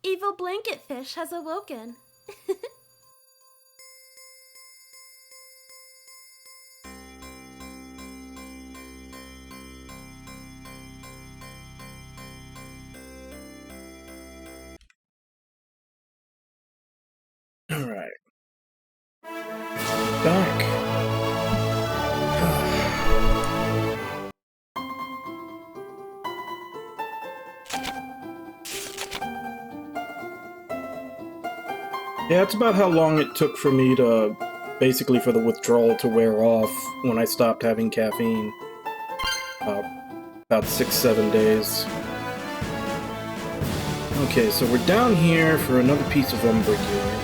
Evil blanket fish has awoken. Alright. Back. Yeah, it's about how long it took for me to, basically for the withdrawal to wear off when I stopped having caffeine. About 6-7 days. Okay, so we're down here for another piece of Umbra gear.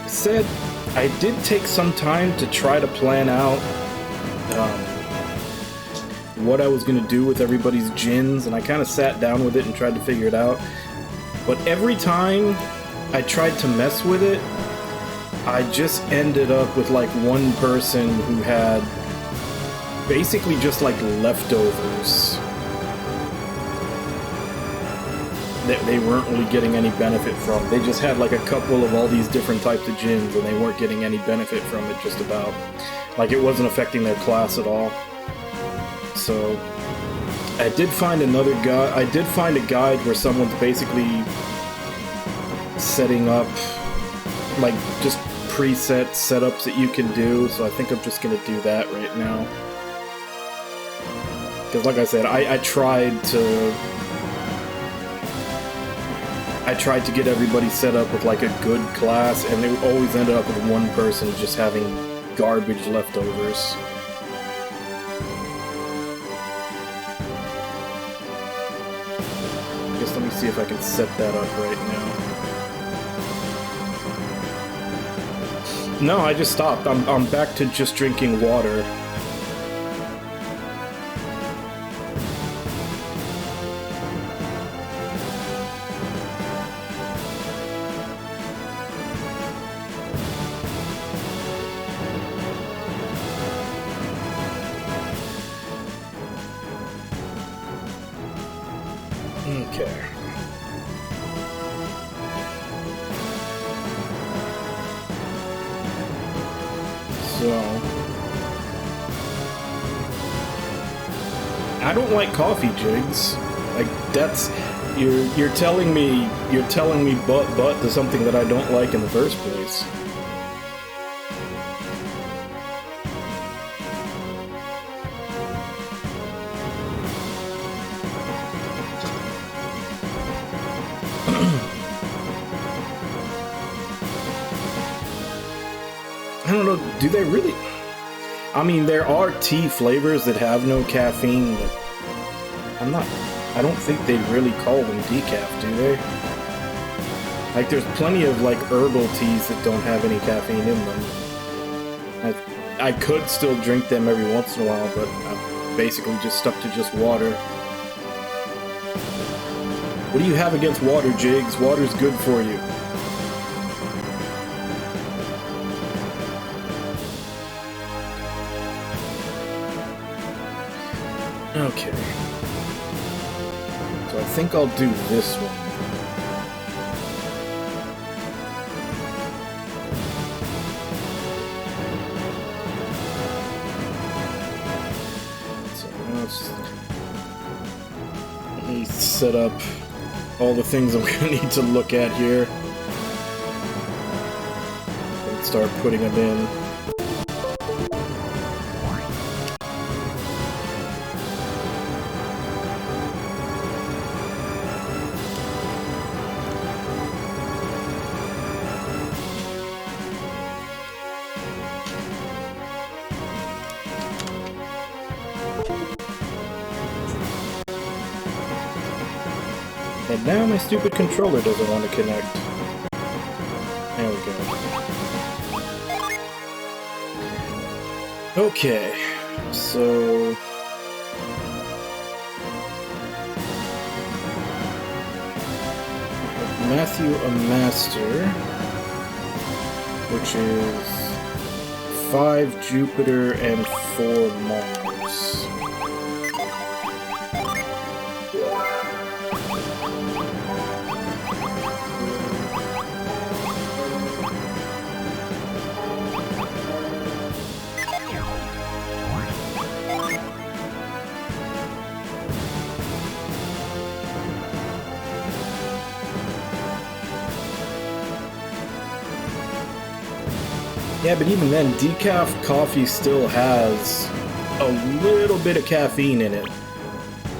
Said I did take some time to try to plan out what I was going to do with everybody's djinns, and I kind of sat down with it and tried to figure it out. But every time I tried to mess with it, I just ended up with like one person who had basically just like leftovers that they weren't really getting any benefit from. They just had like a couple of all these different types of djinns and they weren't getting any benefit from it, just about. Like it wasn't affecting their class at all. So I did find another guide. I did find a guide where someone's basically setting up like just preset setups that you can do, so I think I'm just gonna do that right now. Because like I said, I tried to get everybody set up with like a good class, and they always ended up with one person just having garbage leftovers. I guess let me see if I can set that up right now. No, I just stopped. I'm back to just drinking water. Okay. So I don't like coffee, Jigs. Like that's you're telling me but to something that I don't like in the first place. I don't know, do they really? I mean, there are tea flavors that have no caffeine, but I don't think they really call them decaf, do they? Like, there's plenty of, like, herbal teas that don't have any caffeine in them. I could still drink them every once in a while, but I'm basically just stuck to just water. What do you have against water, Jigs? Water's good for you. Okay. So I think I'll do this one. So now let me set up all the things I'm gonna need to look at here. And start putting them in. And now my stupid controller doesn't want to connect. There we go. Okay, so... Matthew a Master, which is 5 Jupiter and 4 Mars. Yeah, but even then, decaf coffee still has a little bit of caffeine in it.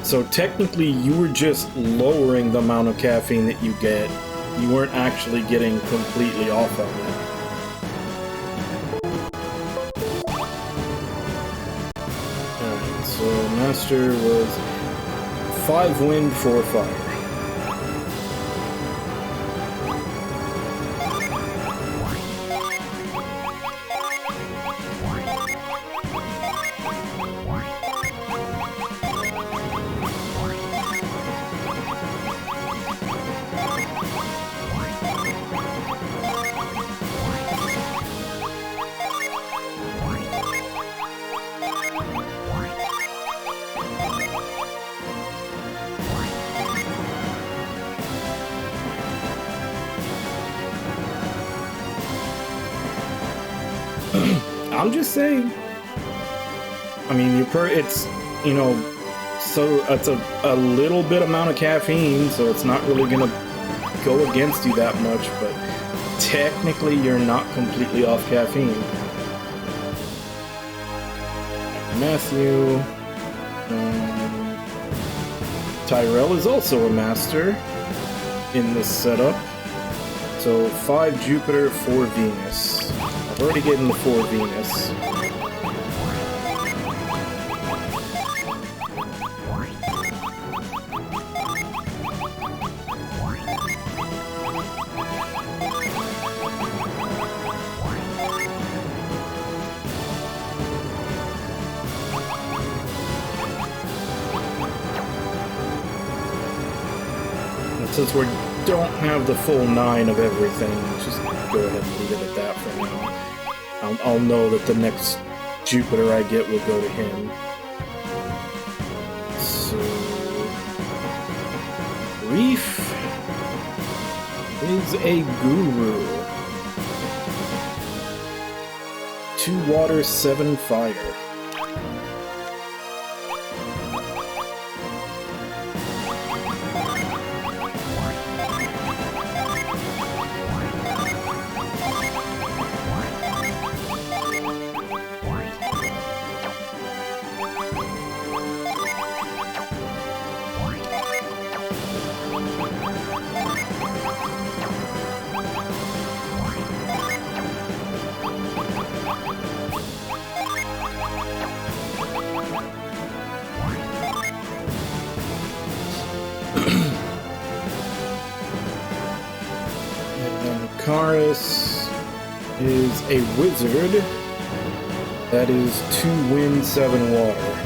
So technically, you were just lowering the amount of caffeine that you get. You weren't actually getting completely off of it. Alright, so Master was 5 wind, 4 fire. I'm just saying. I mean, it's, you know, so it's a little bit amount of caffeine, so it's not really gonna go against you that much, but technically you're not completely off caffeine. Matthew. Tyrell is also a master in this setup. So 5 Jupiter, 4 Venus. I've already given the 4 Venus. And since we don't have the full 9 of everything, just go ahead and leave it at that for now. I'll know that the next Jupiter I get will go to him. So... Reef is a guru. 2 water, 7 fire. Karis is a wizard. That is 2 wind, 7 water.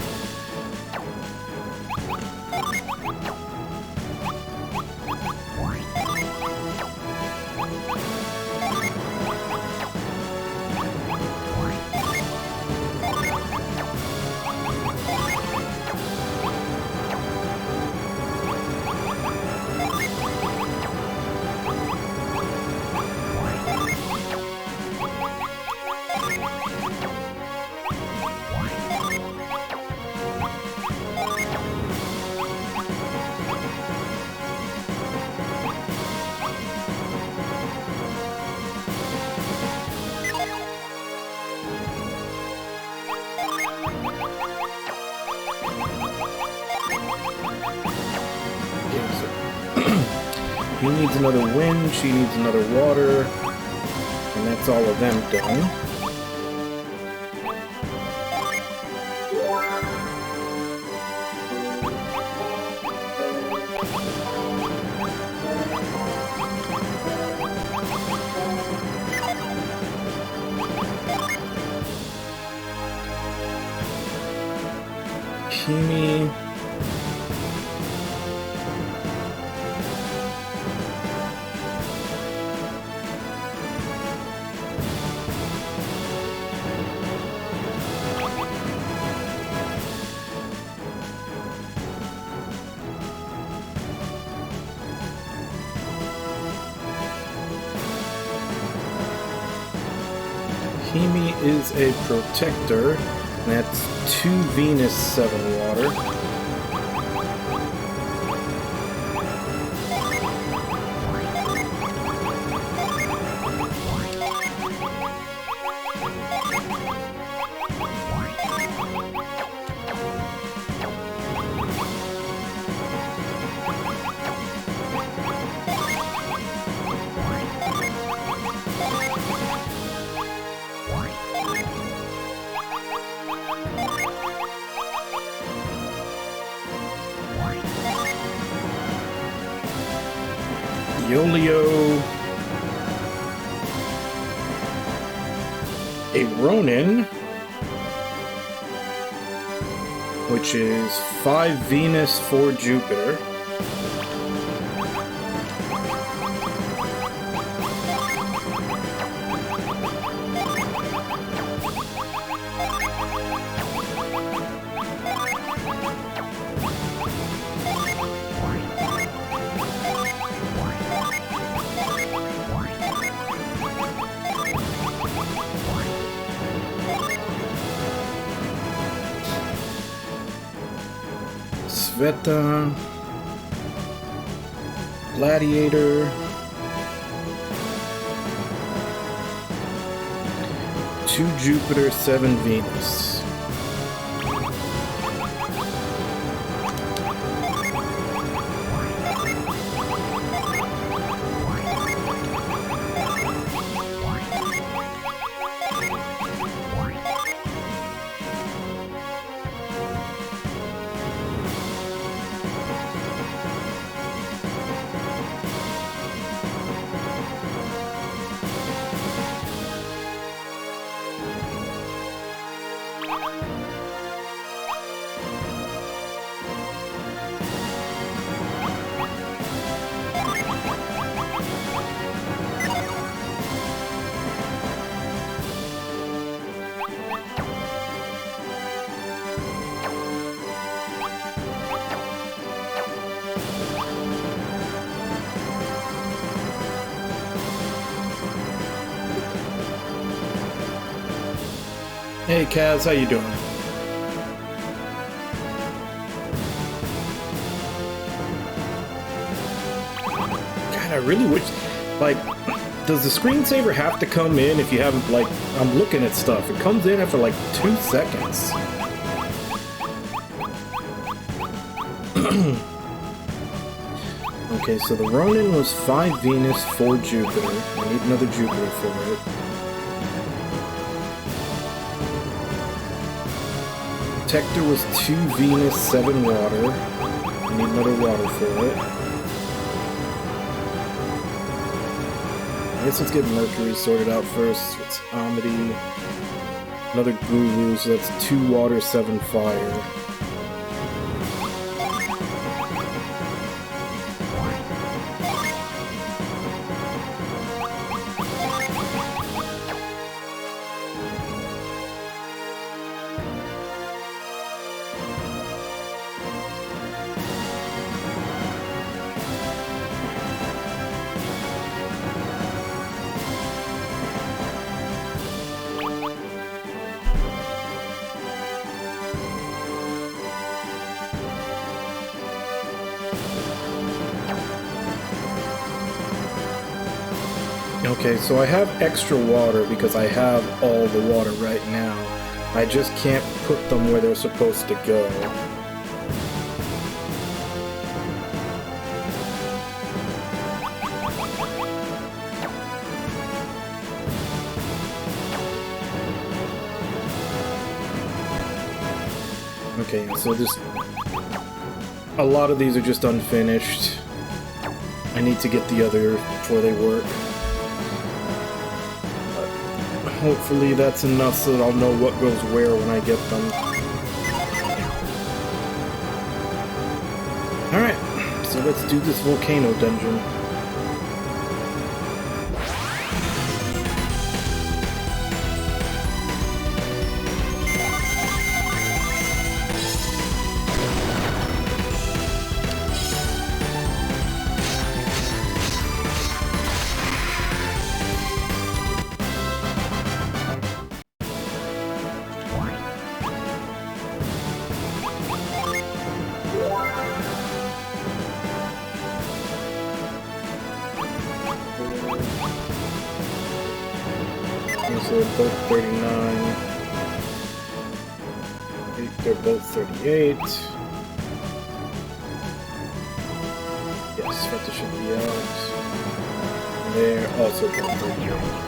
He needs another wind, she needs another water, and that's all of them done. Kimi. Kimi is a protector, and that's 2 Venus, 7 water. Yolio, a Ronin, which is 5 Venus, 4 Jupiter. Sveta, Gladiator, 2 Jupiter, 7 Venus. Hey Kaz, how you doing? God, I really wish, like, does the screensaver have to come in if you haven't, like, I'm looking at stuff. It comes in after like 2 seconds. Okay, so the Ronin was 5 Venus, 4 Jupiter. I need another Jupiter for it. Protector was 2 Venus, 7 water. I need another water for it. I guess let's get Mercury sorted out first. It's Amity. Another Guru, so that's 2 water, 7 fire. Okay, so I have extra water because I have all the water right now. I just can't put them where they're supposed to go. Okay, so this... a lot of these are just unfinished. I need to get the other before they work. Hopefully that's enough so that I'll know what goes where when I get them. Alright, so let's do this volcano dungeon. So they're both 39. They're both 38. Yes, Feta should be out. They're also both 38.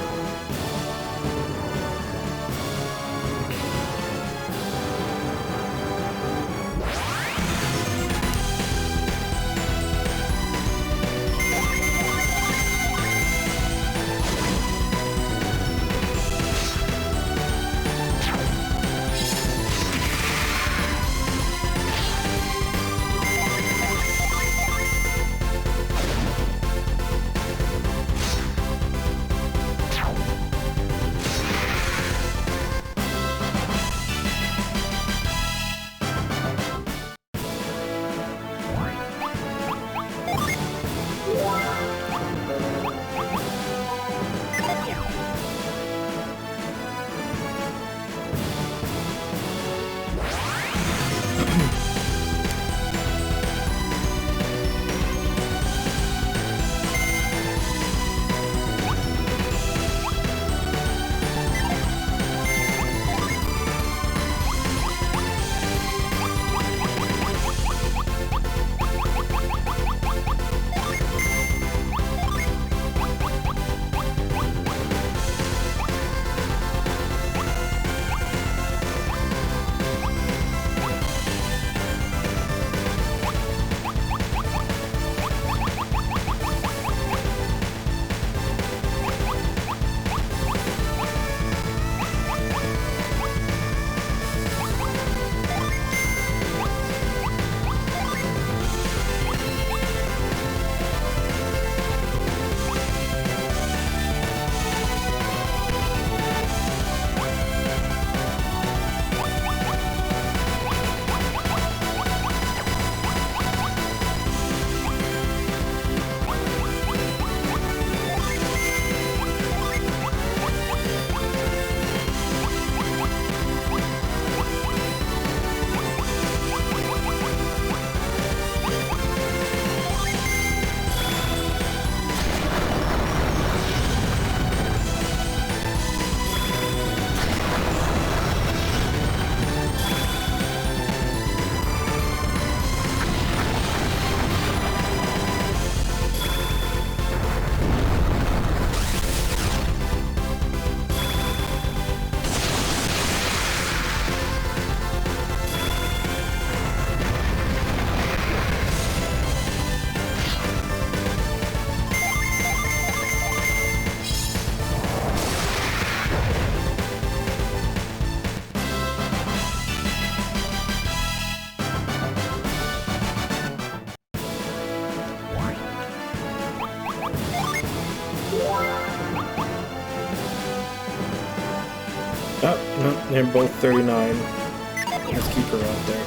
Oh, no, they're both 39. Let's keep her out there.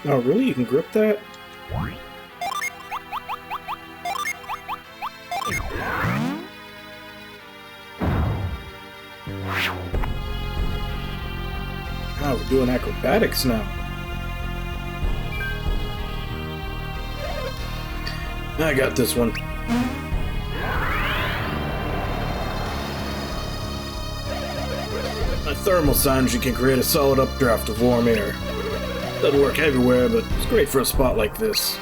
Oh, really? You can grip that? Oh, we're doing acrobatics now. I got this one. My thermal synergy can create a solid updraft of warm air. Doesn't work everywhere, but it's great for a spot like this.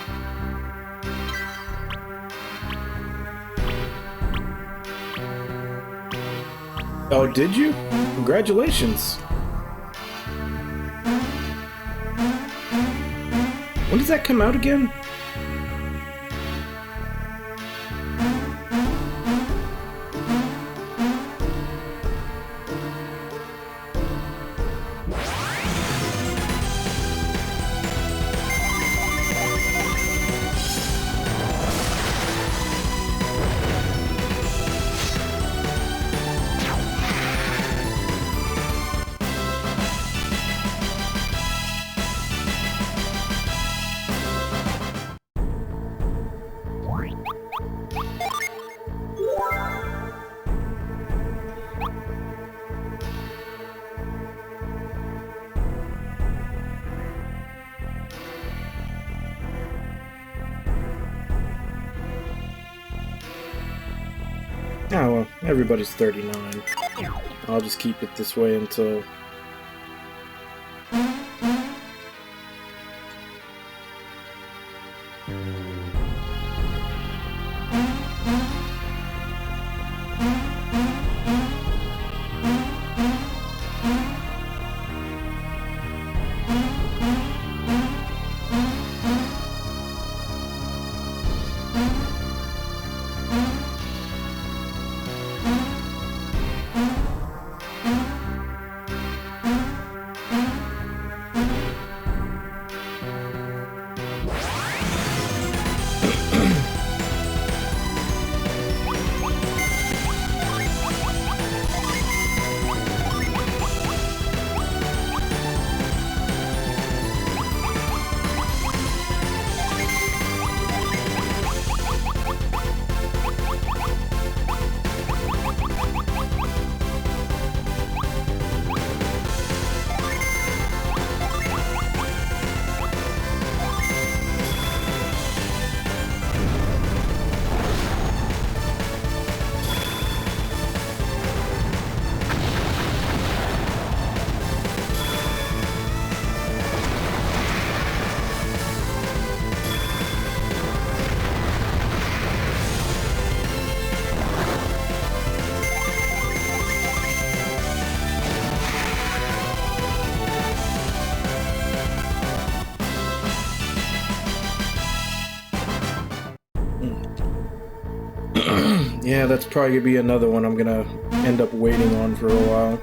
Oh, did you? Congratulations. When does that come out again? Oh, well, everybody's 39. I'll just keep it this way until... Yeah, that's probably gonna be another one I'm gonna end up waiting on for a while.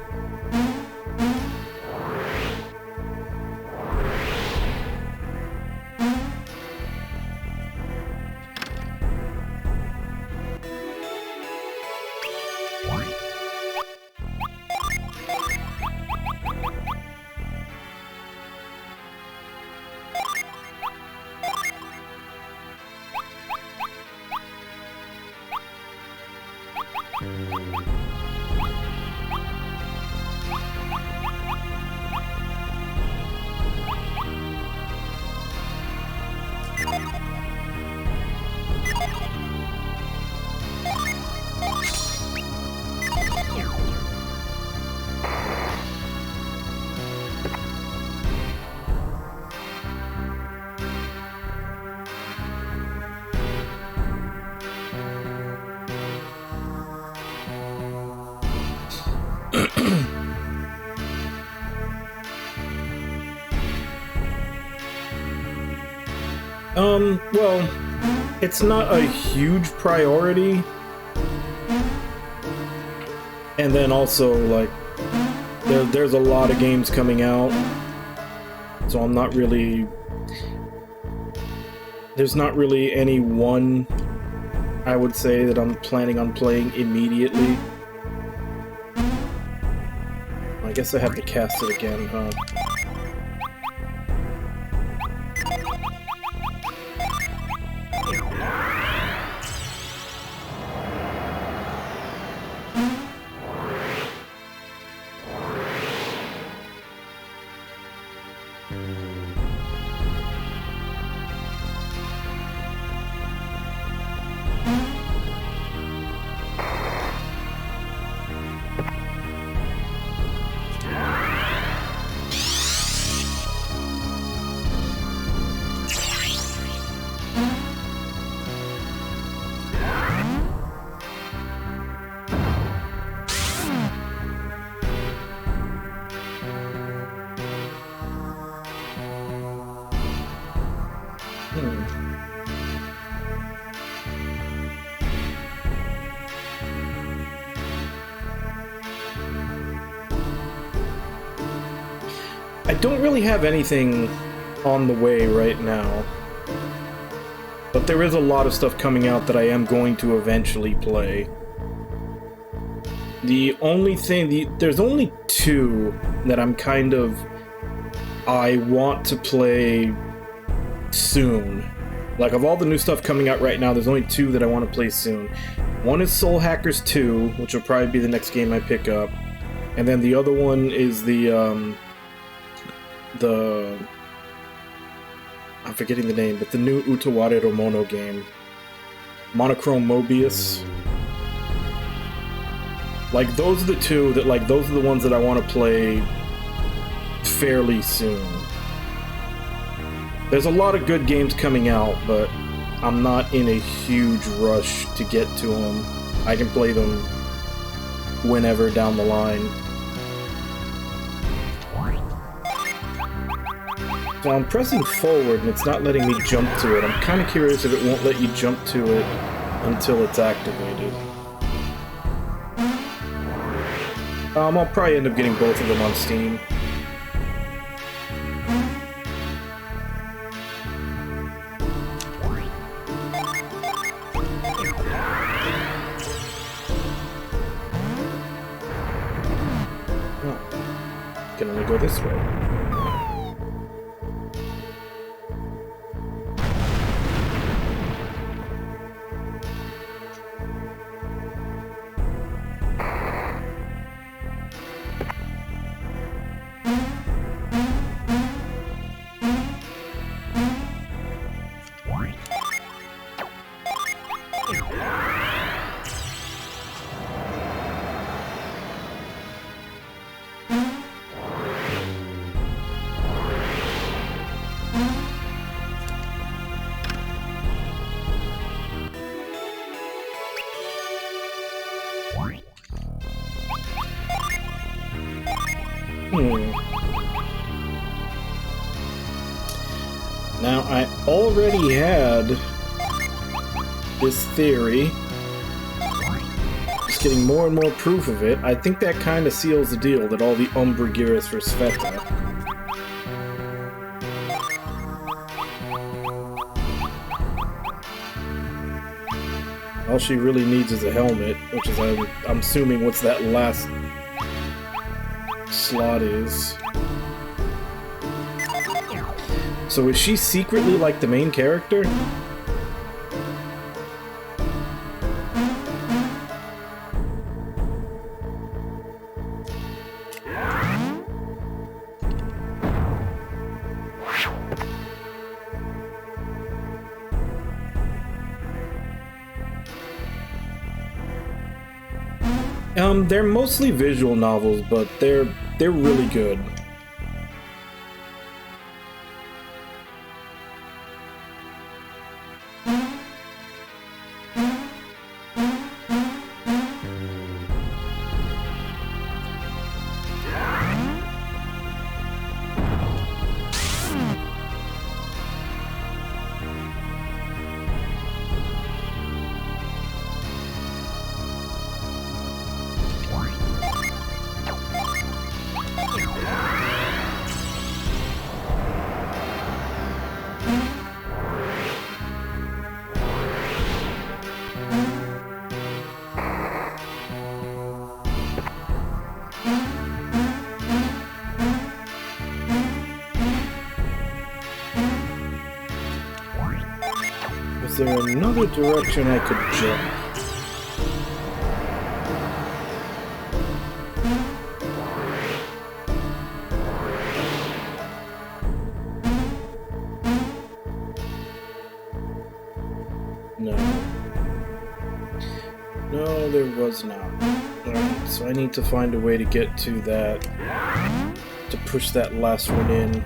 Well, it's not a huge priority. And then also, like, there's a lot of games coming out. So I'm not really... There's not really any one, I would say, that I'm planning on playing immediately. I guess I have to cast it again, huh? I don't really have anything on the way right now, but there is a lot of stuff coming out that I am going to eventually play. The only thing, there's only two that I'm kind of, I want to play soon. Like, of all the new stuff coming out right now, there's only two that I want to play soon. One is Soul Hackers 2, which will probably be the next game I pick up. And then the other one is I'm forgetting the name, but the new Utaware Romono game. Monochrome Mobius. Like, those are the two that, like, those are the ones that I want to play fairly soon. There's a lot of good games coming out, but I'm not in a huge rush to get to them. I can play them whenever down the line. So I'm pressing forward and it's not letting me jump to it. I'm kind of curious if it won't let you jump to it until it's activated. I'll probably end up getting both of them on Steam. Oh, can only go this way. Now, I already had this theory. Just getting more and more proof of it. I think that kind of seals the deal that all the Umbra gear is for Sveta. All she really needs is a helmet, which is, I'm assuming, what's that last slot is. So is she secretly like the main character? They're mostly visual novels, but they're really good. Is there another direction I could jump? No. No, there was not. Alright, so I need to find a way to get to that, to push that last one in.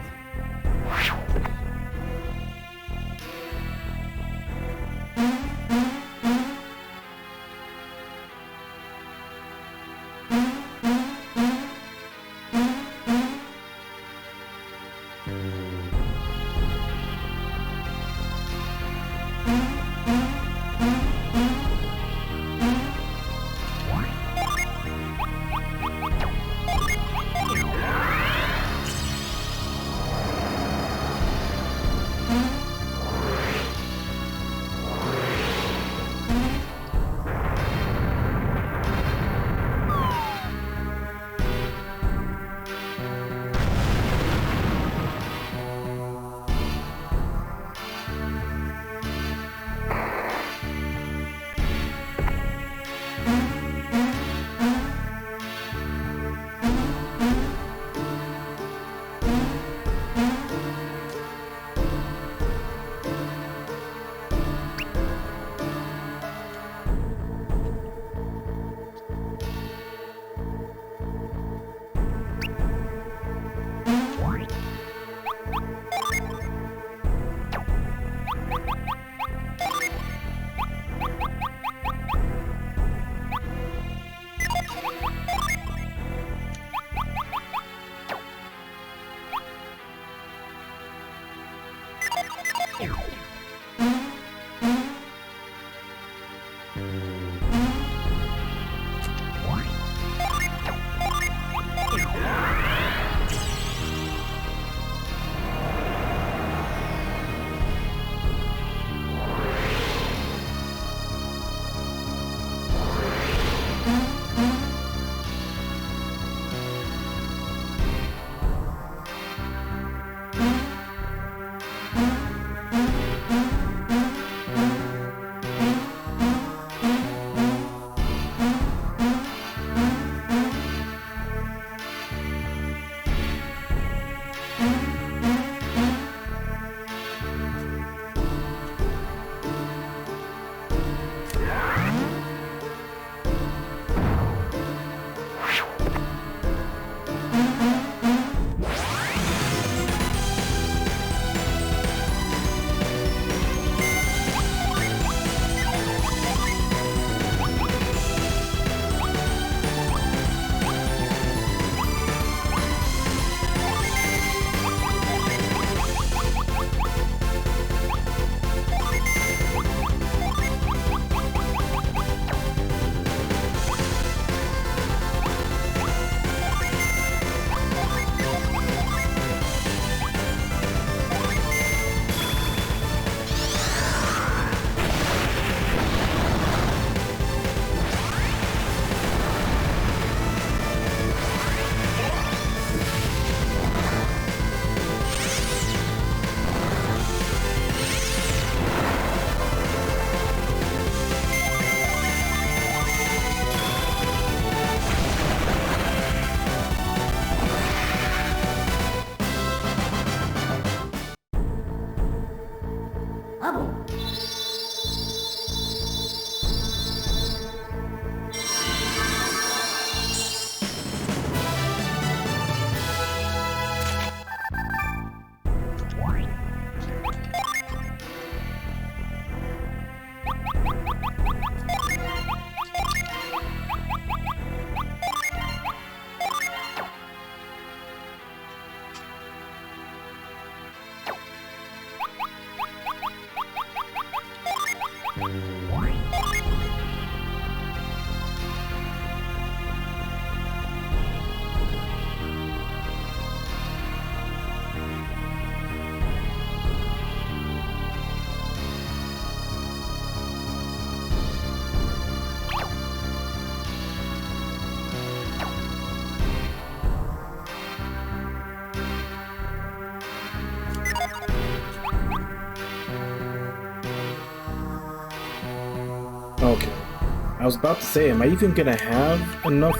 I was about to say, am I even gonna have enough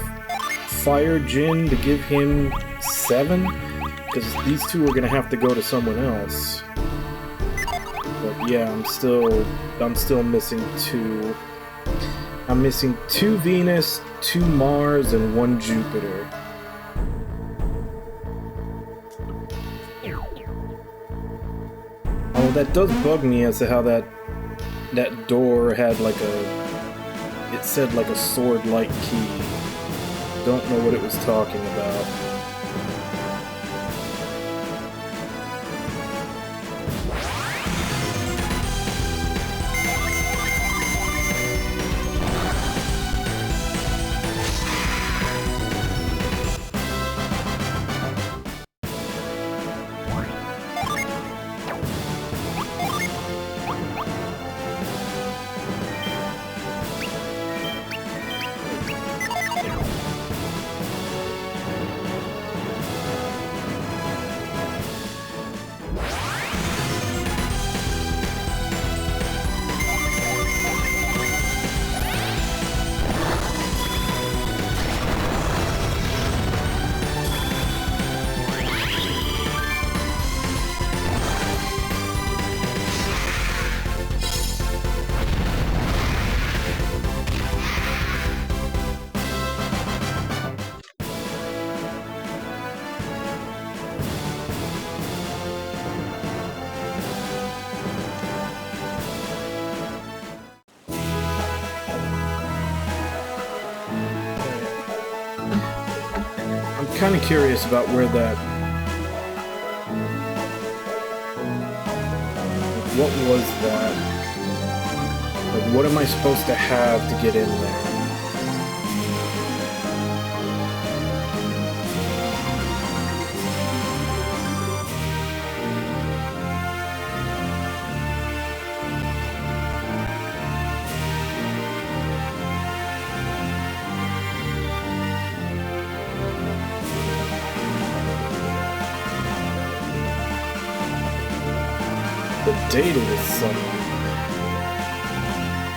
fire djinn to give him 7? Because these 2 are gonna have to go to someone else. But yeah, I'm still missing 2. I'm missing 2 Venus, 2 Mars, and 1 Jupiter. Oh, that does bug me as to how that door had like it said like a sword-like key. Don't know what it was talking about. Kind of curious about where that... What was that? Like, what am I supposed to have to get in there? The Daedalus summon.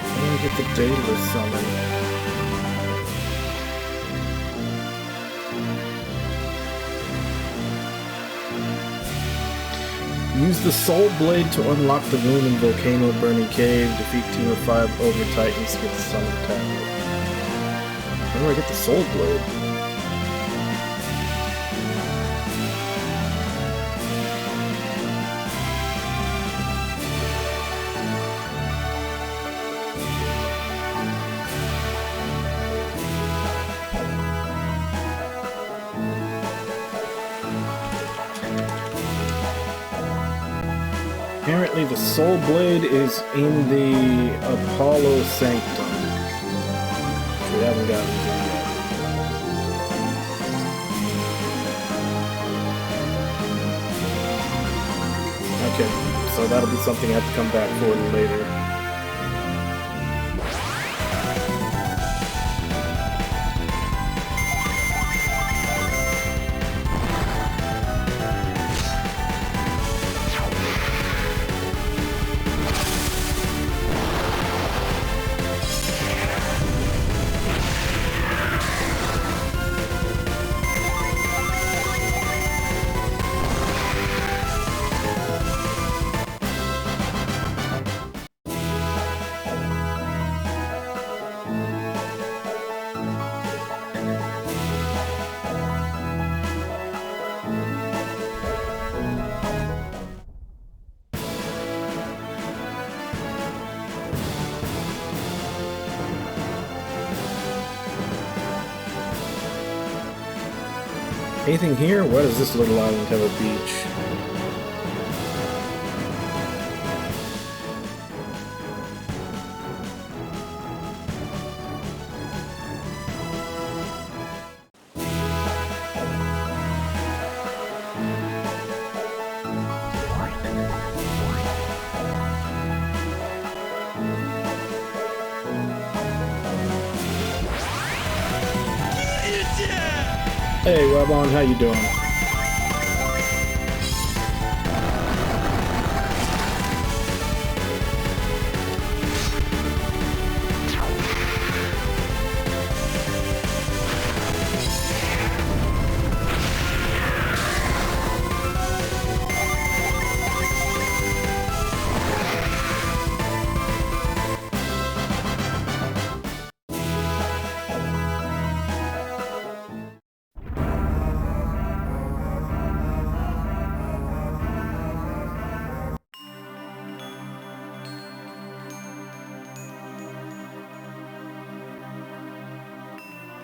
I'm gonna get the Daedalus summon. Use the Soul Blade to unlock the room in Volcano Burning Cave. Defeat Team of 5 Ogre Titans to get the Summon Tablet. Where do I get the Soul Blade? Apparently the Soul Blade is in the Apollo Sanctum. We haven't gotten to it yet. Okay, so that'll be something I have to come back for later. Anything here? Why does this little island have a beach? Hey, Webon, how you doing?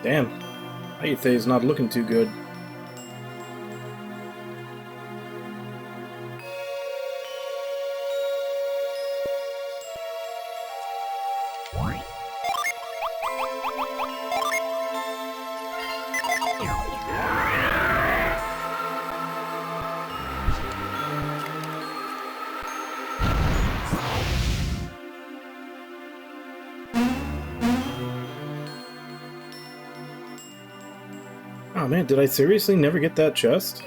Damn. Aethe's not looking too good. Oh man, did I seriously never get that chest?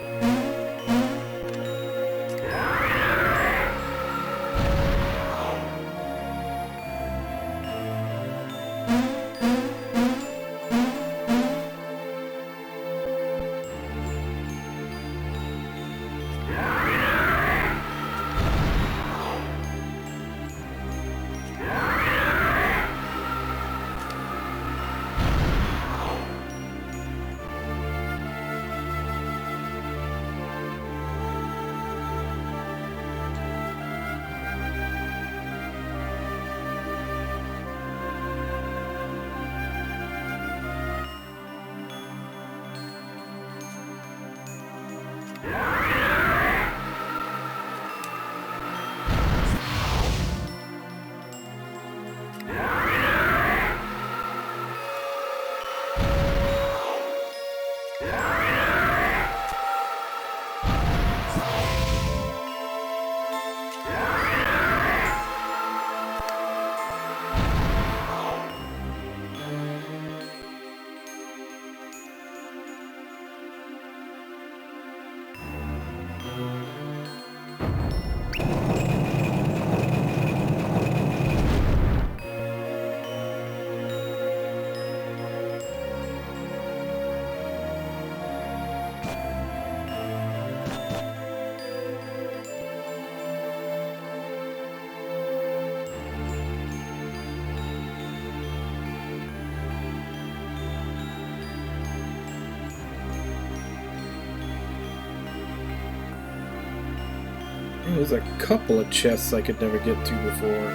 There's a couple of chests I could never get to before.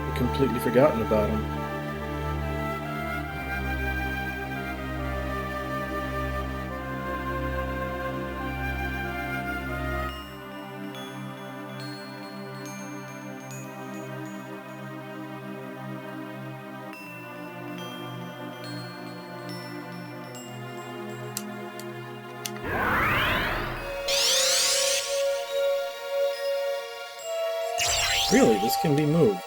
I'd completely forgotten about them. Really, this can be moved.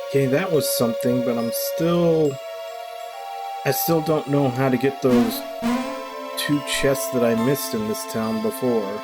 Okay, that was something, but I still don't know how to get those 2 chests that I missed in this town before.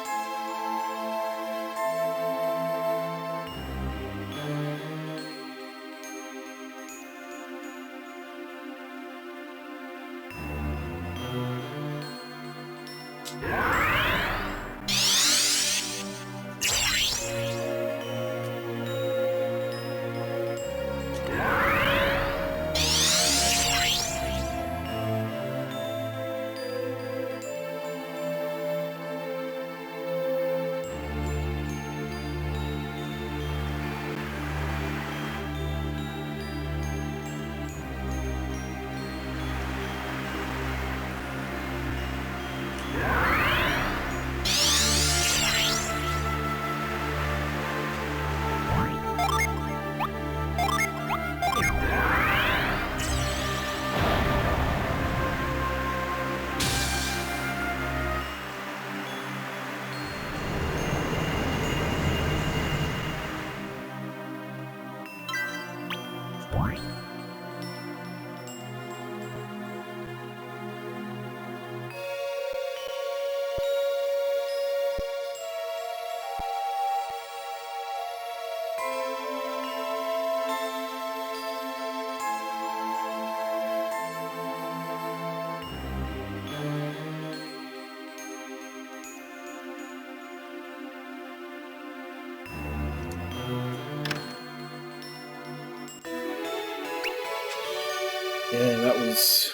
Yeah, that was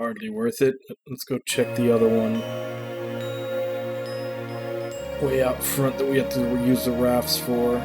hardly worth it. Let's go check the other one. Way out front that we have to use the rafts for.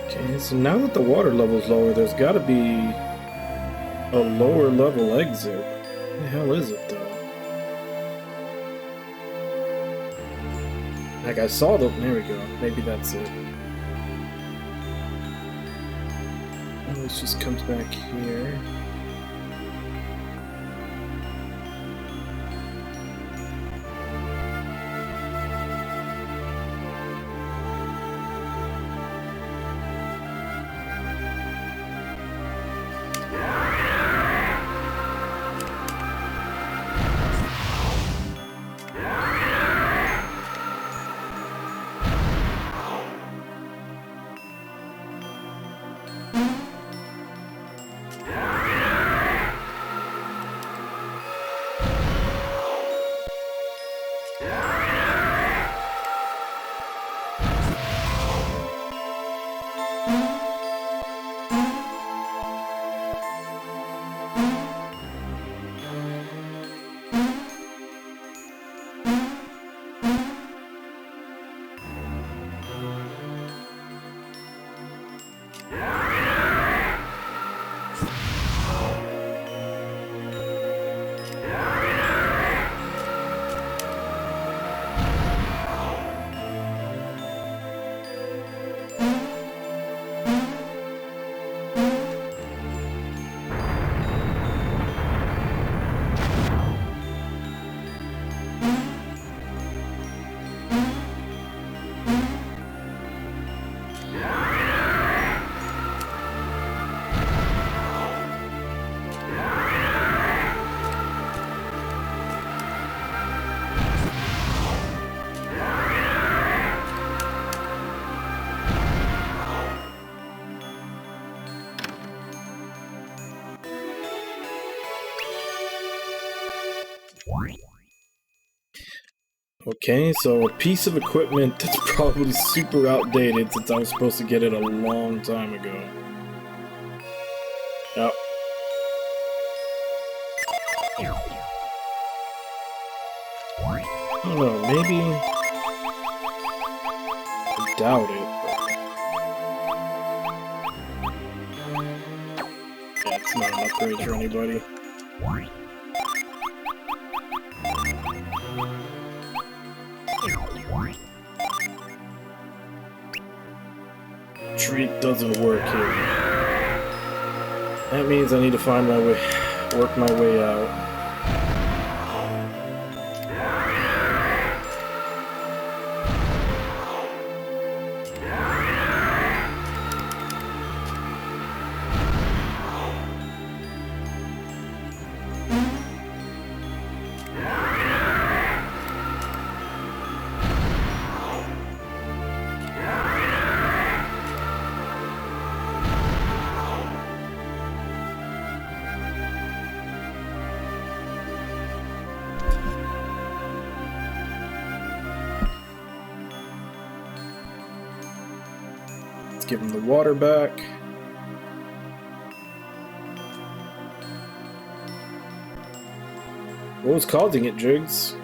Okay, so now that the water level's lower, there's gotta be a lower level exit. What the hell is it, though? Like, I saw the... There we go. Maybe that's it. Oh, this just comes back here. Okay, so a piece of equipment that's probably super outdated since I was supposed to get it a long time ago. Yep. I don't know, maybe... I doubt it, but... Yeah, it's not an upgrade for anybody. Treat doesn't work here. That means I need to find my way, work my way out. Give him the water back. What was causing it, Jigs?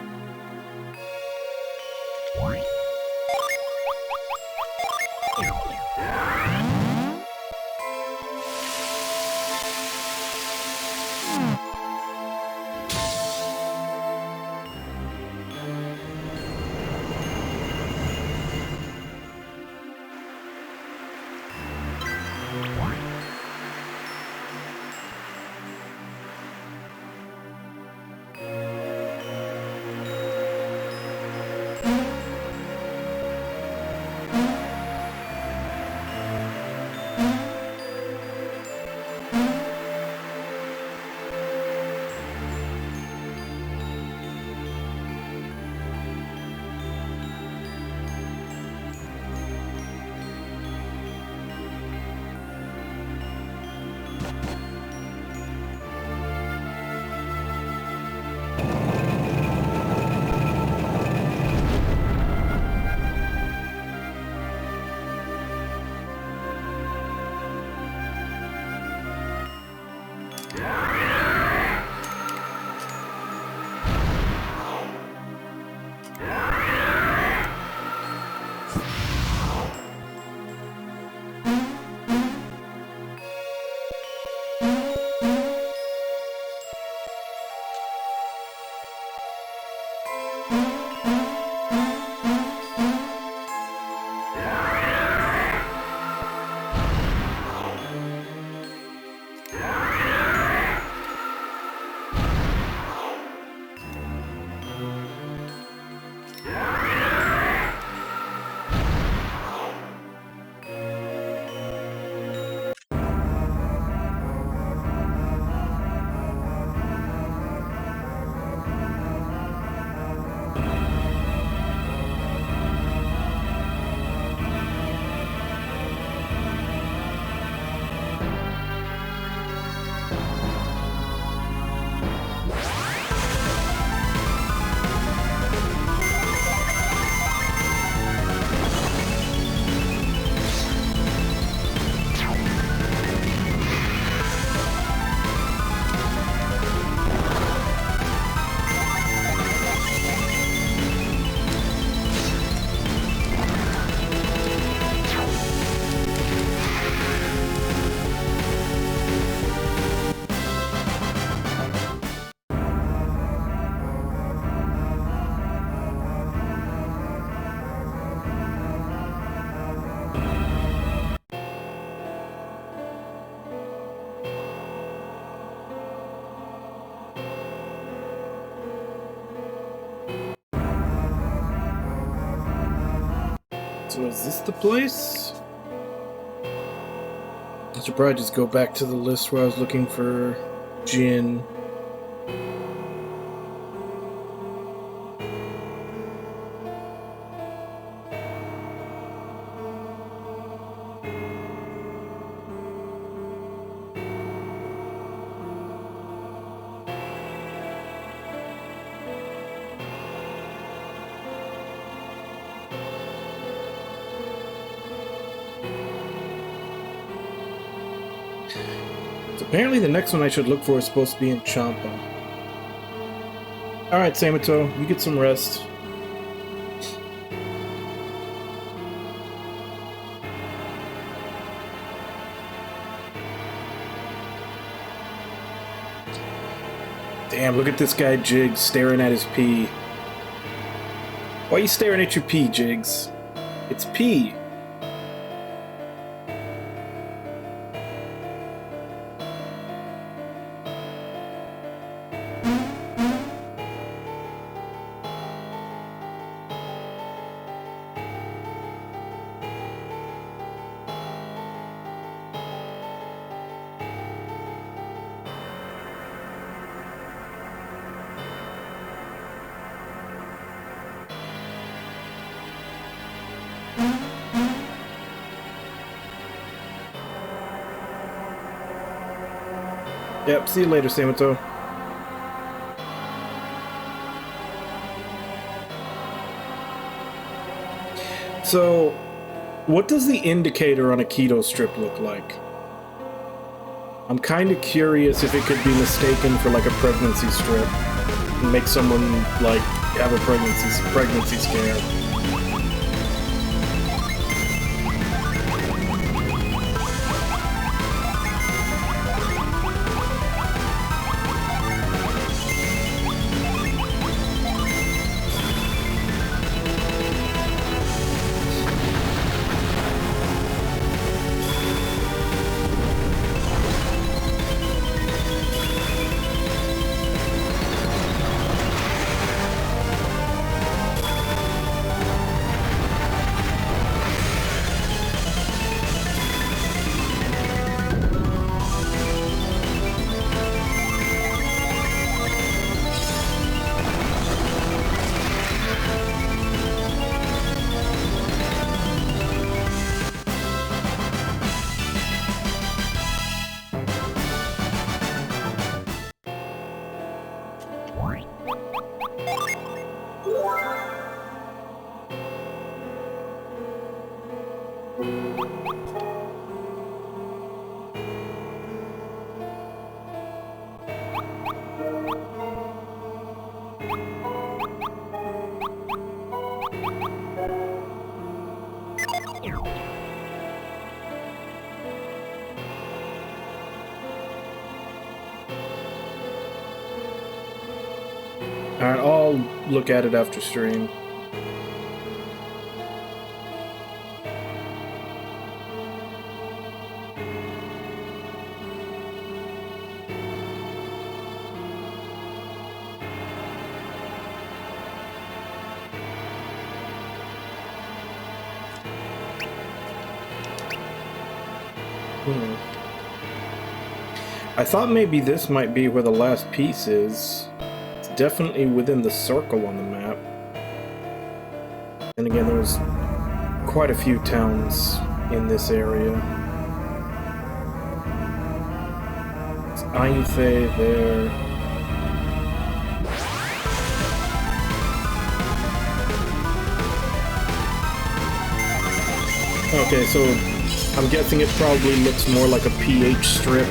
So is this the place? I should probably just go back to the list where I was looking for djinn. Apparently the next one I should look for is supposed to be in Champa. Alright, Samato, you get some rest. Damn, look at this guy Jigs staring at his pee. Why are you staring at your pee, Jigs? It's pee. Yep, see you later, Samato. So, what does the indicator on a keto strip look like? I'm kind of curious if it could be mistaken for like a pregnancy strip and make someone like have a pregnancy scare. Alright, I'll look at it after stream. I thought maybe this might be where the last piece is. It's definitely within the circle on the map. And again, there's quite a few towns in this area. It's Ainfe there. Okay, so I'm guessing it probably looks more like a pH strip.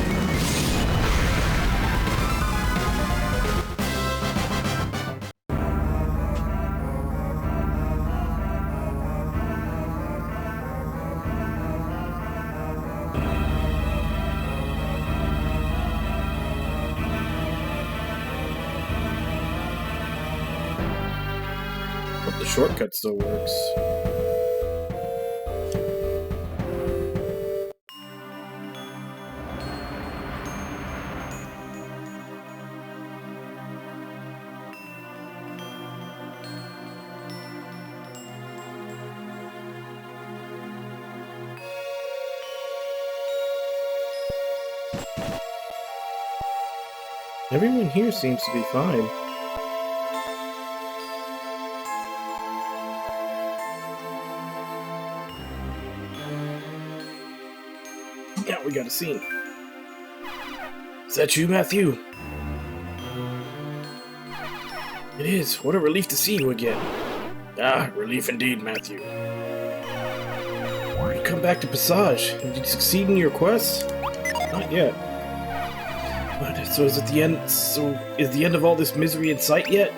But the shortcut still works. Everyone here seems to be fine. Yeah, we got a scene. Is that you, Matthew? It is. What a relief to see you again. Ah, relief indeed, Matthew. You come back to Passage. Did you succeed in your quest? Not yet. But, so is it the end? So is the end of all this misery in sight yet?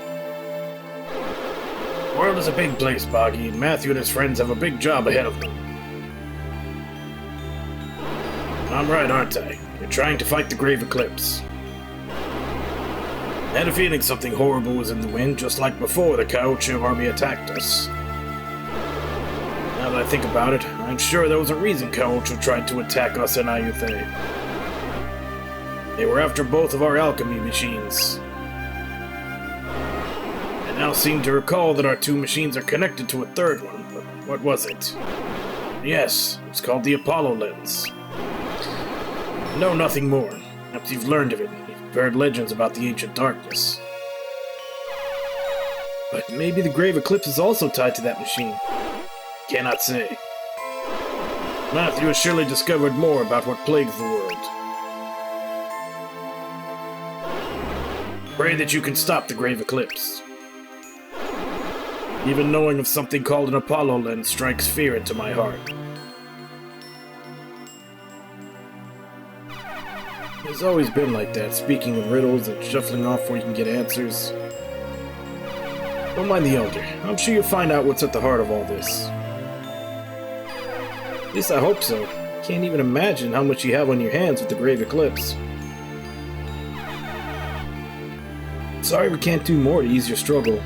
The world is a big place, Boggy, and Matthew and his friends have a big job ahead of them. I'm right, aren't I? You're trying to fight the Grave Eclipse. I had a feeling something horrible was in the wind, just like before the Kaochu army attacked us. Now that I think about it, I'm sure there was a reason Kaochu tried to attack us in Ayutthaya. They were after both of our alchemy machines. I now seem to recall that our two machines are connected to a third one, but what was it? Yes, it's called the Apollo Lens. No, nothing more. Perhaps you've learned of it. You've heard legends about the ancient darkness. But maybe the Grave Eclipse is also tied to that machine. Cannot say. Matthew has surely discovered more about what plagues the world. Pray that you can stop the Grave Eclipse. Even knowing of something called an Apollo Lens strikes fear into my heart. It's always been like that, speaking of riddles and shuffling off where you can get answers. Don't mind the Elder. I'm sure you'll find out what's at the heart of all this. At least I hope so. Can't even imagine how much you have on your hands with the Grave Eclipse. Sorry we can't do more to ease your struggle.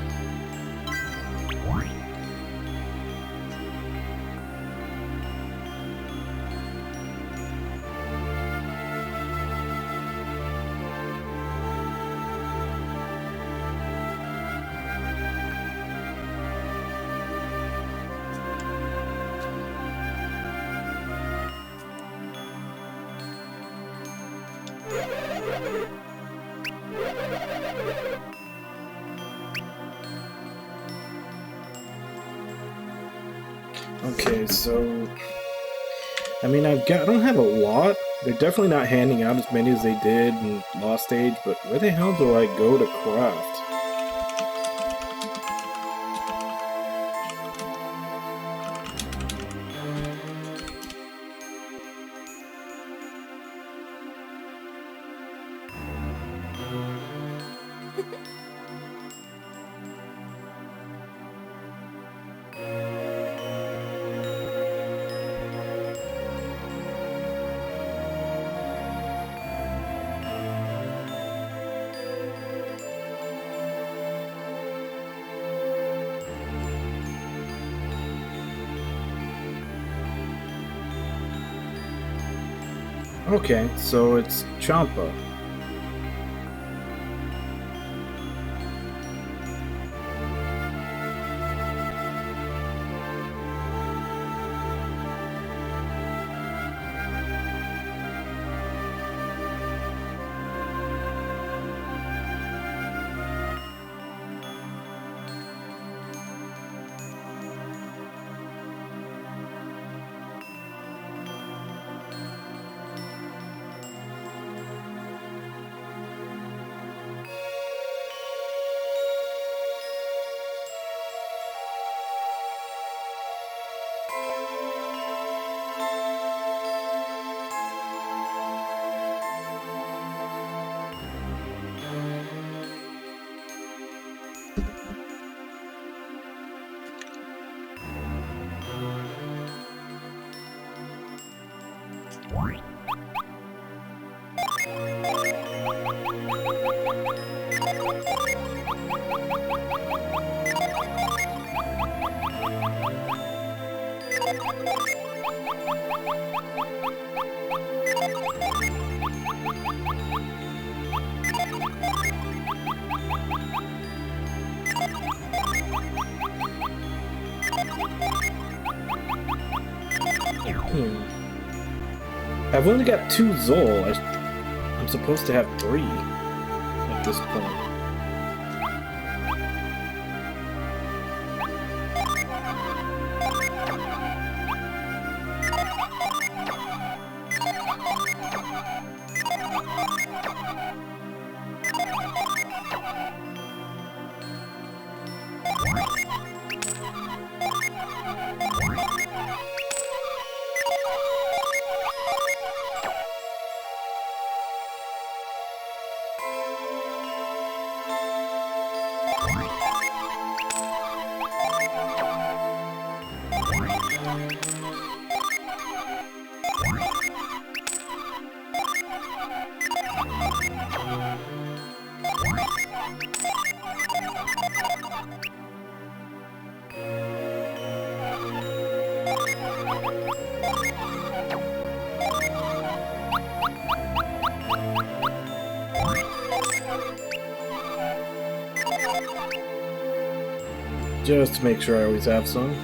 Okay, so I mean, I don't have a lot. They're definitely not handing out as many as they did in Lost Age, but where the hell do I go to craft? Okay, so it's Champa. I've only got 2 Zol. I'm supposed to have 3 at this point. Just to make sure I always have some.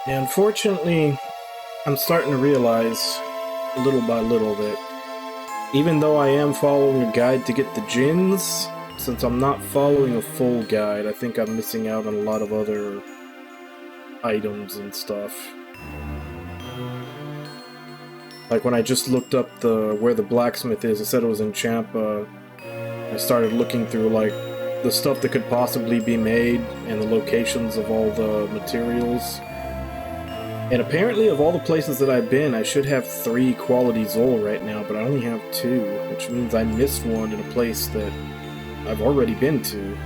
And unfortunately, I'm starting to realize, little by little, that even though I am following a guide to get the djinns, since I'm not following a full guide, I think I'm missing out on a lot of other items and stuff. Like when I just looked up where the blacksmith is, it said it was in Champa. I started looking through like the stuff that could possibly be made and the locations of all the materials. And apparently of all the places that I've been, I should have 3 quality Zol right now, but I only have 2, which means I missed one in a place that I've already been to.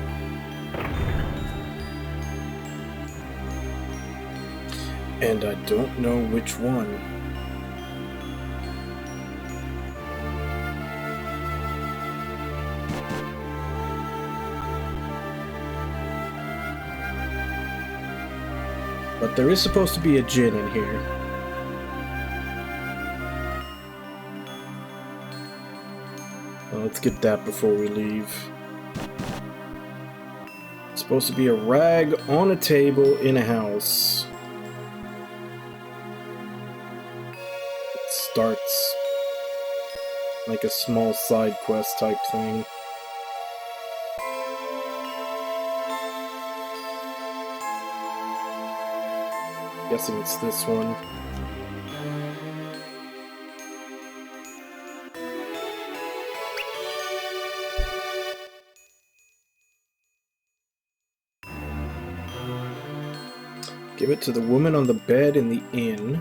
And I don't know which one. But there is supposed to be a djinn in here. Well, let's get that before we leave. It's supposed to be a rag on a table in a house. It starts like a small side quest type thing. Guessing it's this one. Give it to the woman on the bed in the inn.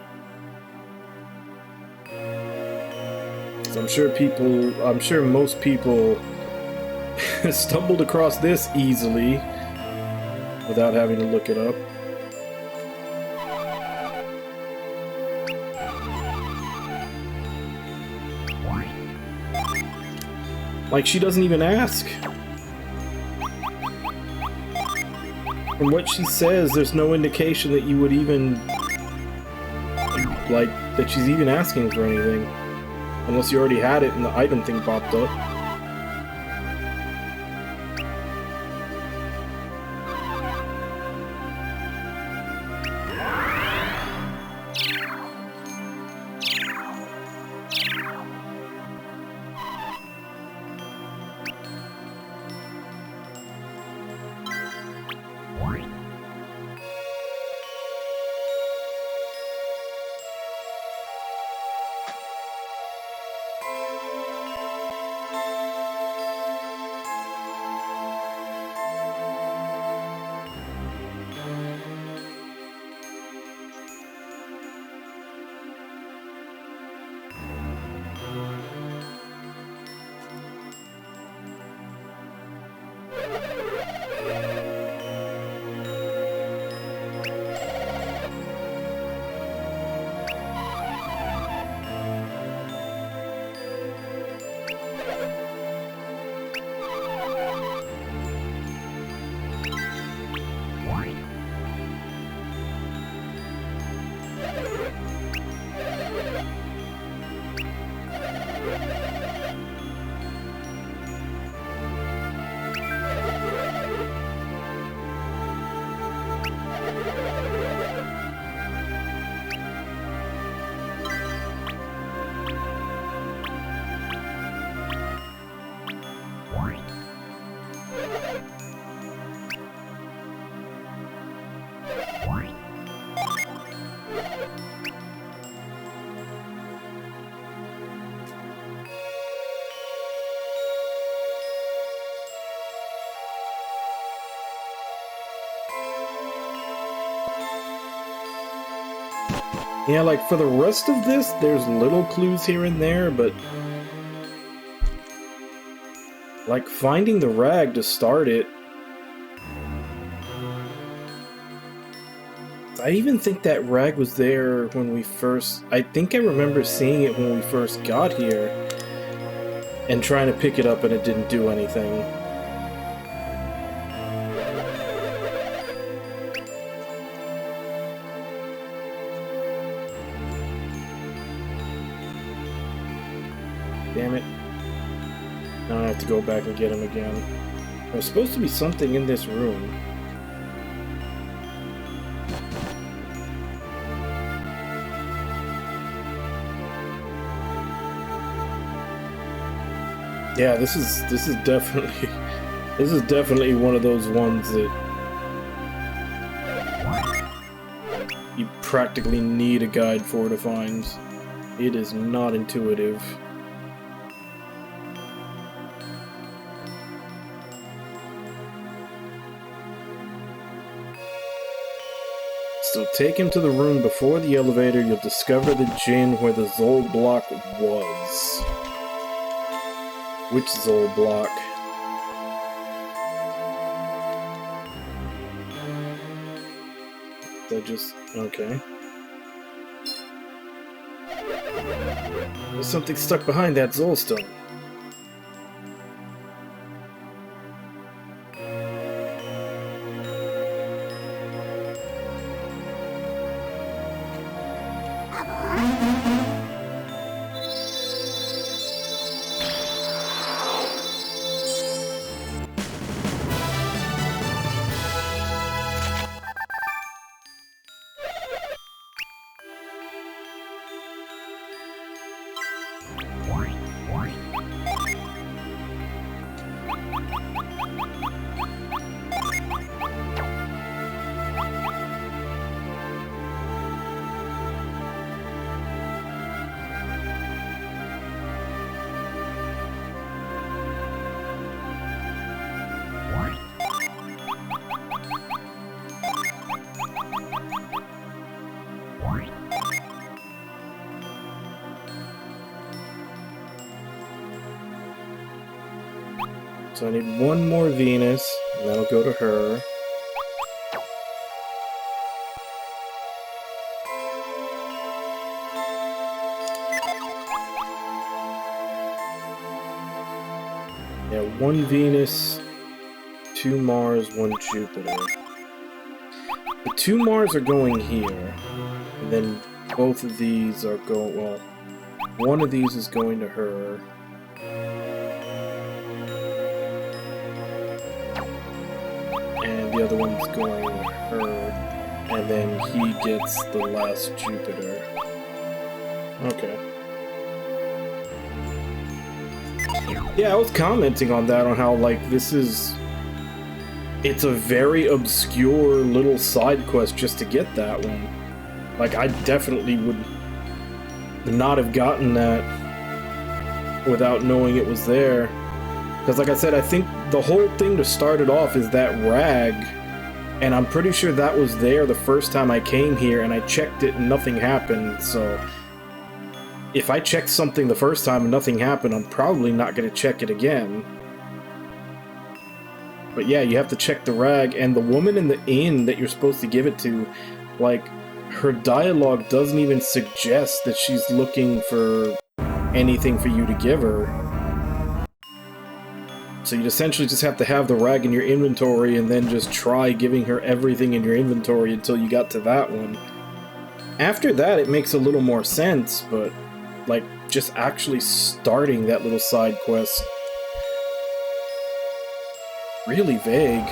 'Cause I'm sure most people stumbled across this easily without having to look it up. Like, she doesn't even ask. From what she says, there's no indication that you would even... like, that she's even asking for anything. Unless you already had it and the item thing popped up. Yeah, like, for the rest of this, there's little clues here and there, but... like, finding the rag to start it... I even think that rag was there when we first... I think I remember seeing it when we first got here, and trying to pick it up and it didn't do anything. Damn it. Now I have to go back and get him again. There's supposed to be something in this room. Yeah, this is definitely one of those ones that you practically need a guide for to find. It is not intuitive. So take him to the room before the elevator. You'll discover the djinn where the Zol block was. Which Zol block? That just... okay. There's something stuck behind that Zol stone. So I need one more Venus, and that'll go to her. Yeah, one Venus, 2 Mars, 1 Jupiter. The 2 Mars are going here, and then both of these are going, well, one of these is going to her. And the other one's going to her, and then he gets the last Jupiter. Okay. Yeah, I was commenting on that, on how, like, this is... it's a very obscure little side quest just to get that one. Like, I definitely would not have gotten that without knowing it was there. Because, like I said, I think the whole thing to start it off is that rag, and I'm pretty sure that was there the first time I came here, and I checked it and nothing happened, so... if I checked something the first time and nothing happened, I'm probably not going to check it again. But yeah, you have to check the rag, and the woman in the inn that you're supposed to give it to, like, her dialogue doesn't even suggest that she's looking for anything for you to give her. So you'd essentially just have to have the rag in your inventory and then just try giving her everything in your inventory until you got to that one. After that, it makes a little more sense, but, like, just actually starting that little side quest, really vague.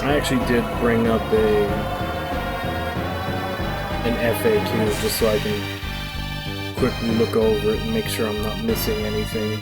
I actually did bring up an FAQ just so I can quickly look over it and make sure I'm not missing anything.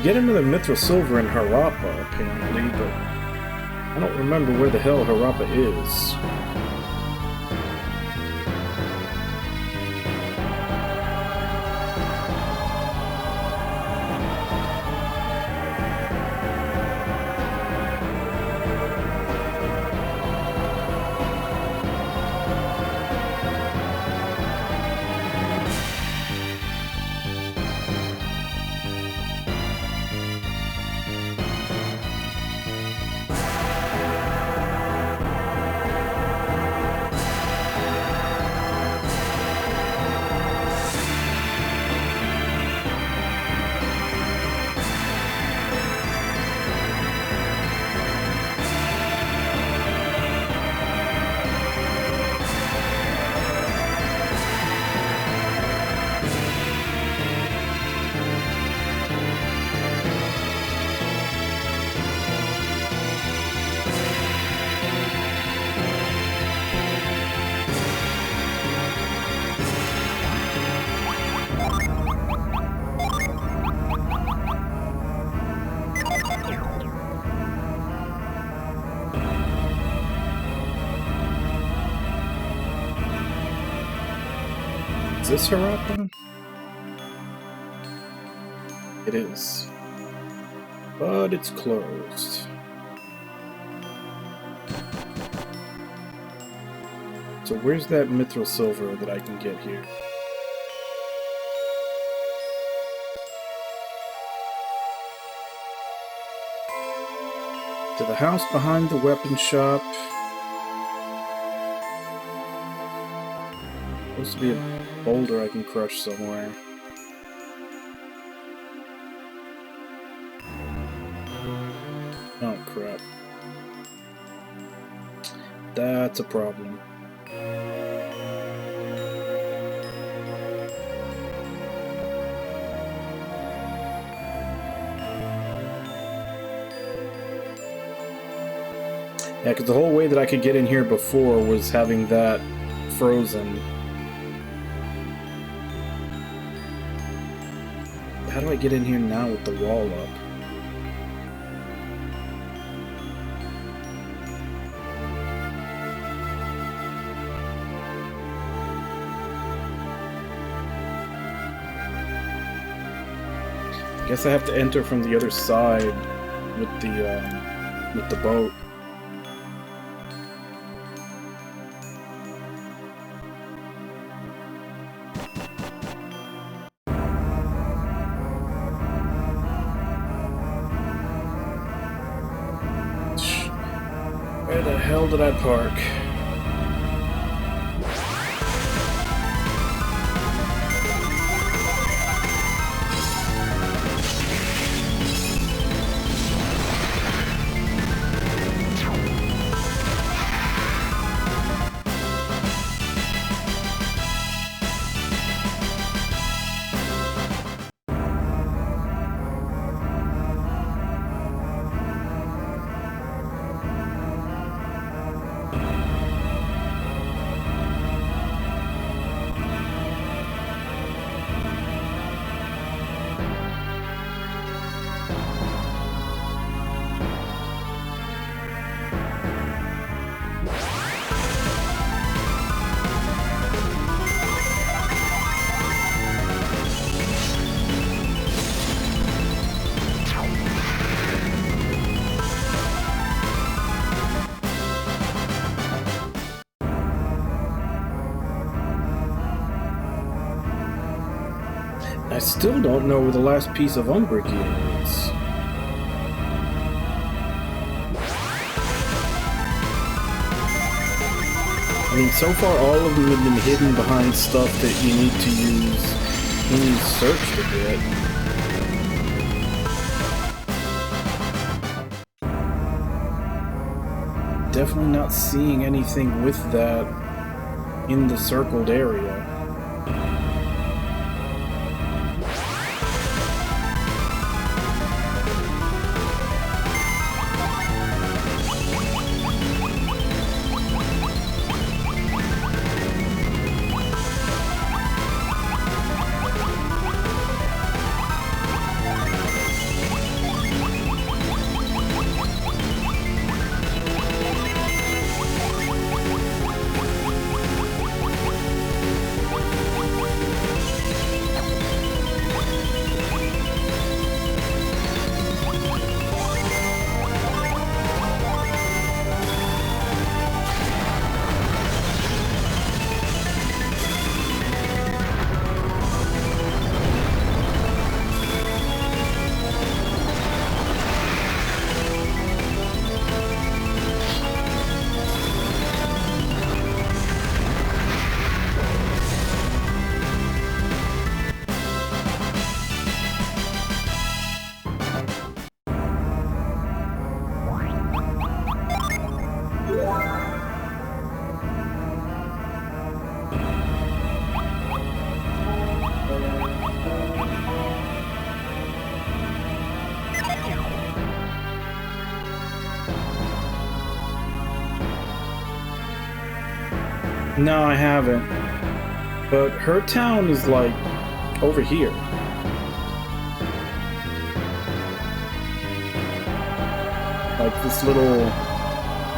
Get into the Mithril Silver in Harappa, apparently, but I don't remember where the hell Harappa is. Is this Harappa? It is. But it's closed. So where's that Mithril Silver that I can get here? To the house behind the weapon shop. Supposed to be a boulder I can crush somewhere. Oh crap. That's a problem. Yeah, because the whole way that I could get in here before was having that frozen. How do I get in here now with the wall up? I guess I have to enter from the other side with the boat. Where the hell did I park? I still don't know where the last piece of Umbra gear is. I mean, so far all of them have been hidden behind stuff that you need to use when you search a bit. Definitely not seeing anything with that in the circled area. No, I haven't. But her town is like over here. Like this little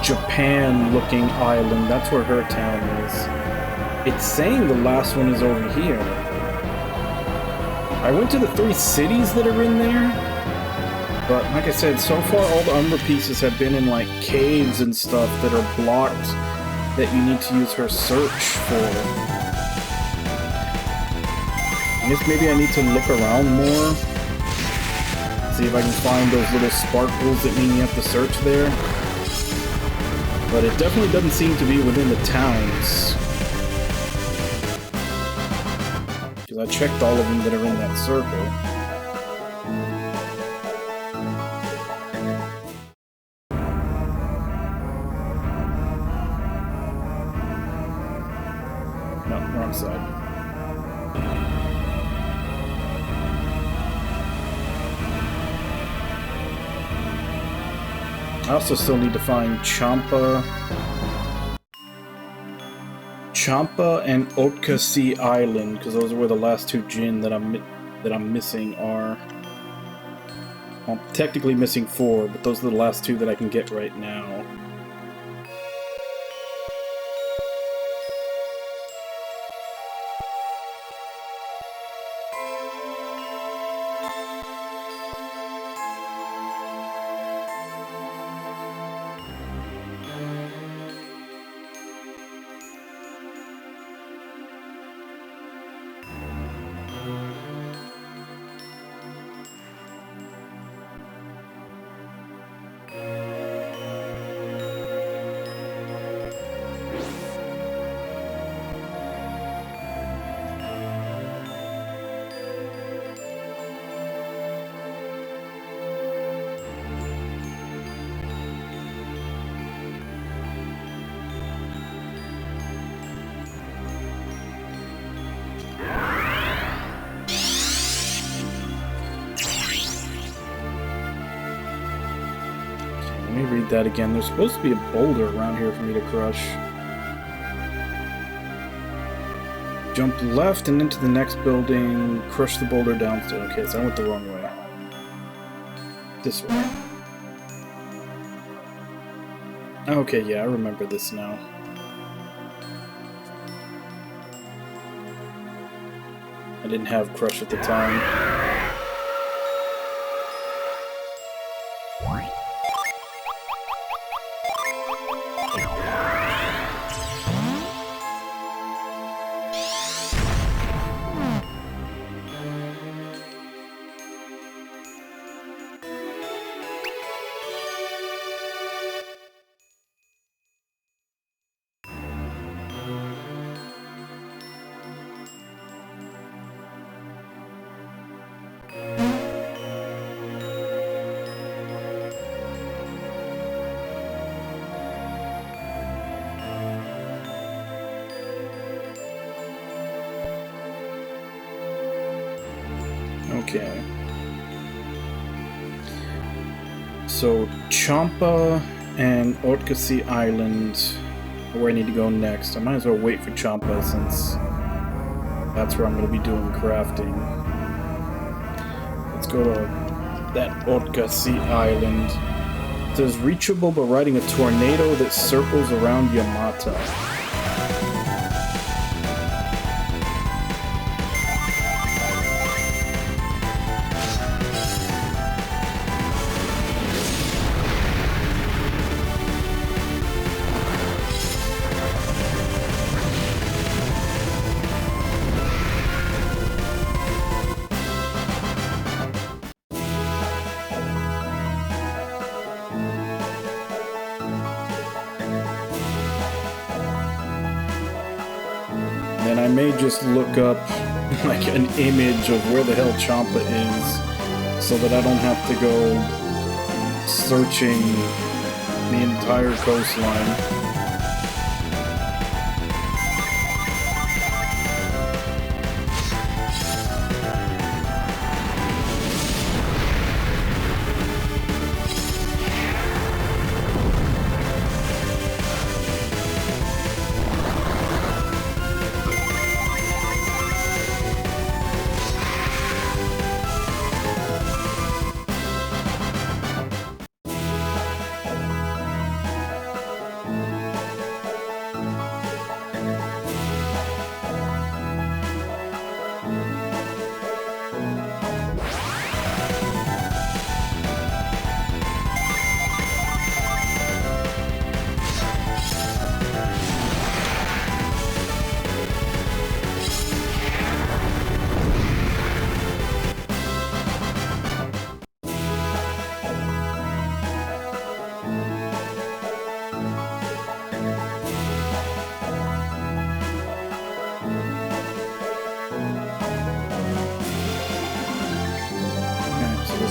Japan-looking island. That's where her town is. It's saying the last one is over here. I went to the 3 cities that are in there. But like I said, so far all the Umbra pieces have been in like caves and stuff that are blocked that you need to use her search for. I guess maybe I need to look around more. See if I can find those little sparkles that mean you have to search there. But it definitely doesn't seem to be within the towns. Because I checked all of them that are in that circle. Side. I also still need to find Champa and Octopath Island, because those are where the last 2 djinn that I'm missing are. I'm technically missing 4, but those are the last 2 that I can get right now. Let me read that again. There's supposed to be a boulder around here for me to crush. Jump left and into the next building. Crush the boulder downstairs. Okay, so I went the wrong way. This way. Okay, yeah, I remember this now. I didn't have crush at the time. Okay. So, Champa and Ortkasi Island are where I need to go next. I might as well wait for Champa since that's where I'm going to be doing crafting. Let's go to that Ortkasi Island. It says reachable by riding a tornado that circles around Yamata. And I may just look up like an image of where the hell Champa is so that I don't have to go searching the entire coastline.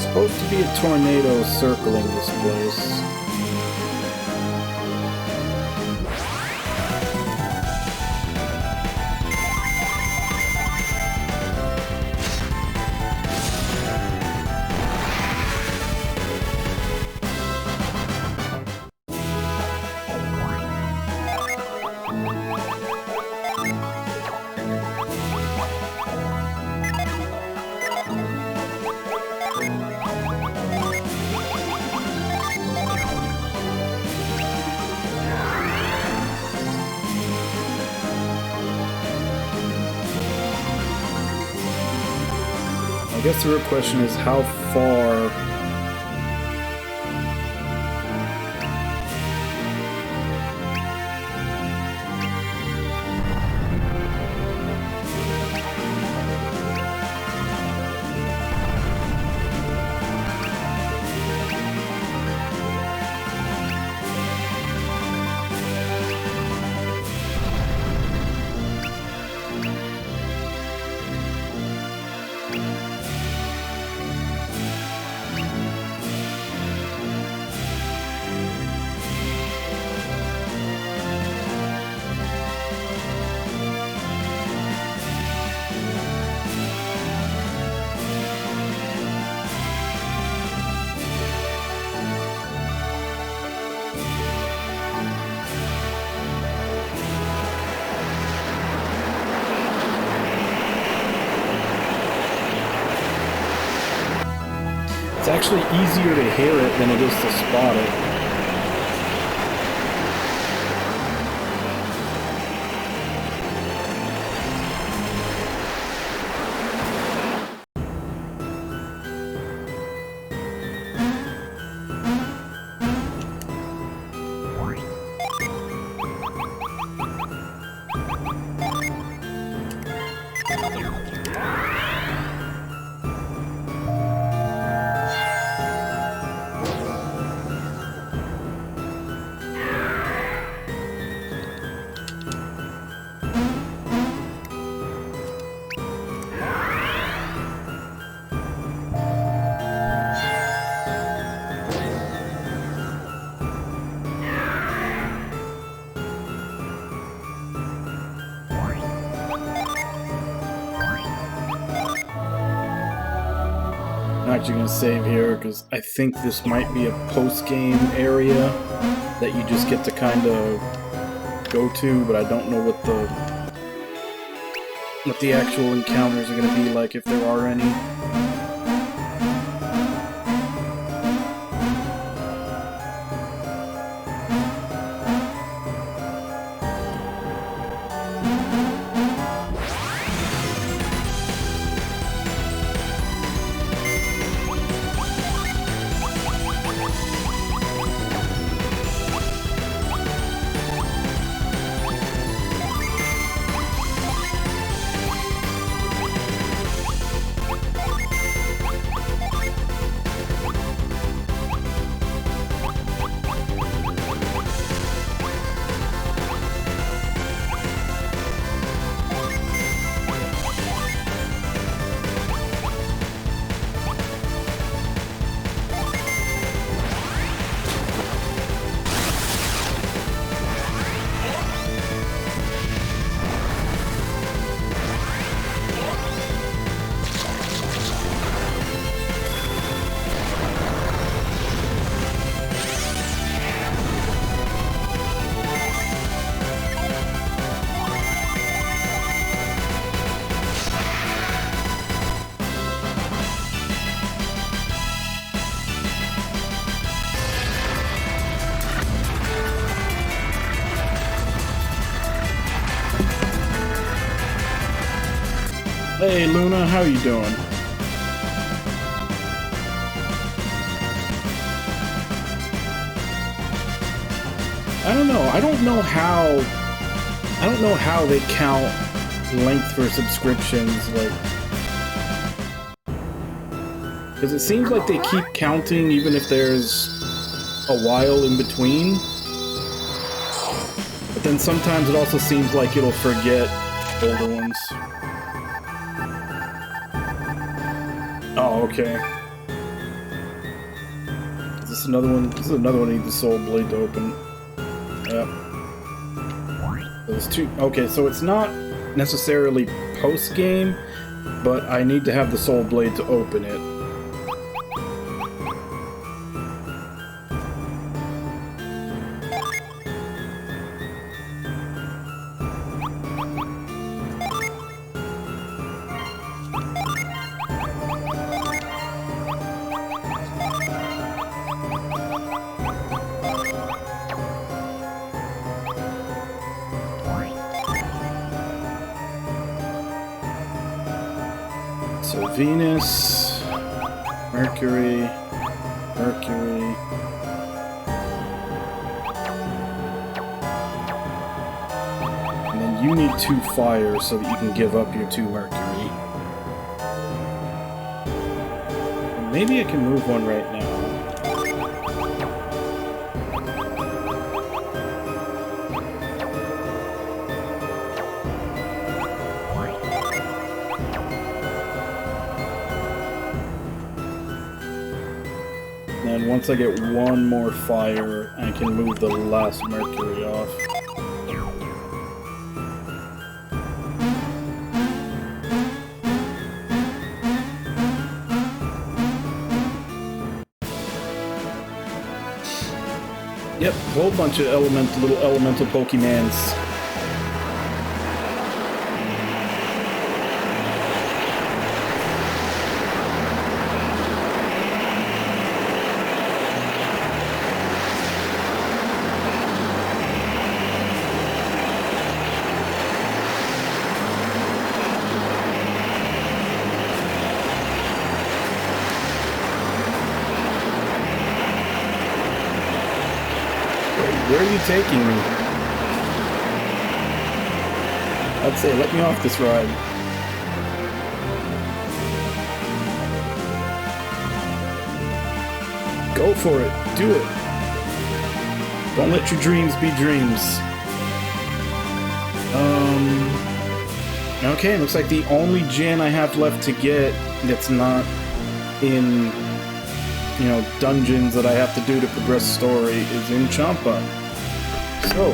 Supposed to be a tornado circling this place. I guess the real question is how far it's actually easier to hear it than it is to spot it. actually going to save here because I think this might be a post-game area that you just get to kind of go to, but I don't know what the actual encounters are going to be like, if there are any. Hey Luna, how you doing? I don't know. I don't know how they count length for subscriptions, like, because it seems like they keep counting even if there's a while in between. But then sometimes it also seems like it'll forget older ones. Oh, okay. Is this another one? This is another one I need the soul blade to open. Yep. There's two. Okay, so it's not necessarily post-game, but I need to have the soul blade to open it. So Venus, Mercury, Mercury. And then you need 2 fires so that you can give up your 2 Mercury. And maybe I can move one right now. And once I get 1 more fire, I can move the last Mercury off. Yep, a whole bunch of little elemental Pokemons. Where are you taking me? I'd say, let me off this ride. Go for it. Do it. Don't let your dreams be dreams. Okay, looks like the only djinn I have left to get that's not in, you know, dungeons that I have to do to progress the story is in Champa. So,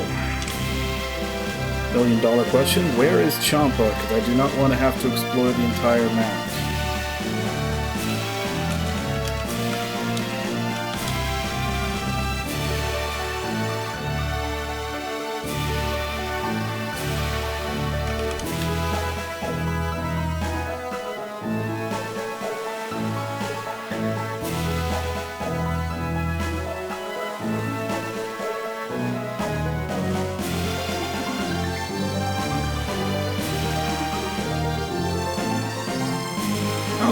$1 billion question, where is Champa? Because I do not want to have to explore the entire map.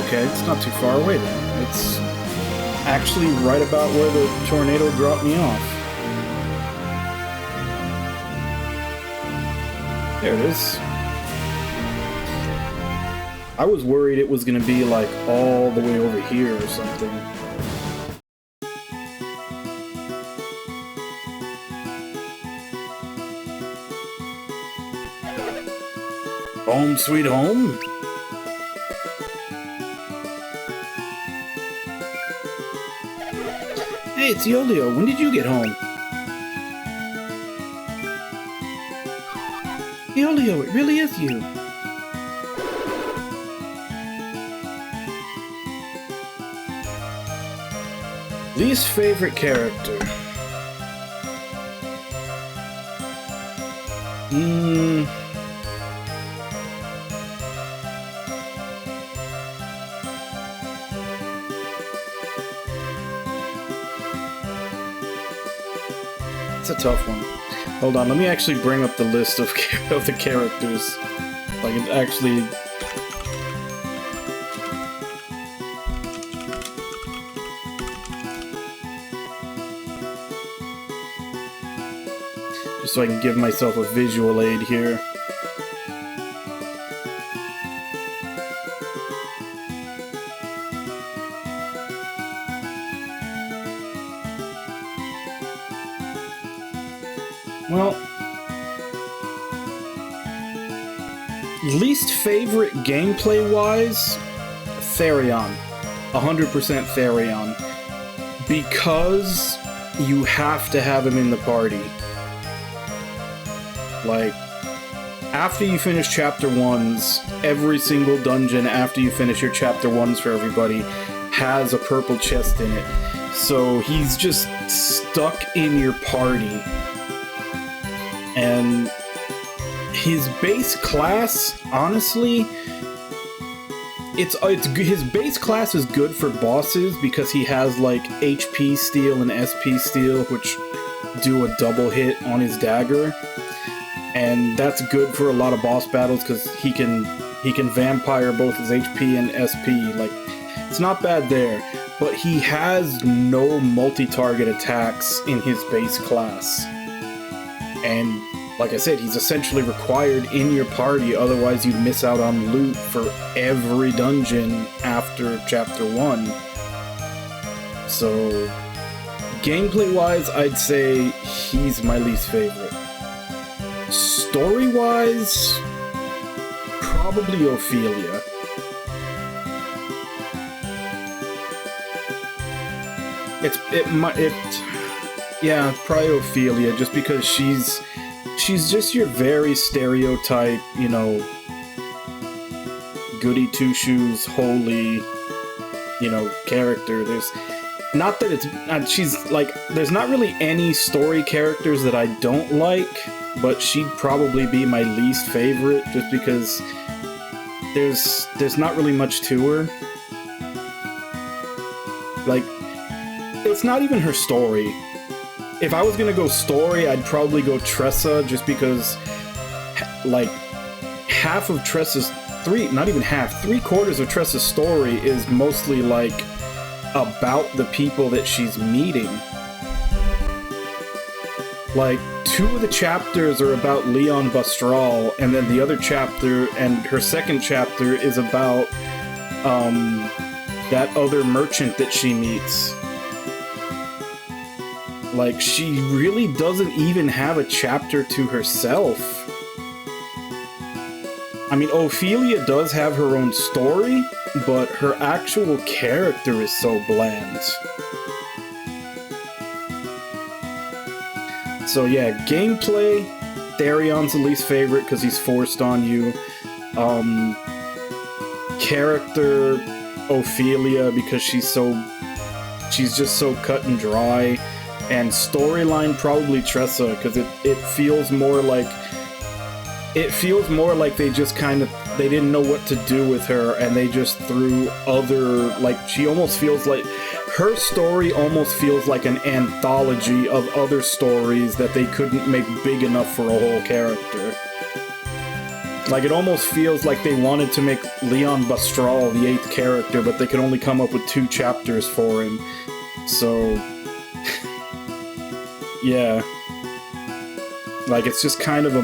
Okay, it's not too far away then. It's actually right about where the tornado dropped me off. There it is. I was worried it was gonna be like all the way over here or something. Home sweet home? Hey, it's Yolio. When did you get home? Yolio, it really is you. Least favorite character? It's a tough one. Hold on, let me actually bring up the list of the characters. Like, it actually... just so I can give myself a visual aid here. Well, least favorite gameplay-wise, Therion. 100% Therion. Because you have to have him in the party. Like, after you finish Chapter 1s, every single dungeon after you finish your Chapter 1s for everybody has a purple chest in it. So he's just stuck in your party. And his base class, honestly, it's his base class is good for bosses because he has like HP steal and SP steal, which do a double hit on his dagger, and that's good for a lot of boss battles because he can vampire both his HP and SP. Like, it's not bad there, but he has no multi-target attacks in his base class. And like I said, he's essentially required in your party, otherwise you miss out on loot for every dungeon after Chapter 1. So, gameplay-wise, I'd say he's my least favorite. Story-wise, probably Ophelia. Yeah, probably Ophelia, just because she's just your very stereotype, you know, goody two-shoes, holy, you know, character. There's not that it's she's like, there's not really any story characters that I don't like, but she'd probably be my least favorite just because there's not really much to her. Like, it's not even her story. If I was gonna go story, I'd probably go Tressa, just because, like, half of Tressa's, not even half, 3/4 of Tressa's story is mostly, like, about the people that she's meeting. Like, 2 of the chapters are about Leon Bastral, and then the other chapter, and her second chapter, is about, that other merchant that she meets. Like, she really doesn't even have a chapter to herself. I mean, Ophelia does have her own story, but her actual character is so bland. So yeah, gameplay, Therion's the least favorite because he's forced on you. Character, Ophelia, because she's just so cut and dry. And storyline, probably Tressa, because it feels more like they just they didn't know what to do with her, and they just threw other, like, she almost feels like her story almost feels like an anthology of other stories that they couldn't make big enough for a whole character. Like, it almost feels like they wanted to make Leon Bastral the 8th character, but they could only come up with 2 chapters for him. So, yeah. Like, it's just kind of a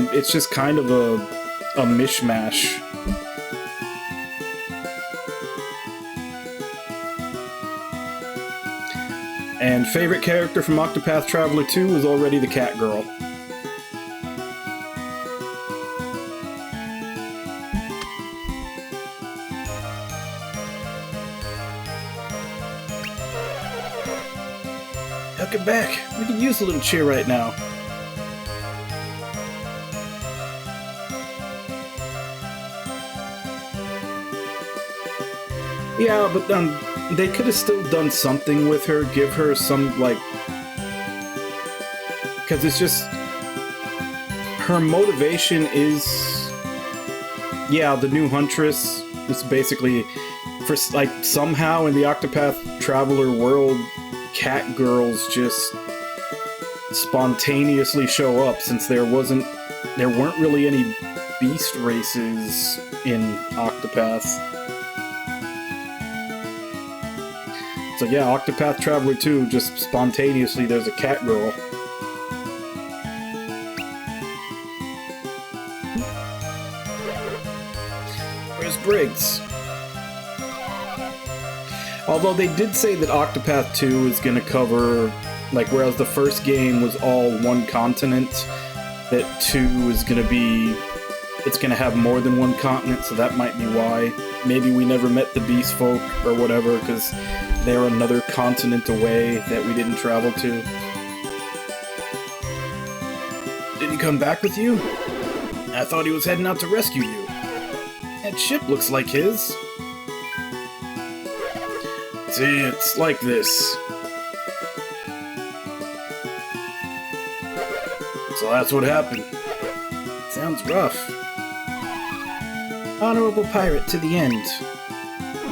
mishmash. And favorite character from Octopath Traveler 2 was already the cat girl. Welcome back. We could use a little cheer right now. Yeah, but they could have still done something with her, give her some, like... Because it's just... Her motivation is... Yeah, the new Huntress. It's basically... For, like, somehow in the Octopath Traveler world, cat girls just spontaneously show up, since there weren't really any beast races in Octopath. So yeah, Octopath Traveler 2, just spontaneously there's a cat girl. Where's Briggs? Although they did say that Octopath 2 is going to cover, like, whereas the first game was all one continent, that 2 is going to be, it's going to have more than one continent, so that might be why. Maybe we never met the Beast Folk or whatever, because they're another continent away that we didn't travel to. Didn't he come back with you? I thought he was heading out to rescue you. That ship looks like his. See, it's like this. So that's what happened. Sounds rough. Honorable pirate to the end.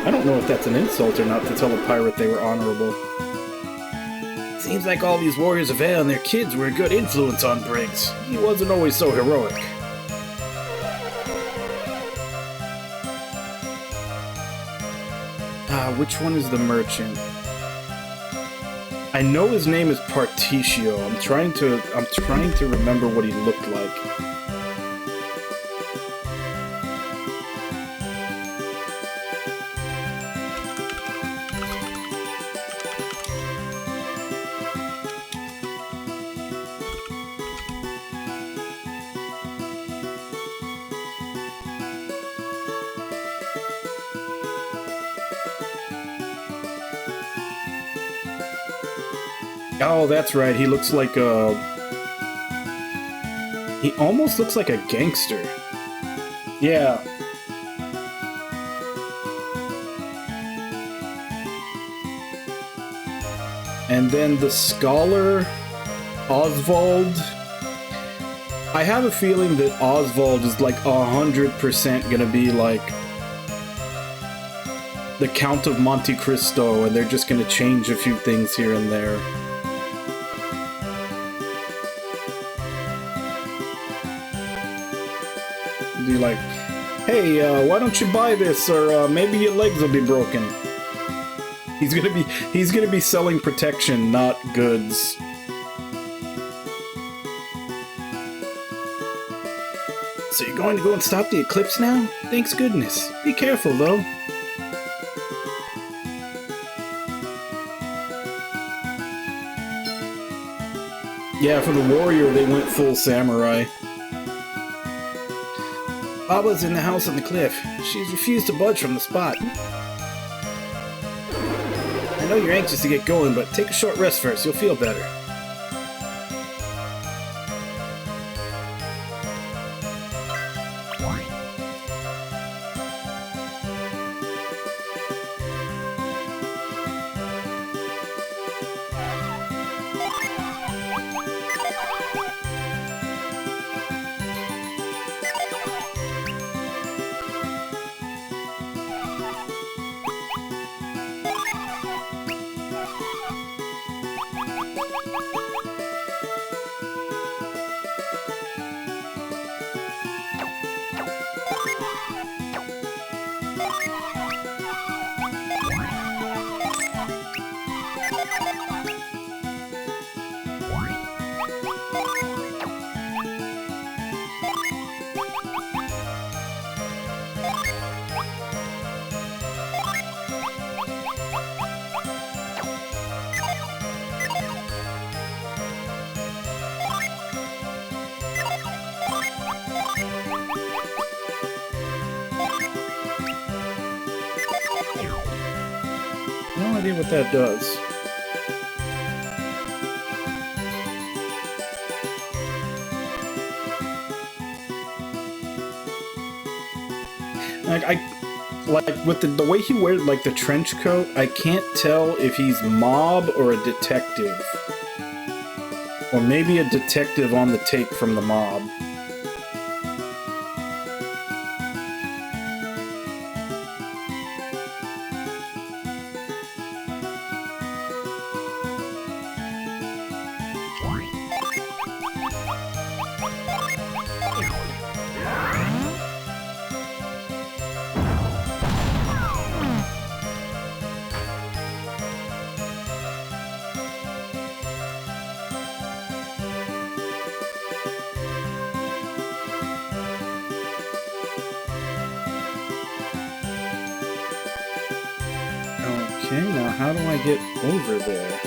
I don't know if that's an insult or not to tell a pirate they were honorable. Seems like all these warriors of Vale and their kids were a good influence on Briggs. He wasn't always so heroic. Which one is the merchant? I know his name is Particio. I'm trying to remember what he looked like. Oh, that's right. He looks like a... He almost looks like a gangster. Yeah. And then the scholar, Oswald. I have a feeling that Oswald is like 100% gonna be like the Count of Monte Cristo, and they're just gonna change a few things here and there. Be like, hey, why don't you buy this, or maybe your legs will be broken. He's gonna be selling protection, not goods. So you're going to go and stop the eclipse now? Thanks goodness. Be careful though. Yeah, for the warrior they went full samurai. Baba's in the house on the cliff. She's refused to budge from the spot. I know you're anxious to get going, but take a short rest first. You'll feel better. idea what that does. Like with the way he wears like the trench coat, I can't tell if he's mob or a detective. Or maybe a detective on the take from the mob. Okay, now how do I get over there?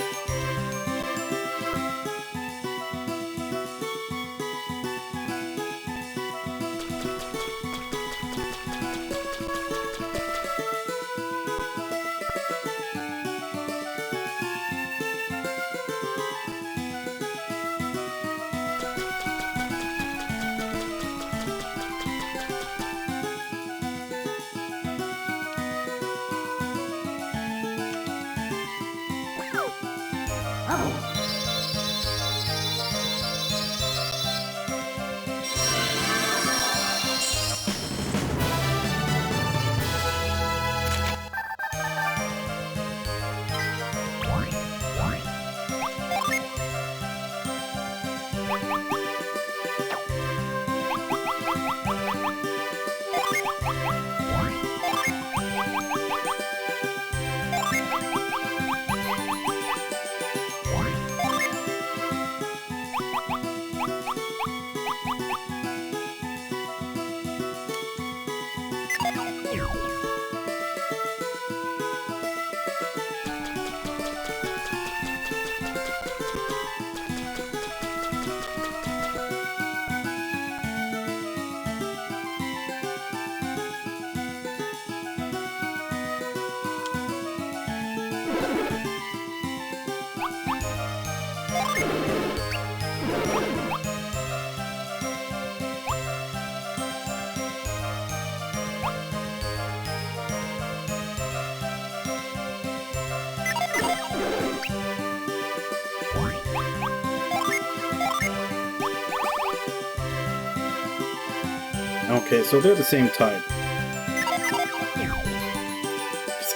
Okay, so they're the same type.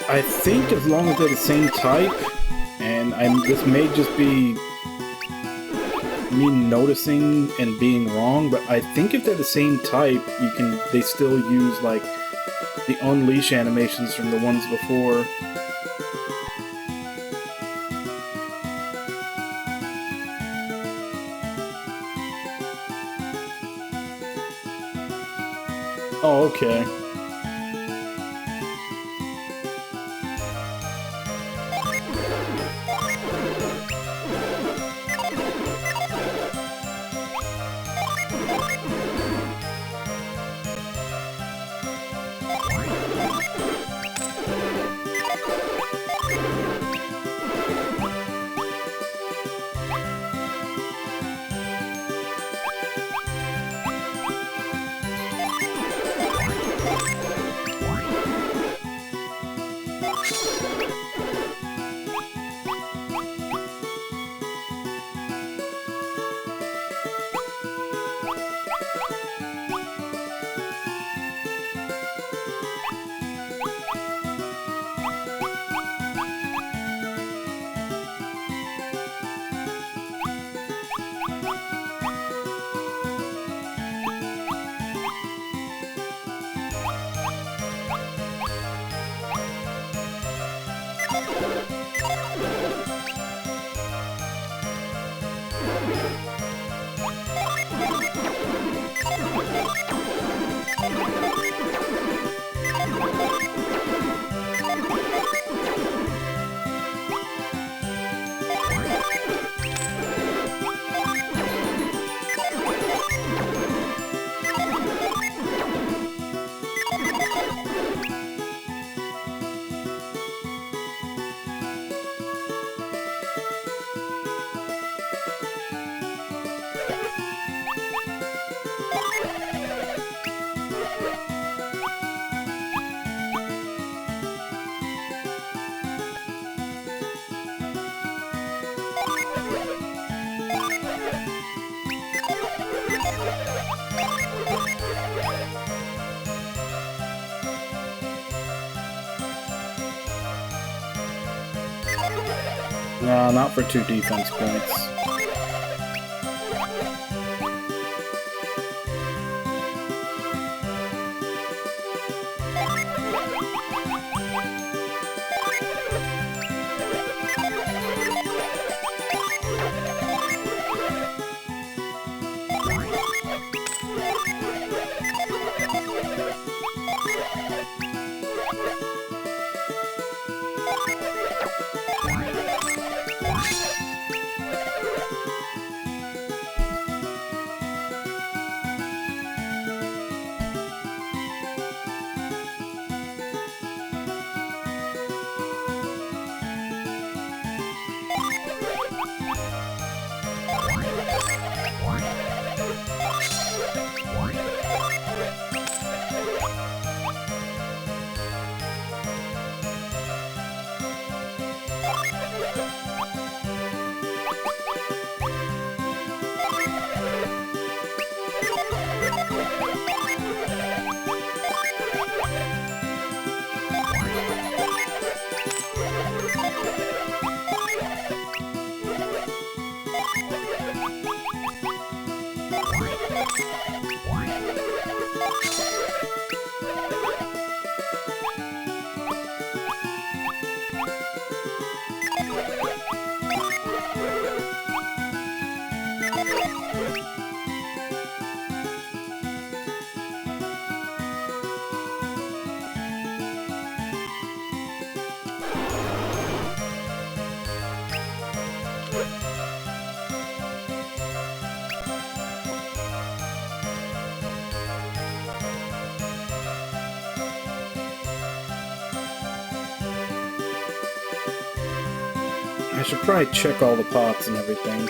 I think as long as they're the same type, and this may just be me noticing and being wrong, but I think if they're the same type, they still use like the unleash animations from the ones before. Oh, okay. Nah, not for 2 defense points. I should probably check all the pots and everything.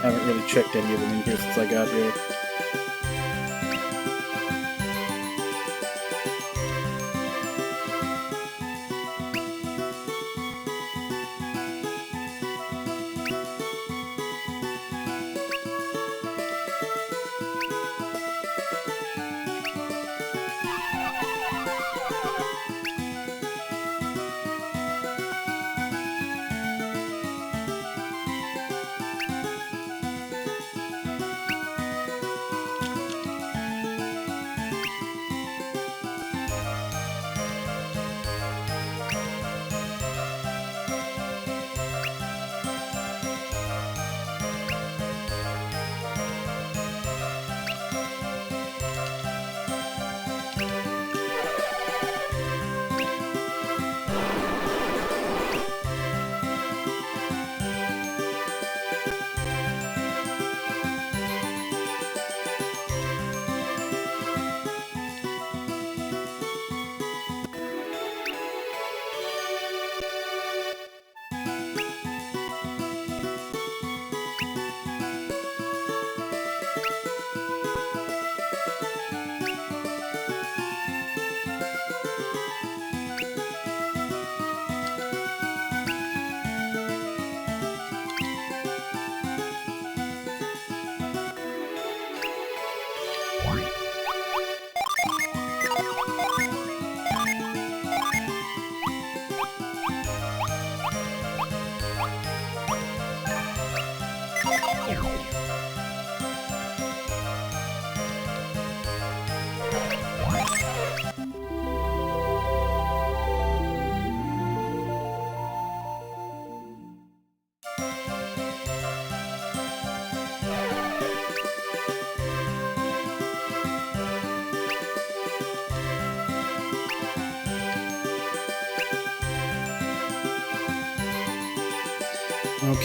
Haven't really checked any of them in here since I got here.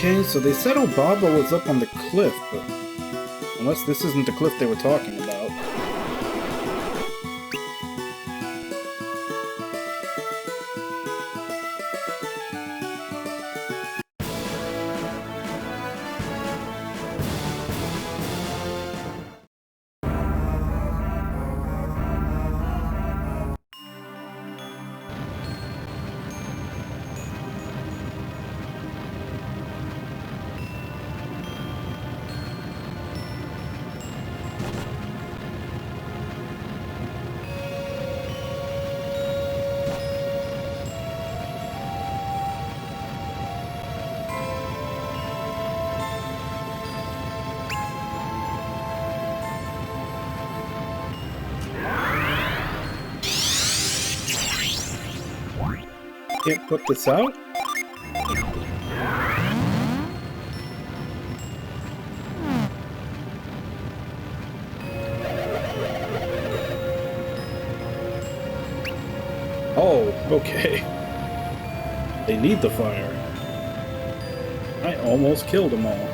Okay, so they said Obaba was up on the cliff, but unless this isn't the cliff they were talking about. Can't put this out? Oh, okay. They need the fire. I almost killed them all.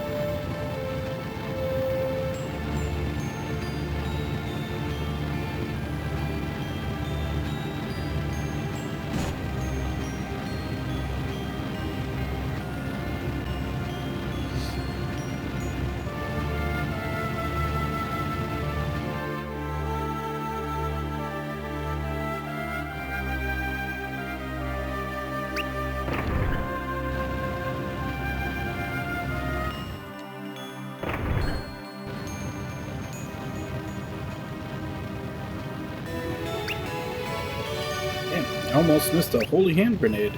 I almost missed a holy hand grenade.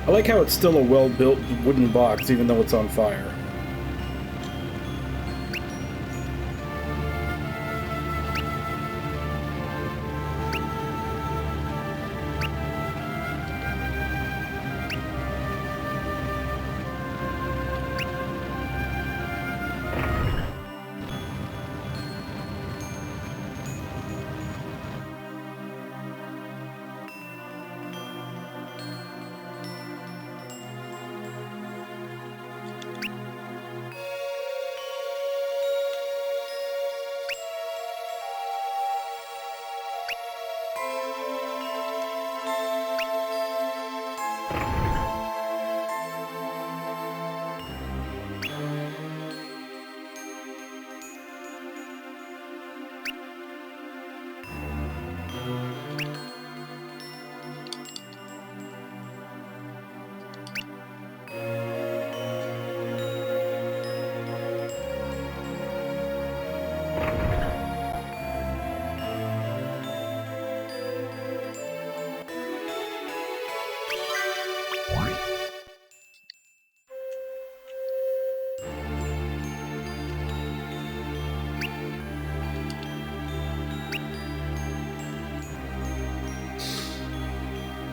I like how it's still a well-built wooden box, even though it's on fire.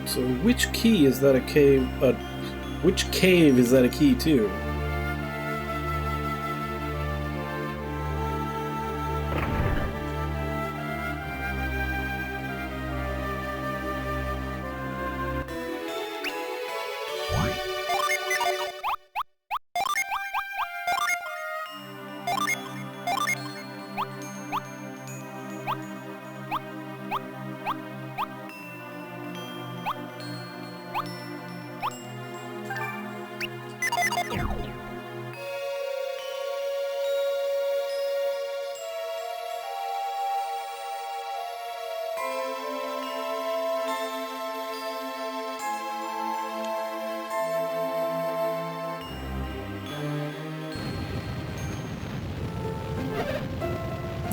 So which key is that a cave? Which cave is that a key to?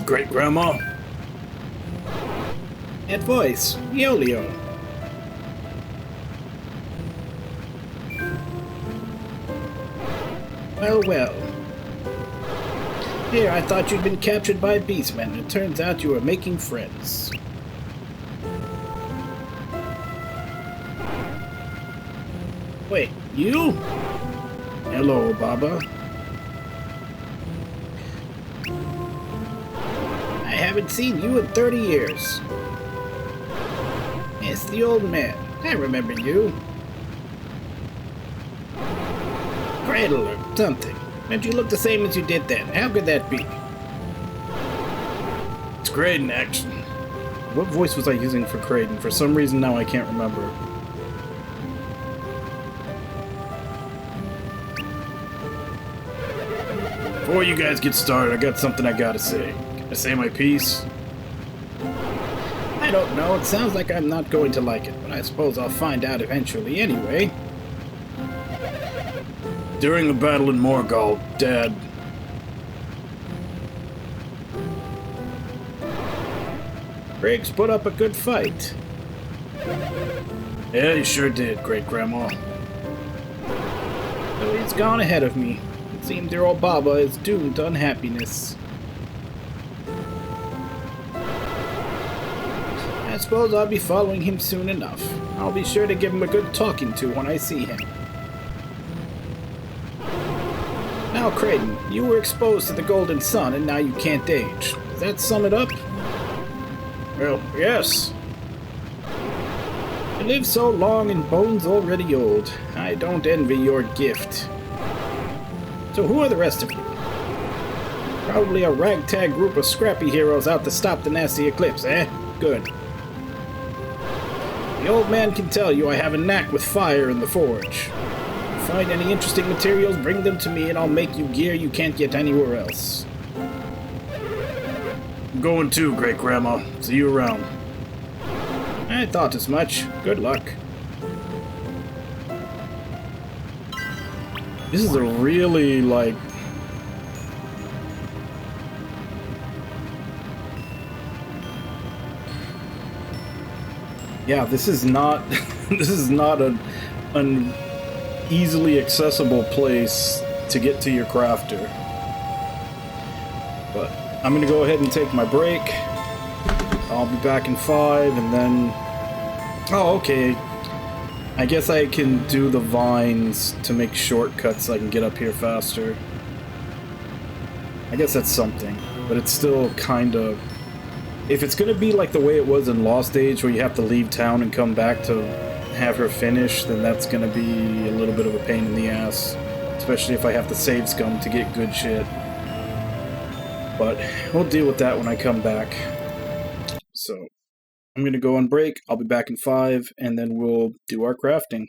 Great Grandma. And voice, Yolio. Well, well. Here, I thought you'd been captured by beastmen. It turns out you were making friends. Wait, you? Hello, Baba. I haven't seen you in 30 years. It's the old man. I remember you. cradle or something. And you look the same as you did then. How could that be? It's Creighton, actually. What voice was I using for Creighton? For some reason now I can't remember. Before you guys get started, I got something I gotta say. Can I say my piece? I don't know. It sounds like I'm not going to like it, but I suppose I'll find out eventually anyway. During the battle in Morgul, Dad... Briggs put up a good fight. Yeah, he sure did, Great-Grandma. Though he's gone ahead of me. It seems dear old Baba is doomed to unhappiness. I suppose I'll be following him soon enough. I'll be sure to give him a good talking to when I see him. Now, Creighton, you were exposed to the golden sun and now you can't age. Does that sum it up? Well, yes. You live so long and bones already old. I don't envy your gift. So who are the rest of you? Probably a ragtag group of scrappy heroes out to stop the nasty eclipse, eh? Good. The old man can tell you I have a knack with fire in the forge. If you find any interesting materials, bring them to me and I'll make you gear you can't get anywhere else. I'm going too, Great-Grandma. See you around. I thought as much. Good luck. This is a really, like... Yeah, this is not... this is not an easily accessible place to get to your crafter. But I'm gonna go ahead and take my break. I'll be back in 5, and then... Oh, okay. I guess I can do the vines to make shortcuts so I can get up here faster. I guess that's something, but it's still kind of... If it's gonna be like the way it was in Lost Age, where you have to leave town and come back to have her finish, then that's gonna be a little bit of a pain in the ass. Especially if I have to save scum to get good shit. But we'll deal with that when I come back. So, I'm gonna go on break, I'll be back in 5, and then we'll do our crafting.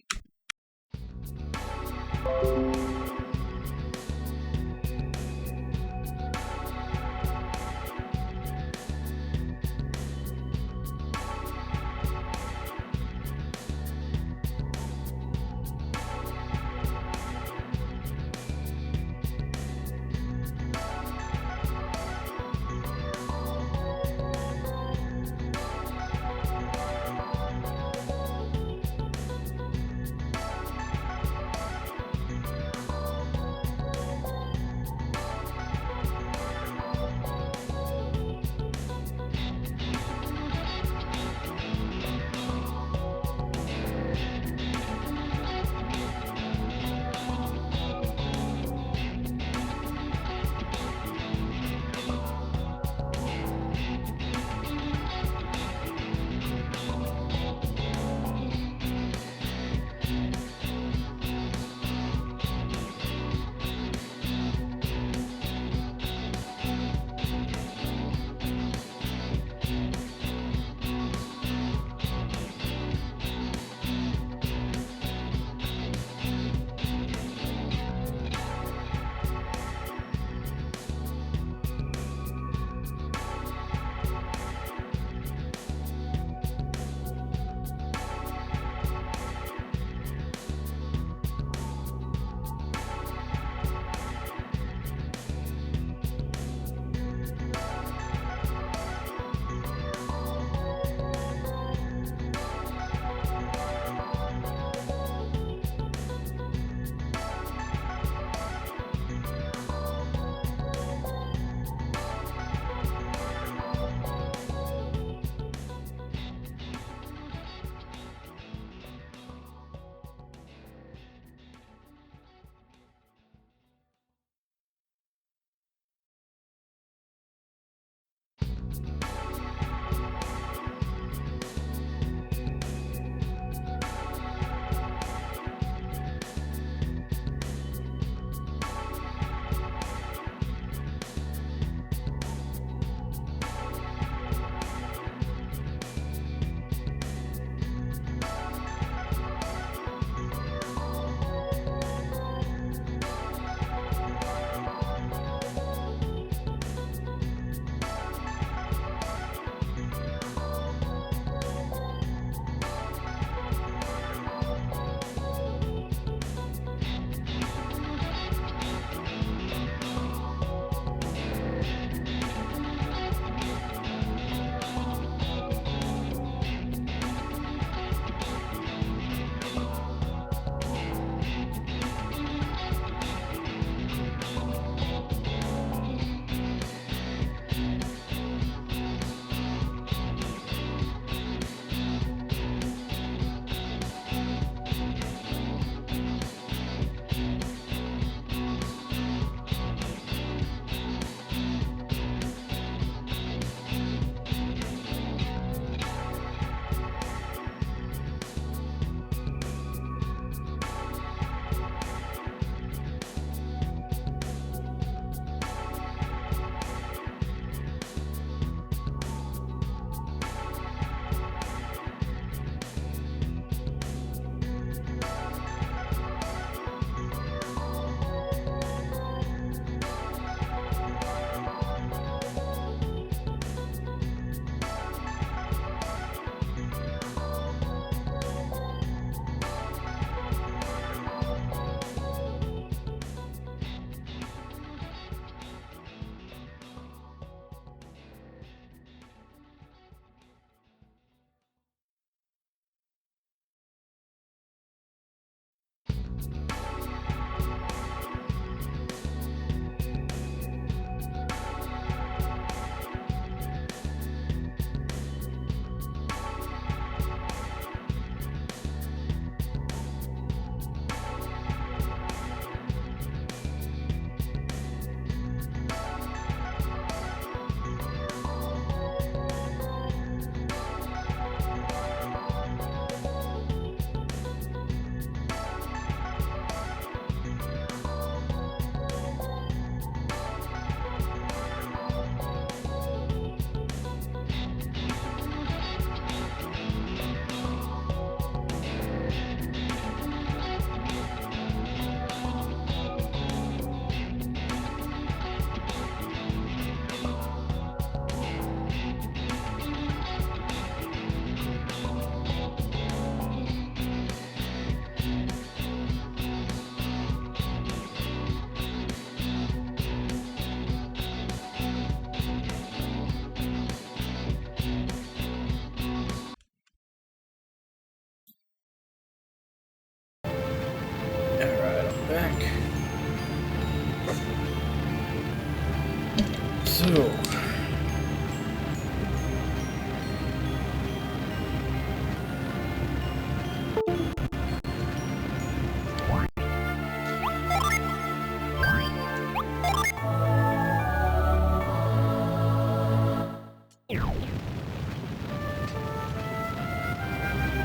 So...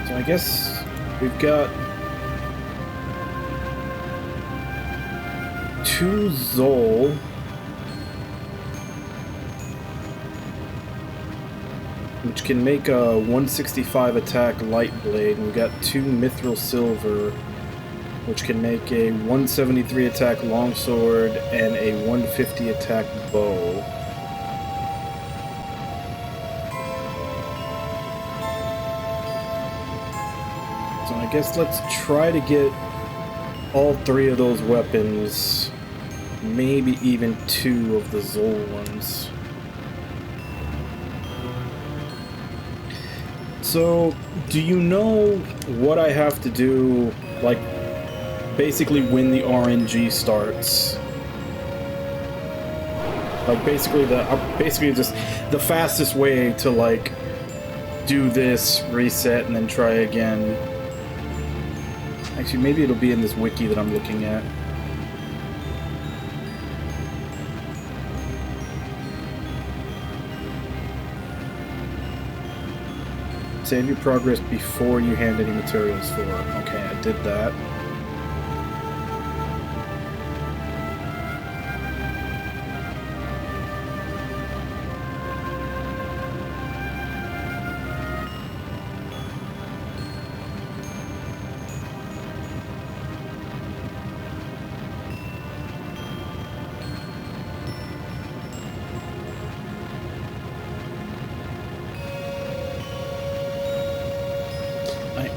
So I guess we've got 2 Zol. Which can make a 165 attack light blade, and we've got 2 mithril silver, which can make a 173 attack longsword and a 150 attack bow. So I guess let's try to get all 3 of those weapons, maybe even 2 of the Zol ones. So, do you know what I have to do, like, basically when the RNG starts? Like, basically just the fastest way to, like, do this, reset, and then try again. Actually, maybe it'll be in this wiki that I'm looking at. Save your progress before you hand any materials for. Okay, I did that.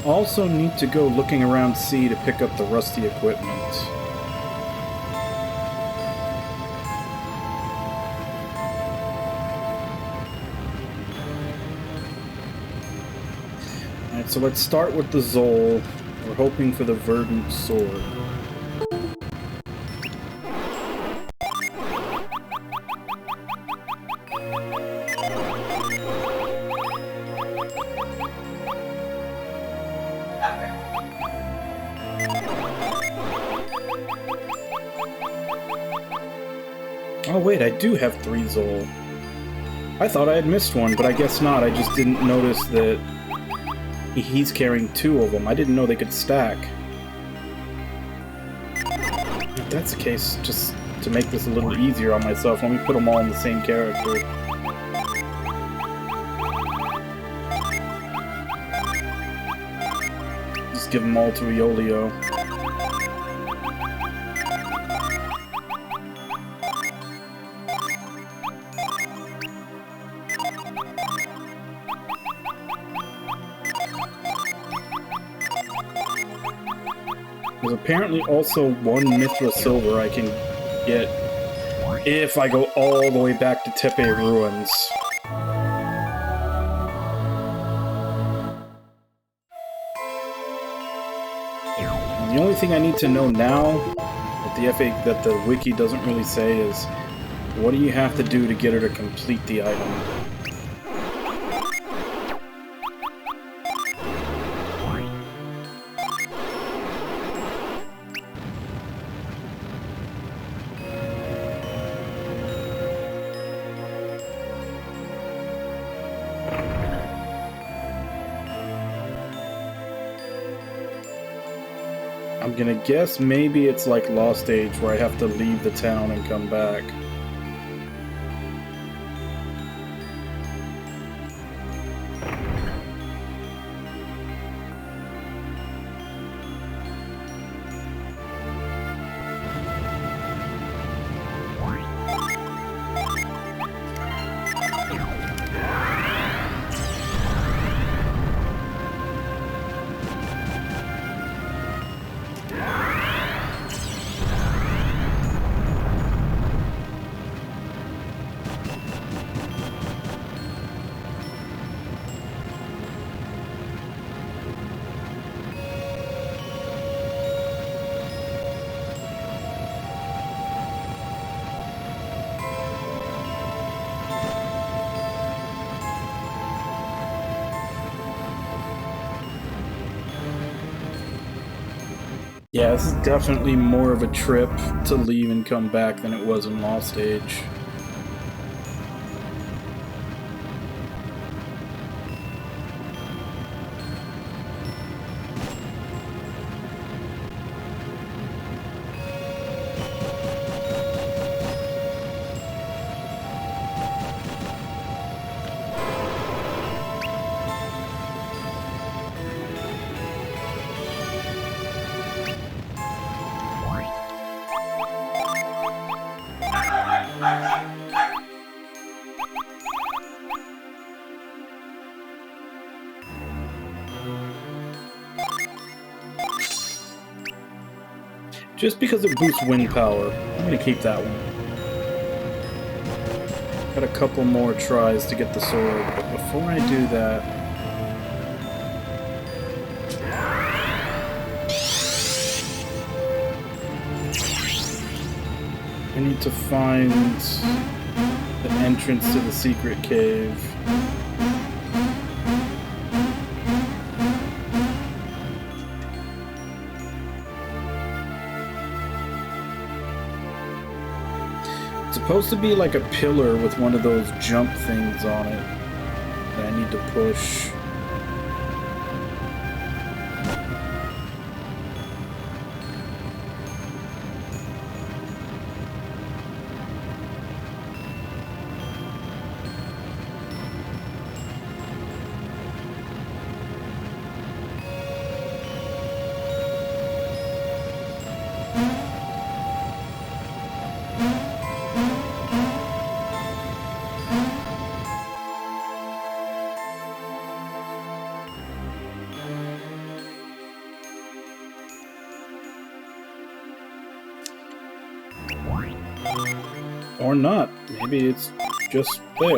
Also need to go looking around C to pick up the rusty equipment. Alright, so let's start with the Zol. We're hoping for the verdant sword. Oh wait, I do have 3 Zol. I thought I had missed one, but I guess not. I just didn't notice that he's carrying 2 of them. I didn't know they could stack. If that's the case, just to make this a little easier on myself, let me put them all in the same character. Just give them all to Iolio. There's apparently also 1 mithril silver I can get if I go all the way back to Tepe Ruins. The only thing I need to know now that the wiki doesn't really say is, what do you have to do to get her to complete the item? I'm gonna guess maybe it's like Lost Age, where I have to leave the town and come back. Yeah, this is definitely more of a trip to leave and come back than it was in Lost Age. Just because it boosts wind power. I'm gonna keep that one. Got a couple more tries to get the sword, but before I do that... I need to find the entrance to the secret cave. Supposed to be like a pillar with one of those jump things on it that I need to push. Or not. Maybe it's just there.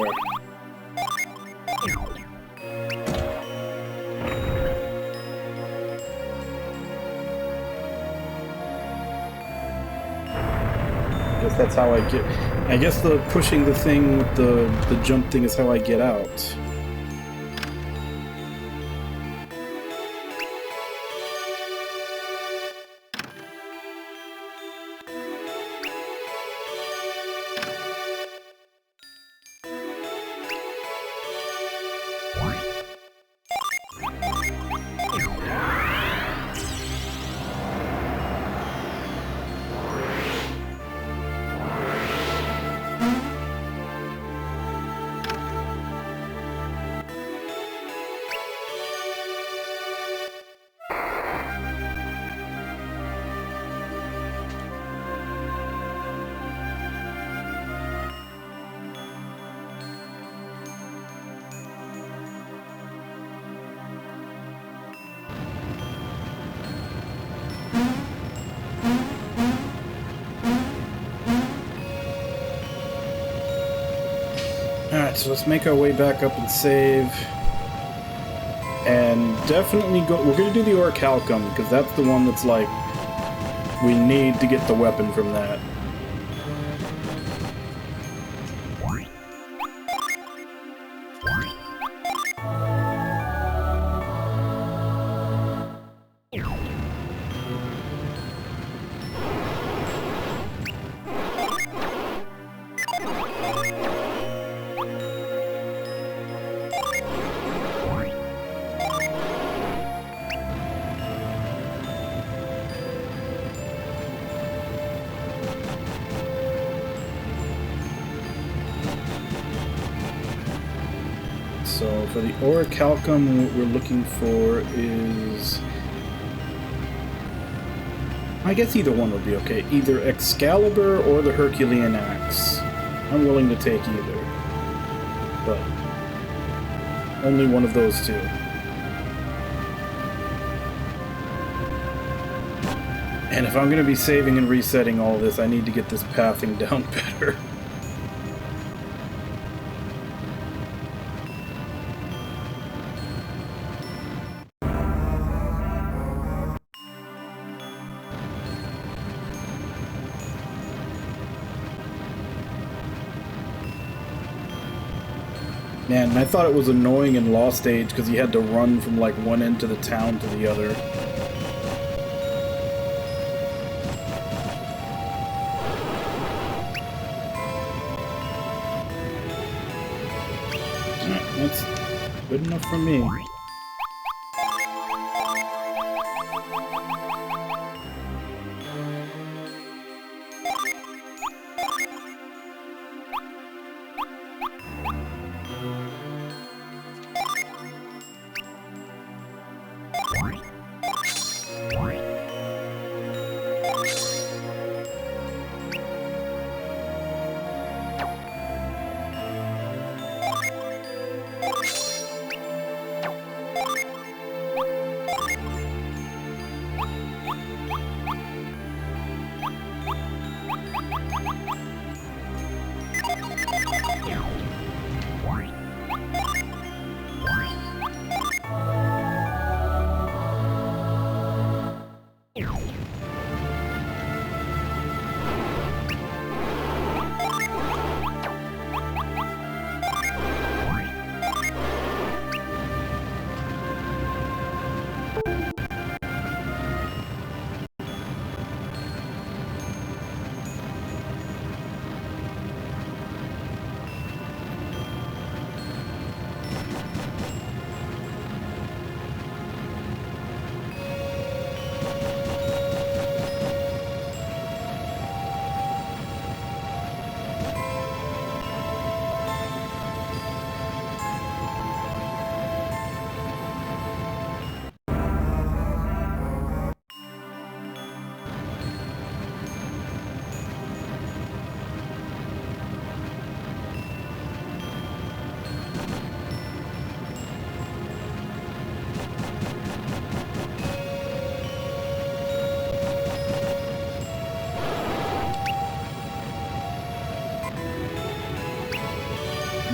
I guess that's how I get... I guess the pushing the thing with the jump thing is how I get out. Alright, so let's make our way back up and save. And definitely go... We're going to do the Orichalcum, because that's the one that's like We need to get the weapon from that. So for the orichalcum, what we're looking for is... I guess either one would be okay. Either Excalibur or the Herculean Axe. I'm willing to take either. But only one of those two. And if I'm going to be saving and resetting all this, I need to get this pathing down better. Man, and I thought it was annoying in Lost Age because you had to run from like one end to the town to the other. That's good enough for me.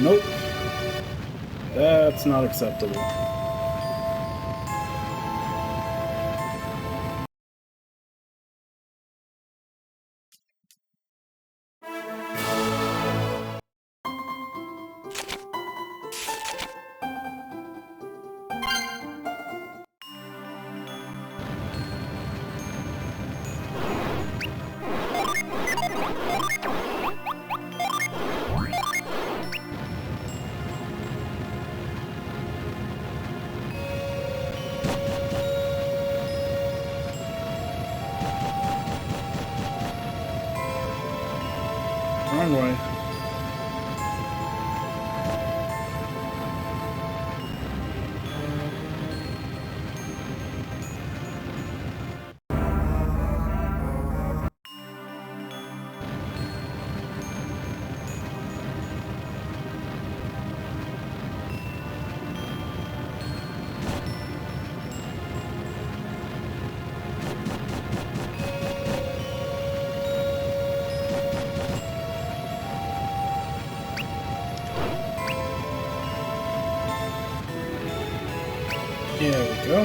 Nope. That's not acceptable. Wrong way. There we go.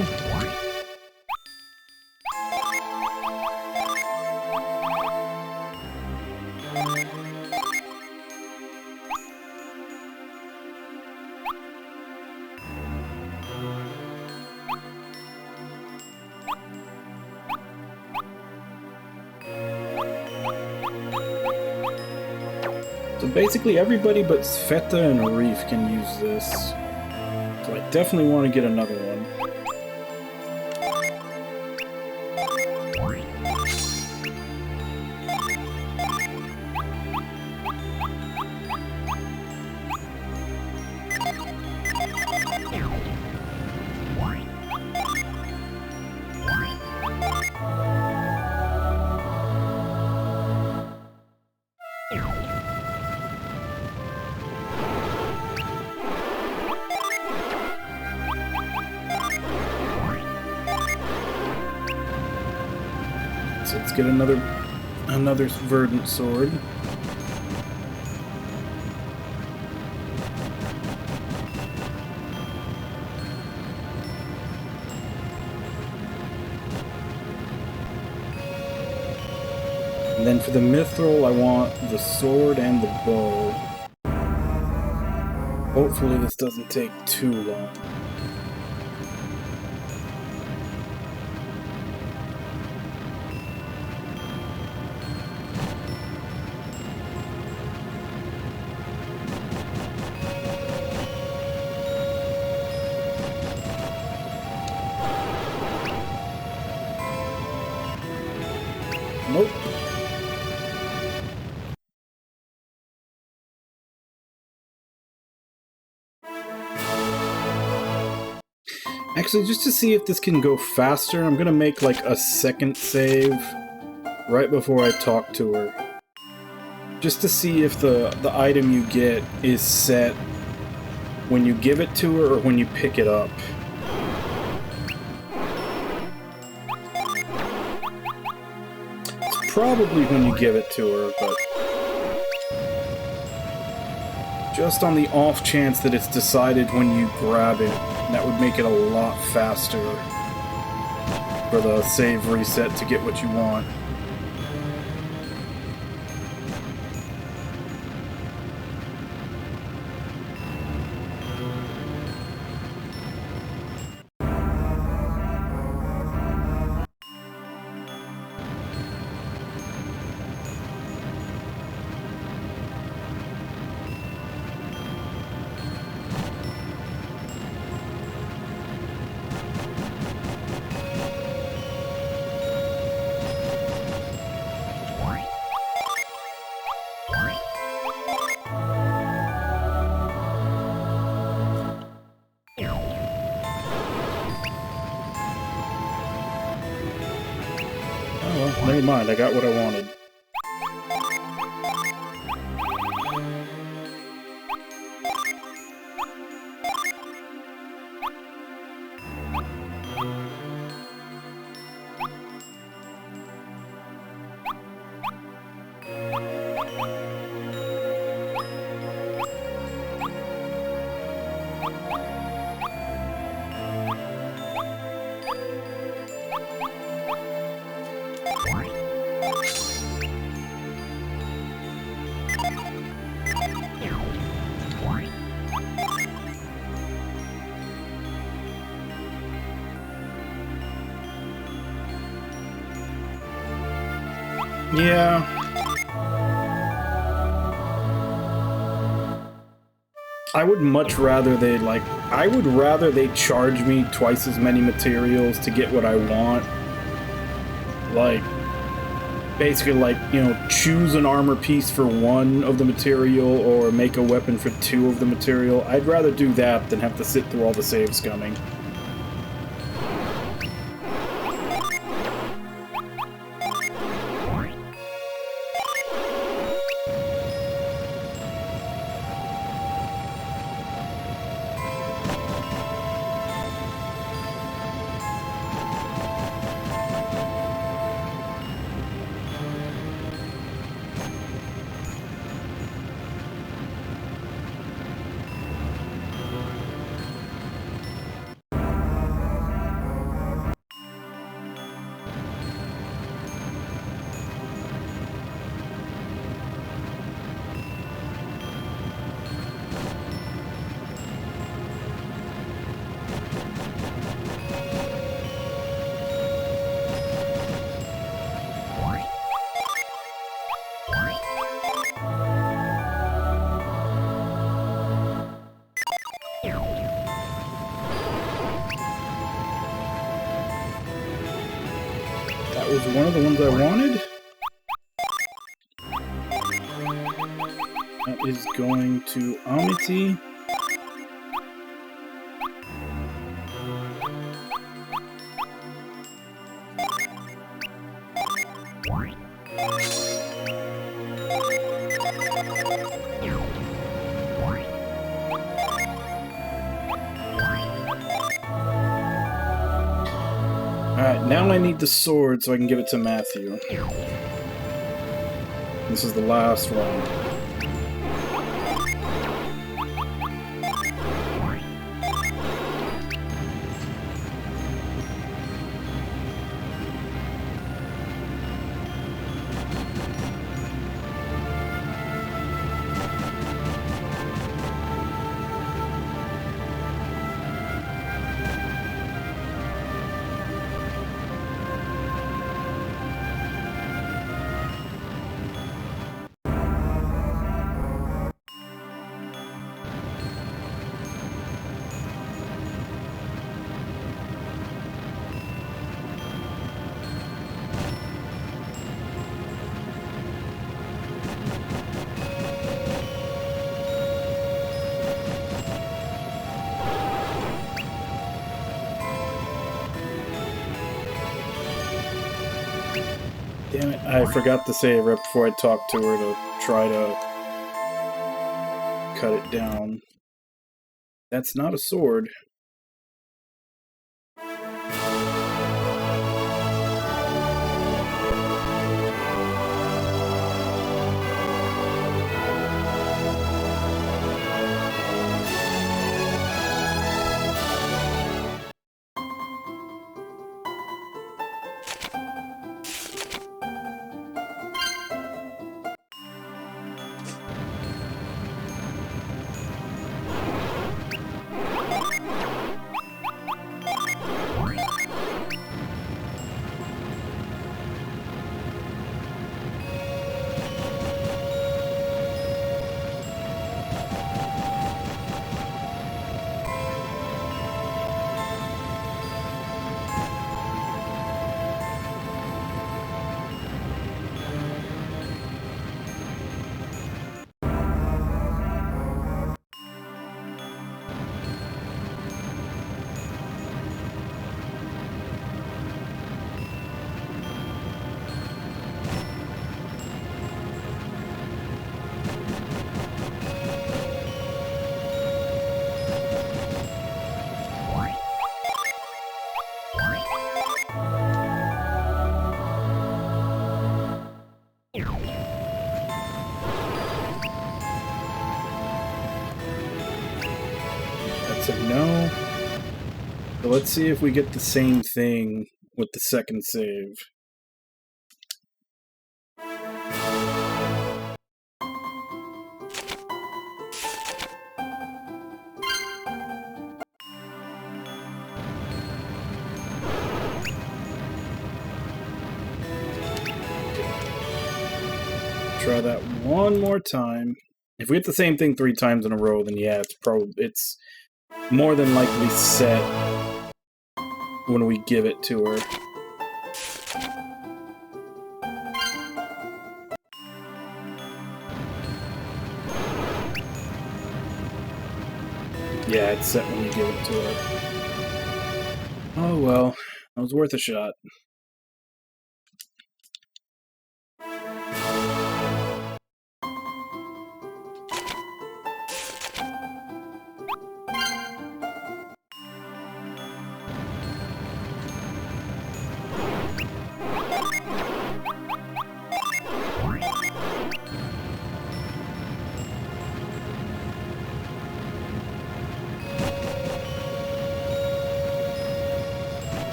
So basically everybody but Sveta and Arif can use this. So I definitely want to get another one. So let's get another verdant sword. And then for the mithril, I want the sword and the bow. Hopefully this doesn't take too long. Nope. Actually, just to see if this can go faster, I'm gonna make like a second save right before I talk to her. Just to see if the item you get is set when you give it to her or when you pick it up. It's probably when you give it to her, but just on the off chance that it's decided when you grab it, that would make it a lot faster for the save reset to get what you want. Well, never mind, I got what I wanted. Yeah. I would much rather I would rather they charge me twice as many materials to get what I want. Like, basically choose an armor piece for one of the material or make a weapon for two of the material. I'd rather do that than have to sit through all the save scumming. that was one of the ones I wanted. That is going to Amity. Alright, now I need the sword so I can give it to Matthew. This is the last one. Damn it, I forgot to save right before I talked to her to try to cut it down. That's not a sword. That's a no. So let's see if we get the same thing with the second save. Try that one more time. If we get the same thing 3 times in a row, then yeah, it's more than likely set when we give it to her. Yeah, it's set when you give it to her. Oh well, that was worth a shot.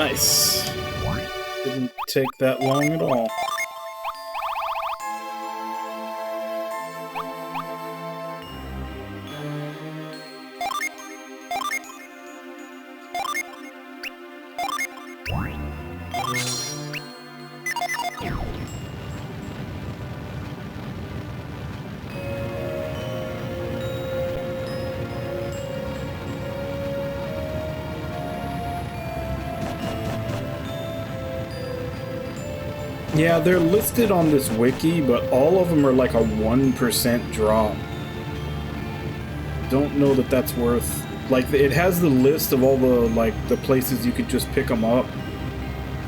Nice. Didn't take that long at all. Yeah, they're listed on this wiki, but all of them are like a 1% drop. Don't know that that's worth... Like, it has the list of all the, like, the places you could just pick them up.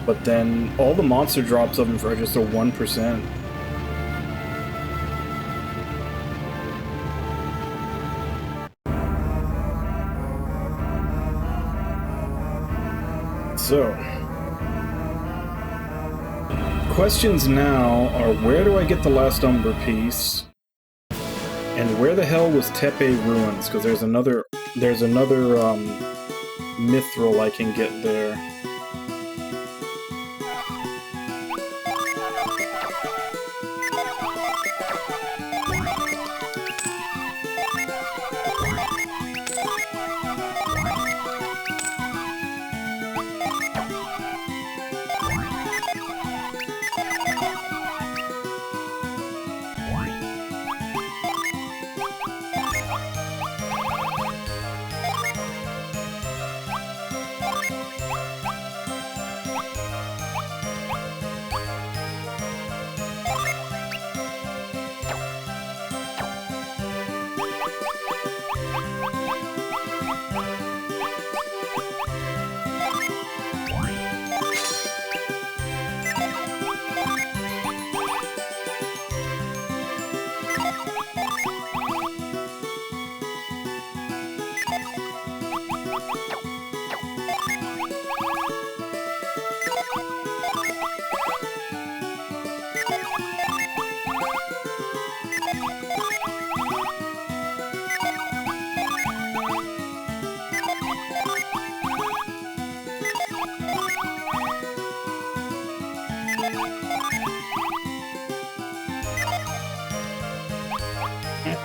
But then all the monster drops of them are just a 1%. So... questions now are, where do I get the last Umbra piece? And where the hell was Tepe Ruins? Because there's another mithril I can get there.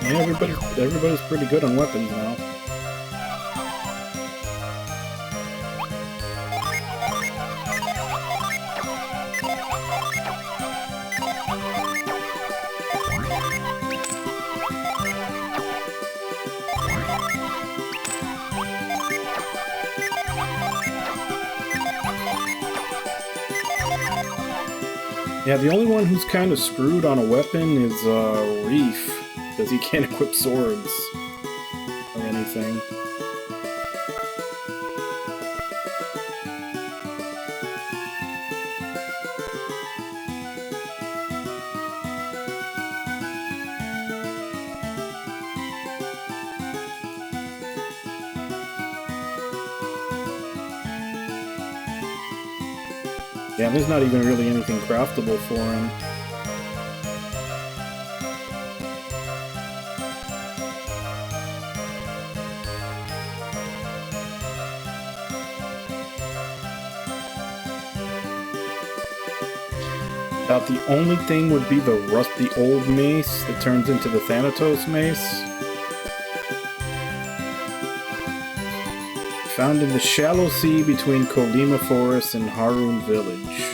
Yeah, everybody's pretty good on weapons now. Yeah, the only one who's kind of screwed on a weapon is Reef, because he can't equip swords or anything. Yeah, there's not even really anything craftable for him. About the only thing would be the old mace that turns into the Thanatos mace. Found in the shallow sea between Kolima Forest and Harun Village.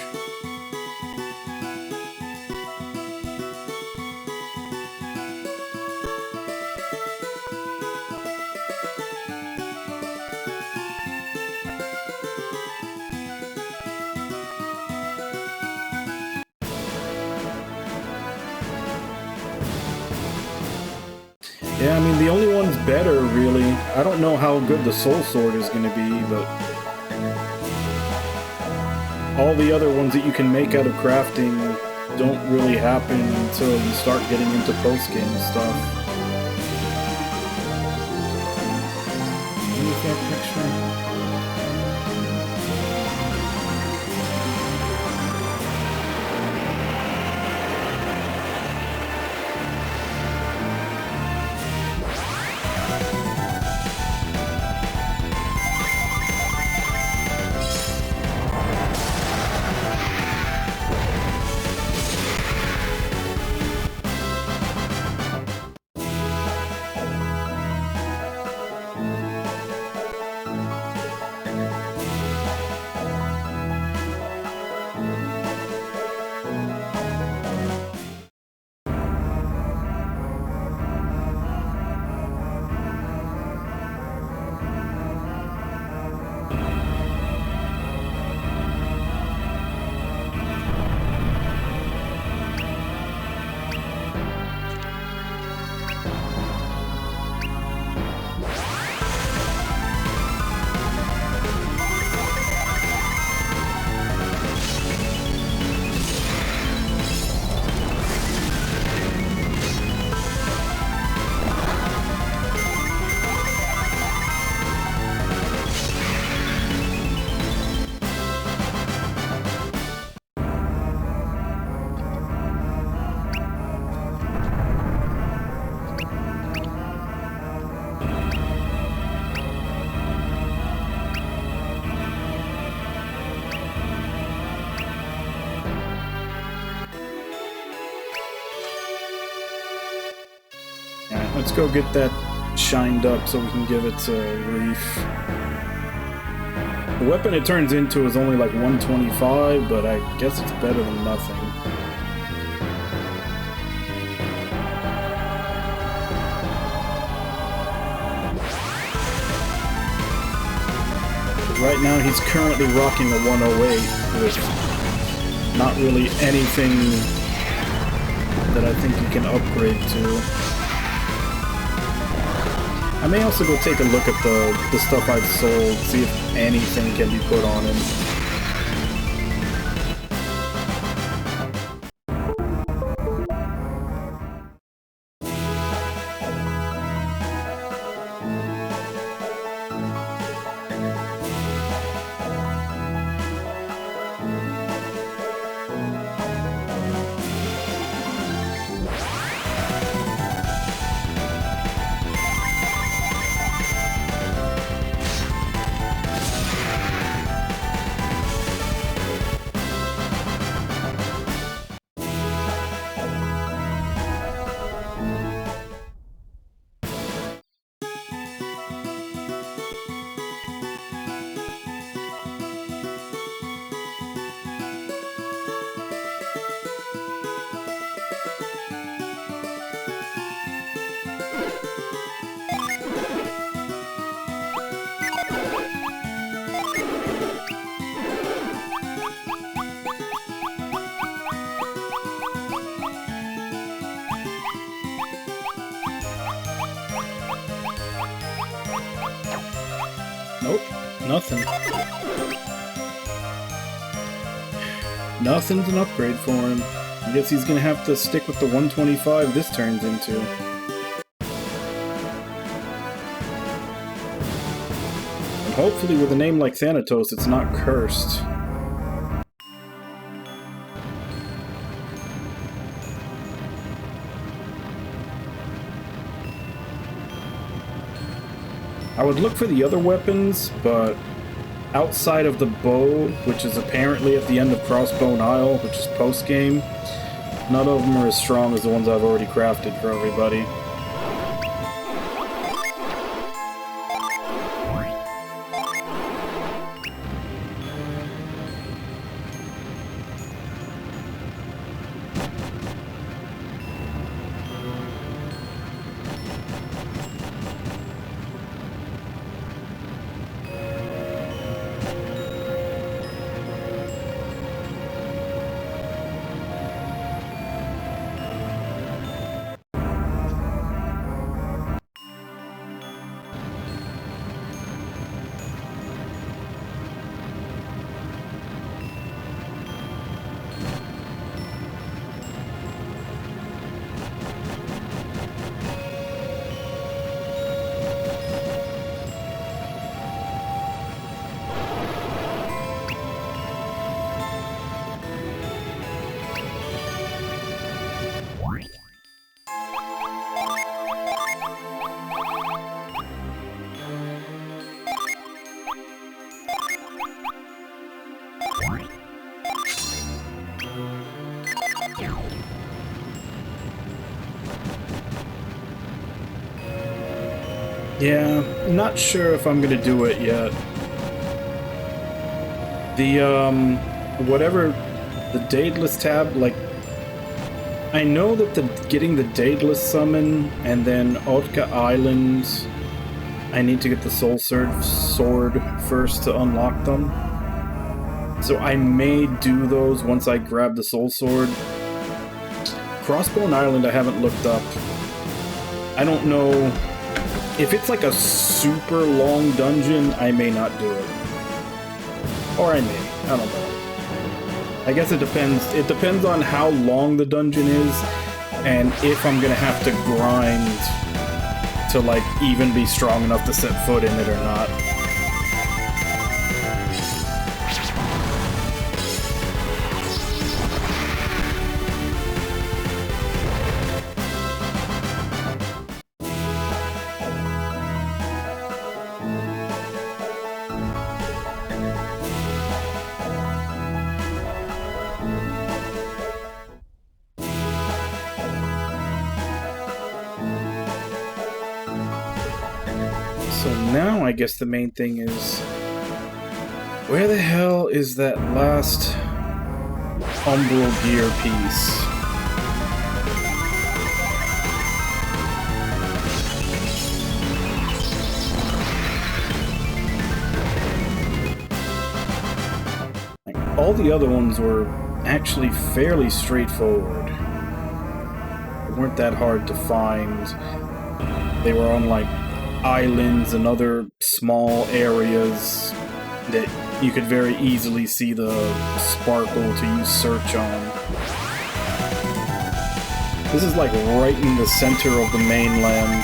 Yeah, I mean, the only one's better, really. I don't know how good the Soul Sword is going to be, but all the other ones that you can make out of crafting don't really happen until you start getting into post-game stuff. Look at that picture. Let's go get that shined up so we can give it to Reef. The weapon it turns into is only like 125, but I guess it's better than nothing. Right now he's currently rocking a 108 with not really anything that I think you can upgrade to. I may also go take a look at the stuff I've sold, see if anything can be put on him. Nope, nothing. Nothing's an upgrade for him. I guess he's gonna have to stick with the 125 this turns into. And hopefully with a name like Thanatos, it's not cursed. I would look for the other weapons, but outside of the bow, which is apparently at the end of Crossbone Isle, which is post-game, none of them are as strong as the ones I've already crafted for everybody. Yeah, not sure if I'm gonna do it yet. The, whatever, the Daedalus tab, like, I know that getting the Daedalus summon and then Otka Island, I need to get the Soul Sword first to unlock them. So I may do those once I grab the Soul Sword. Crossbone Island I haven't looked up. I don't know. If it's like a super long dungeon, I may not do it. Or I may. I don't know. I guess it depends. It depends on how long the dungeon is, and if I'm gonna have to grind to, like, even be strong enough to set foot in it or not. So now I guess the main thing is, where the hell is that last umbral gear piece? Like, all the other ones were actually fairly straightforward. They weren't that hard to find. They were on like islands and other small areas that you could very easily see the sparkle to use search on. This is like right in the center of the mainland.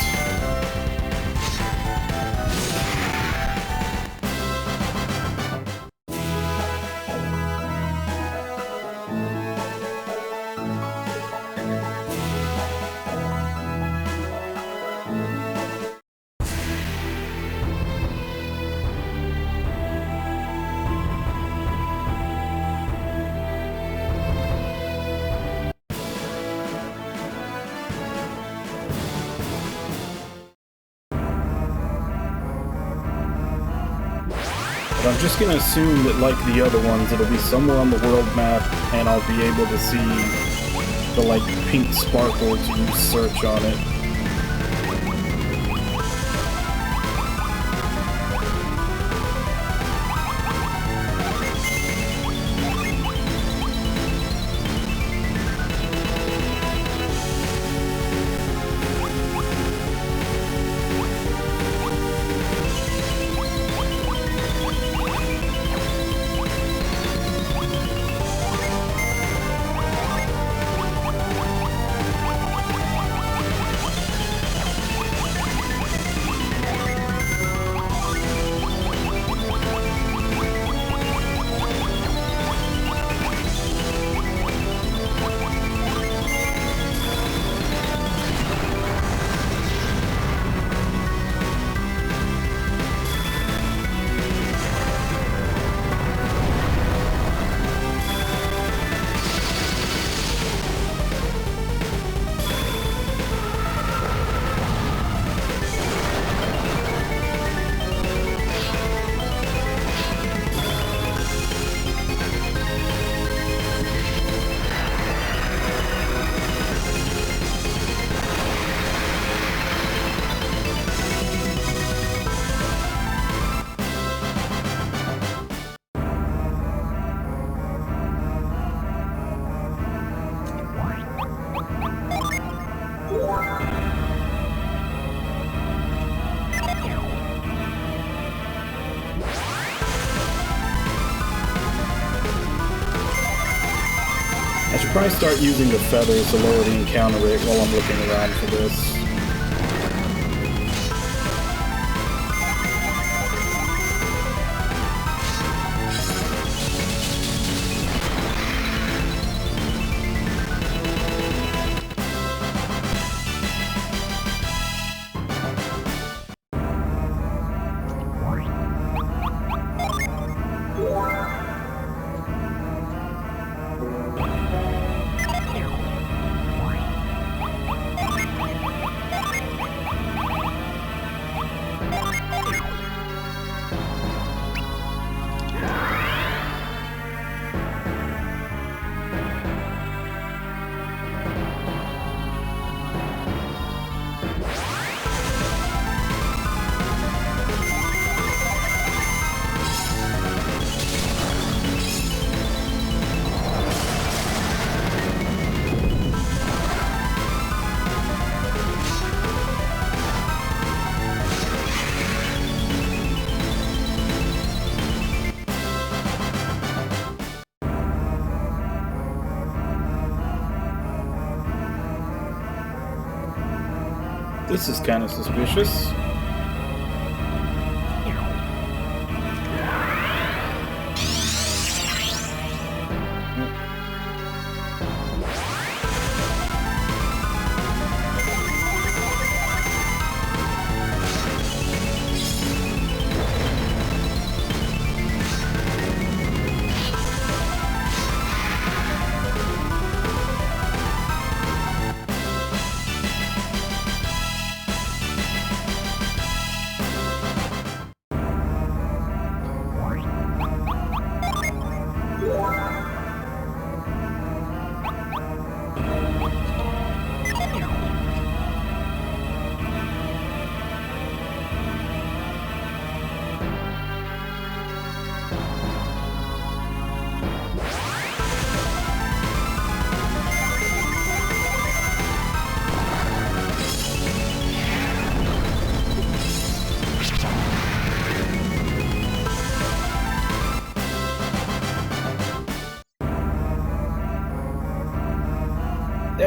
But I'm just gonna assume that, like the other ones, it'll be somewhere on the world map, and I'll be able to see the, like, pink sparkle to use search on it. I should probably start using the feathers to lower the encounter rate while I'm looking around for this. This is kind of suspicious.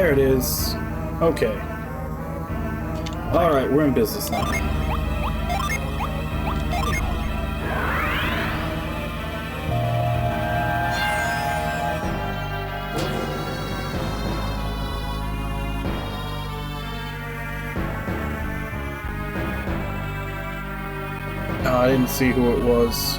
there it is. Okay. Alright, we're in business now. Oh, I didn't see who it was.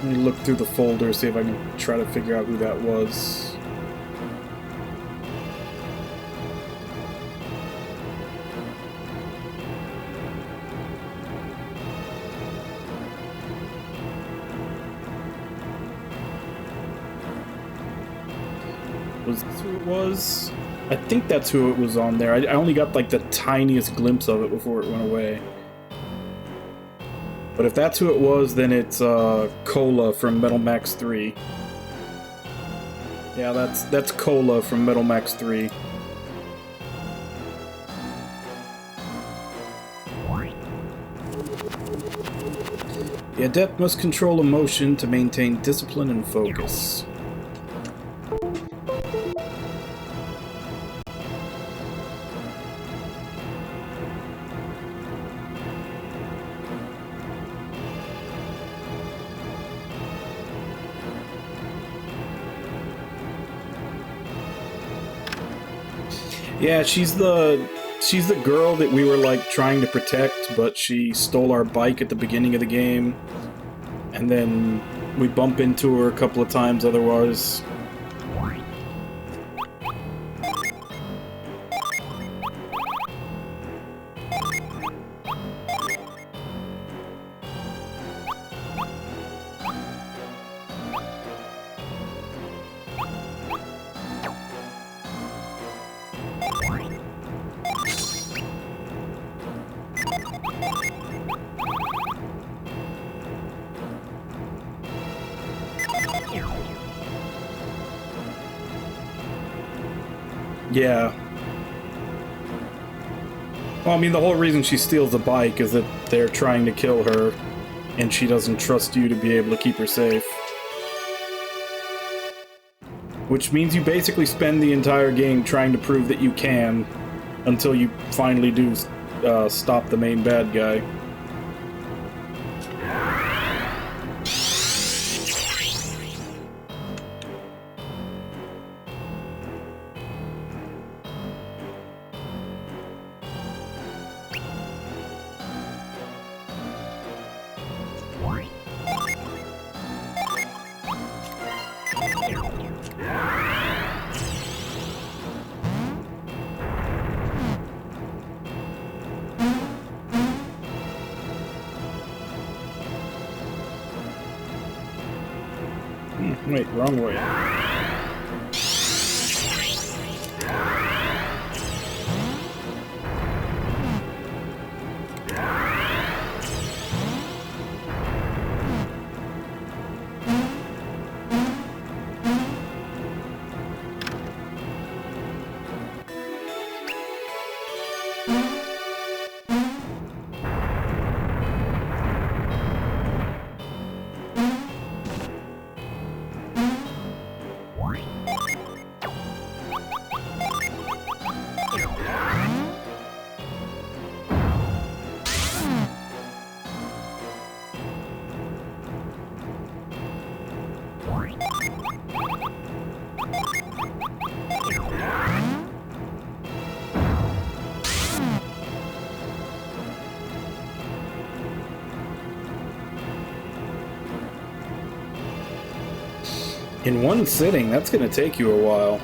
Let me look through the folder, see if I can try to figure out who that was. Was this who it was? I think that's who it was on there. I only got like the tiniest glimpse of it before it went away. But if that's who it was, then it's Cola from Metal Max 3. Yeah, that's Cola from Metal Max 3. The adept must control emotion to maintain discipline and focus. Yeah, she's the girl that we were like trying to protect, but she stole our bike at the beginning of the game. And then we bump into her a couple of times otherwise. Yeah. Well, I mean, the whole reason she steals the bike is that they're trying to kill her, and she doesn't trust you to be able to keep her safe. Which means you basically spend the entire game trying to prove that you can, until you finally do stop the main bad guy. Wait, wrong way. In one sitting, that's gonna take you a while.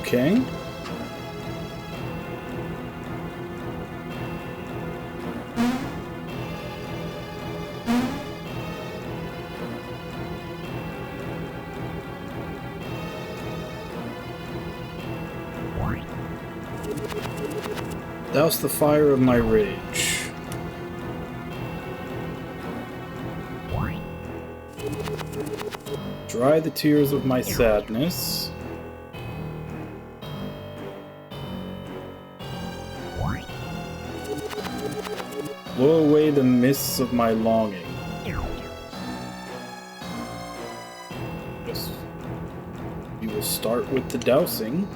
Okay. Douse the fire of my rage. Dry the tears of my sadness. Blow away the mists of my longing. Yes. We will start with the dousing.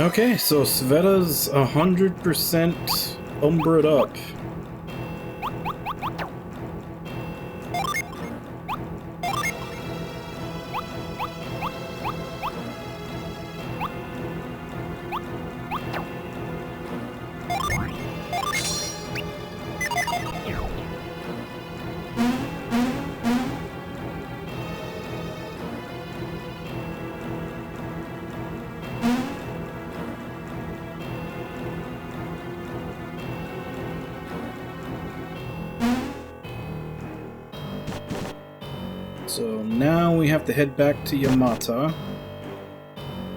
Okay, so Sveta's 100% Umbra'd up. So now we have to head back to Yamata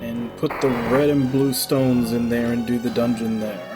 and put the red and blue stones in there and do the dungeon there.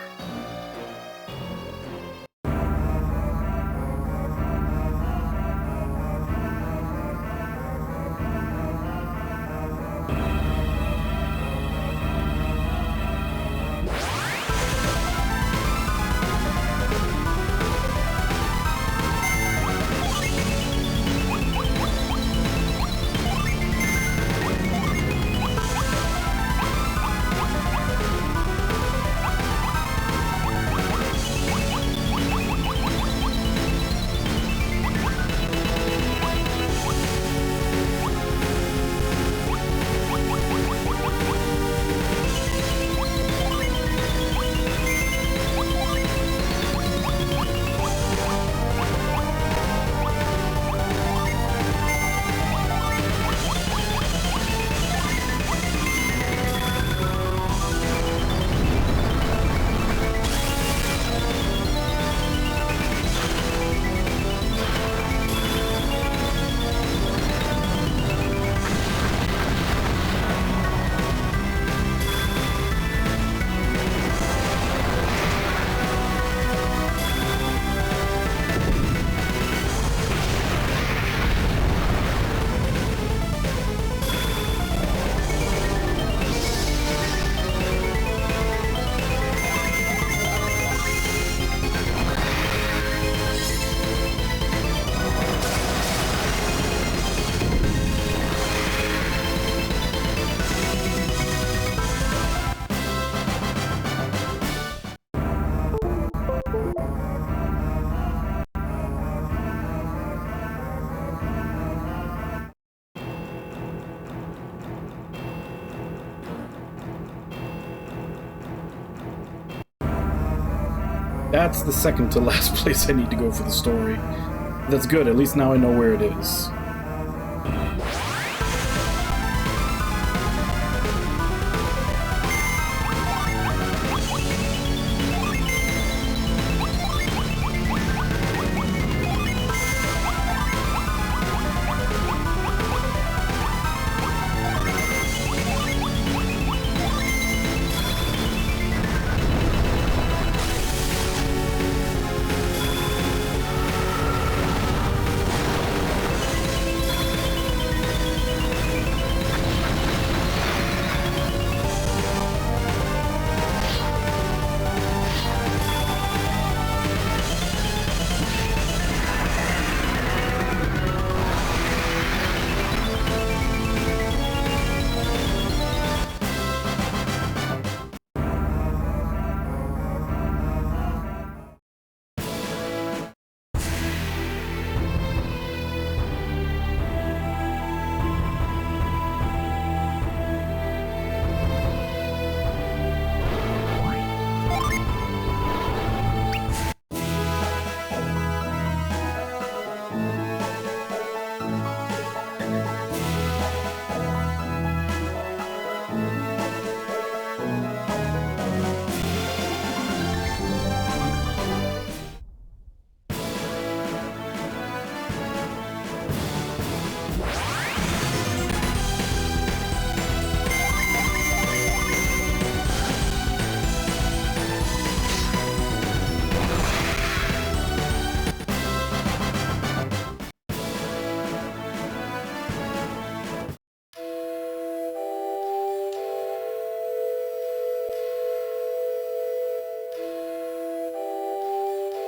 That's the second to last place I need to go for the story. That's good, at least now I know where it is.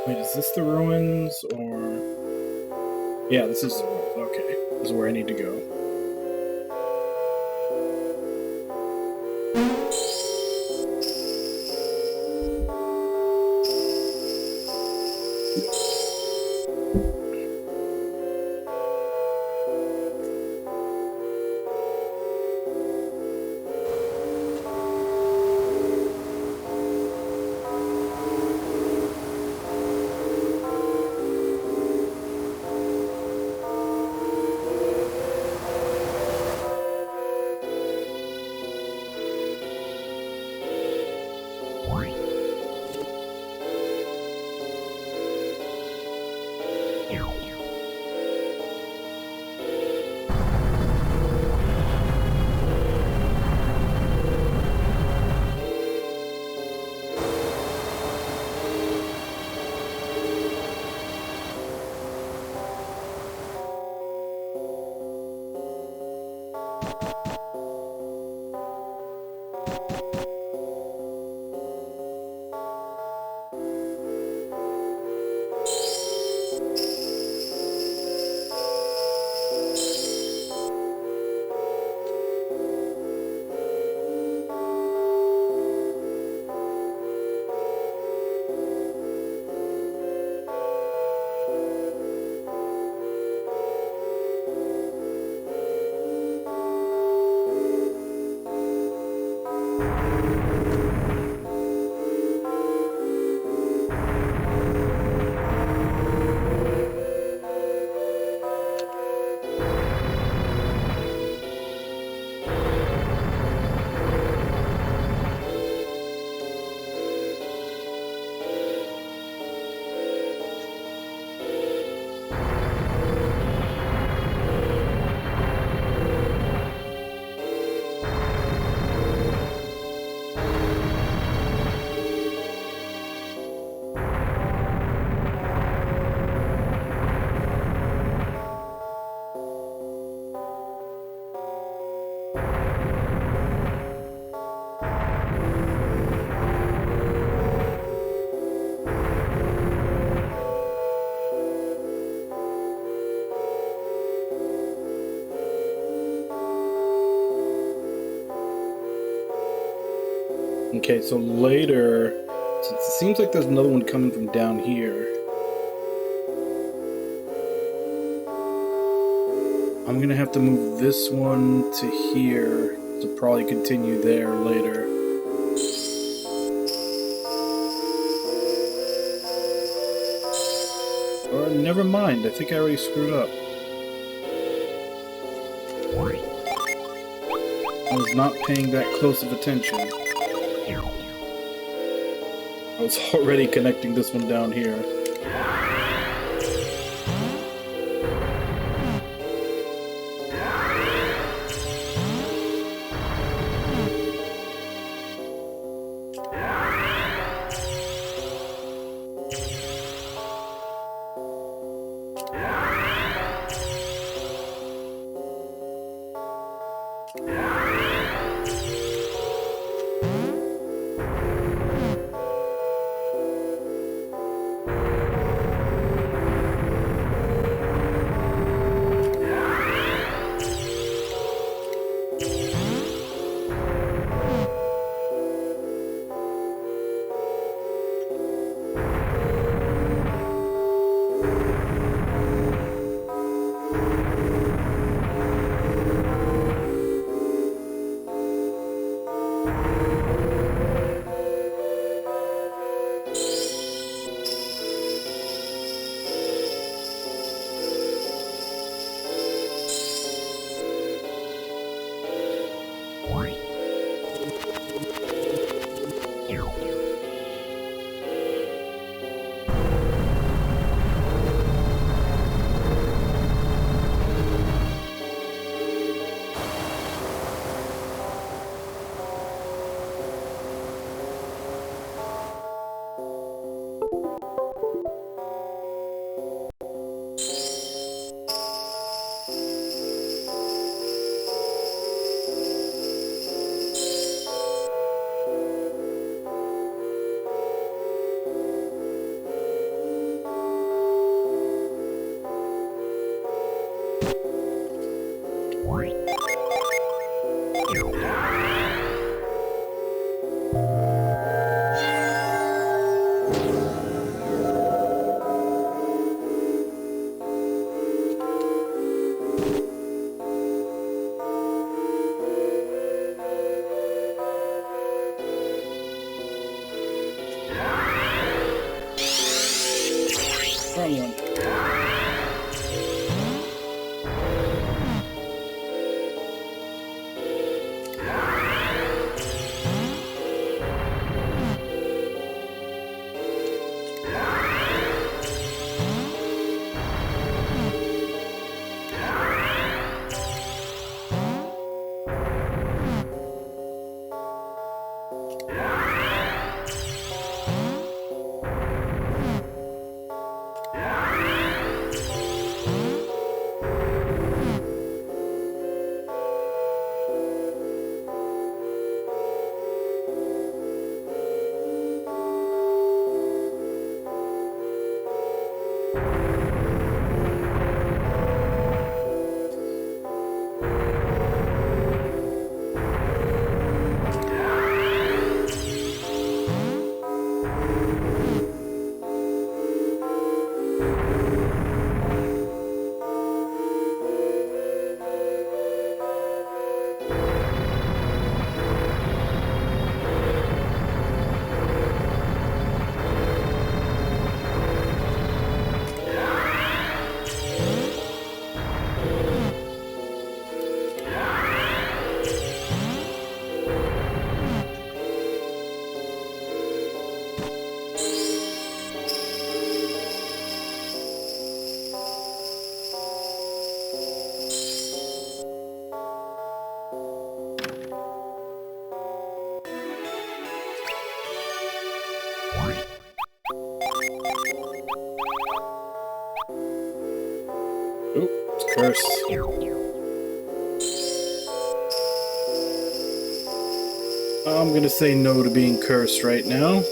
Wait, is this the ruins, or... Yeah, this is the ruins. Okay, this is where I need to go. Okay, so later, so it seems like there's another one coming from down here. I'm gonna have to move this one to here to probably continue there later. Or never mind, I think I already screwed up. I was not paying that close of attention. I was already connecting this one down here. Wrong one. Oop, it's cursed. I'm gonna say no to being cursed right now.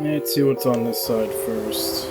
Let's see what's on this side first.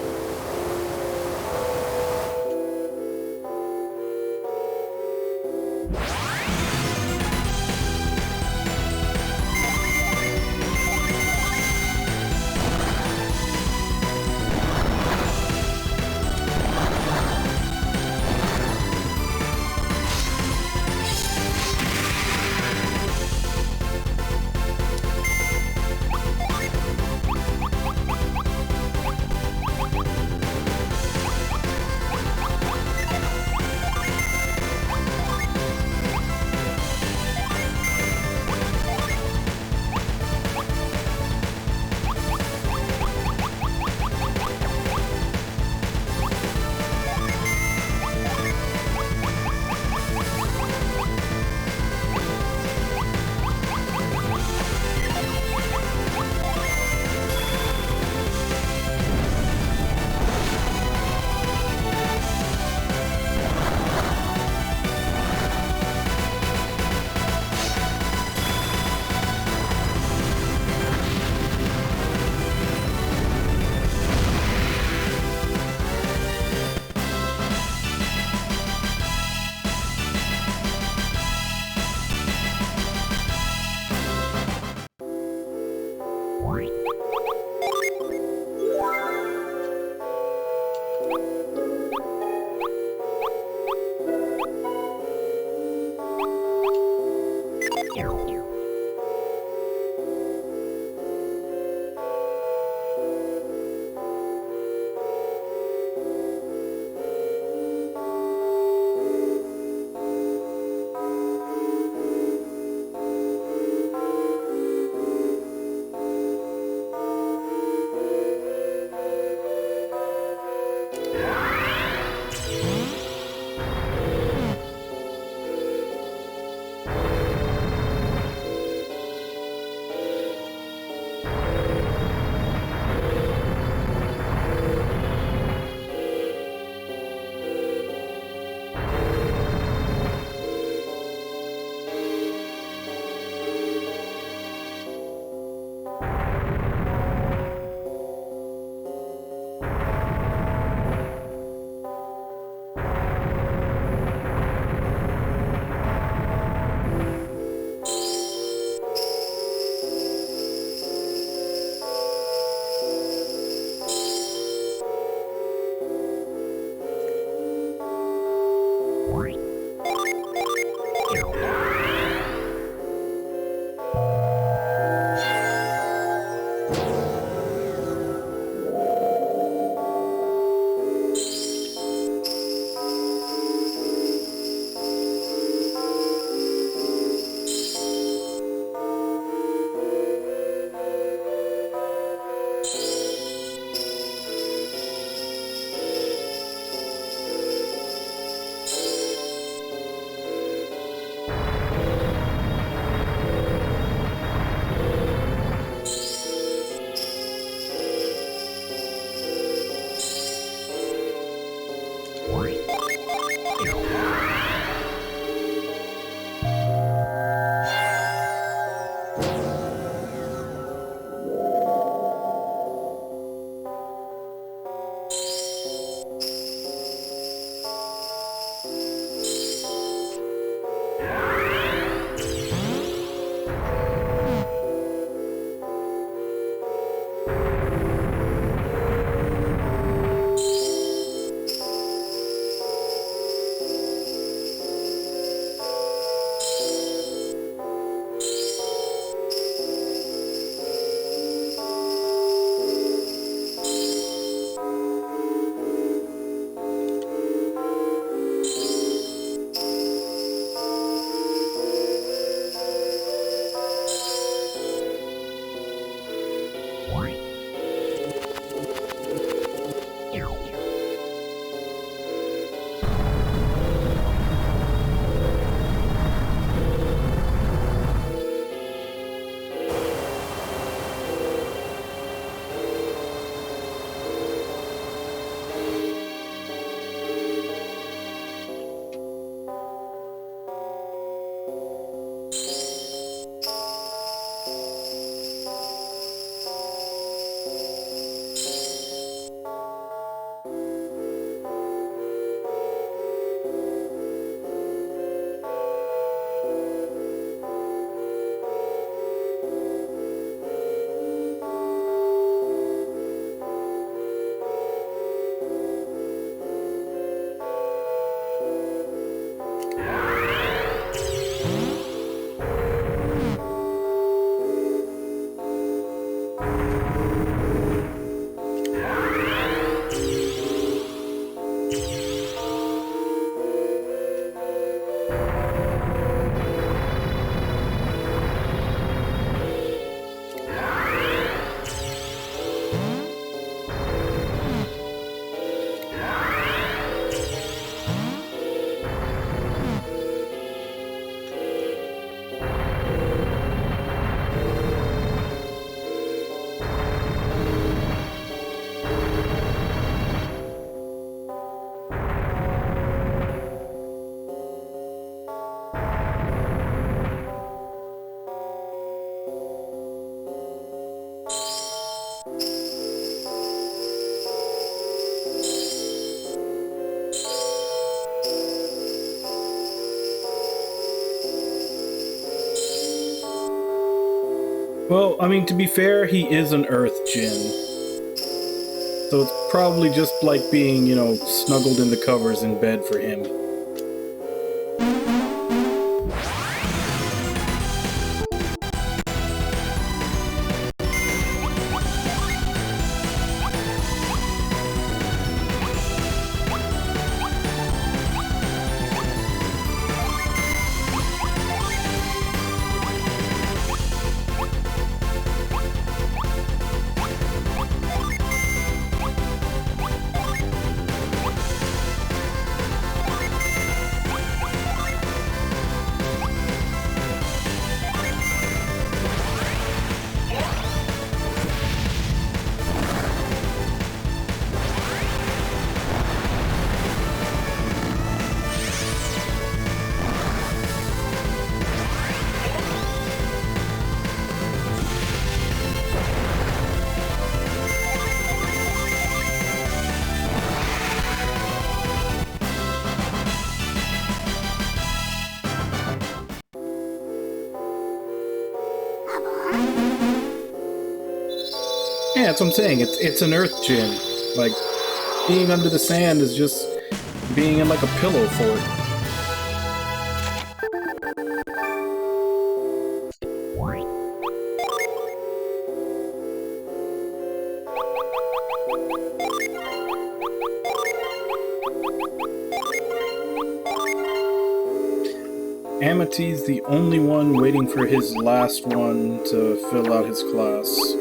Well, I mean, to be fair, he is an Earth djinn. So it's probably just like being, you know, snuggled in the covers in bed for him. Yeah, that's what I'm saying. It's an Earth djinn. Like, being under the sand is just being in like a pillow fort. Amity's the only one waiting for his last one to fill out his class.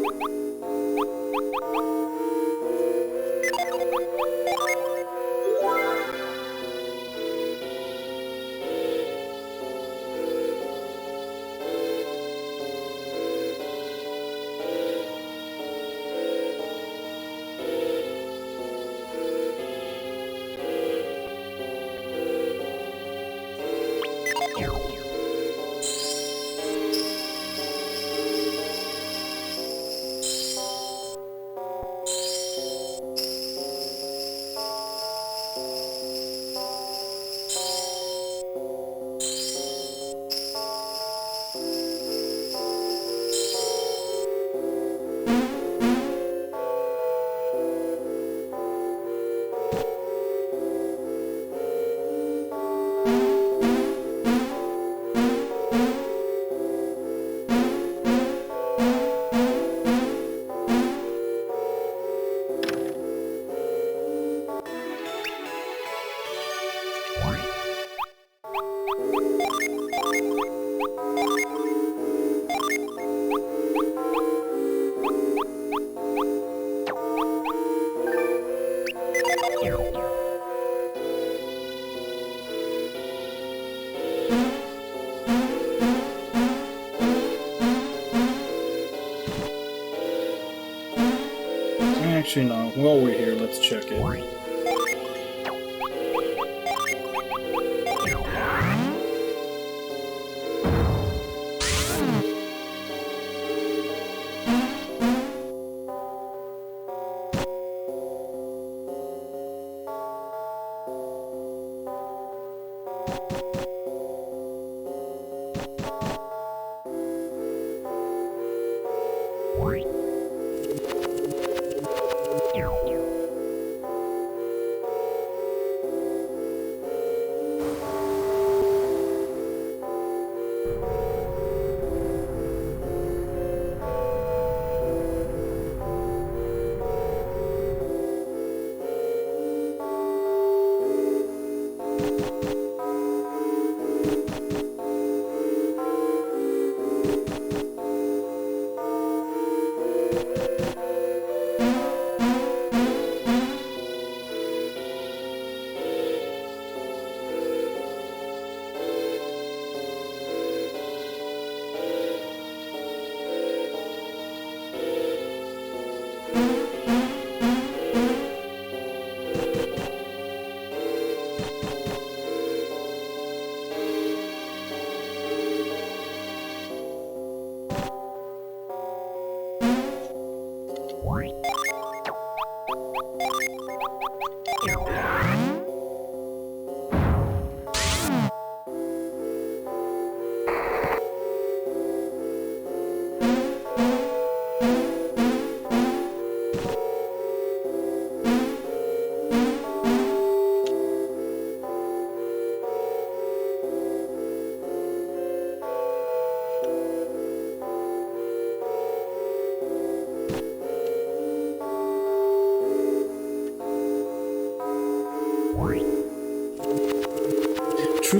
Actually, no. While we're here, let's check it.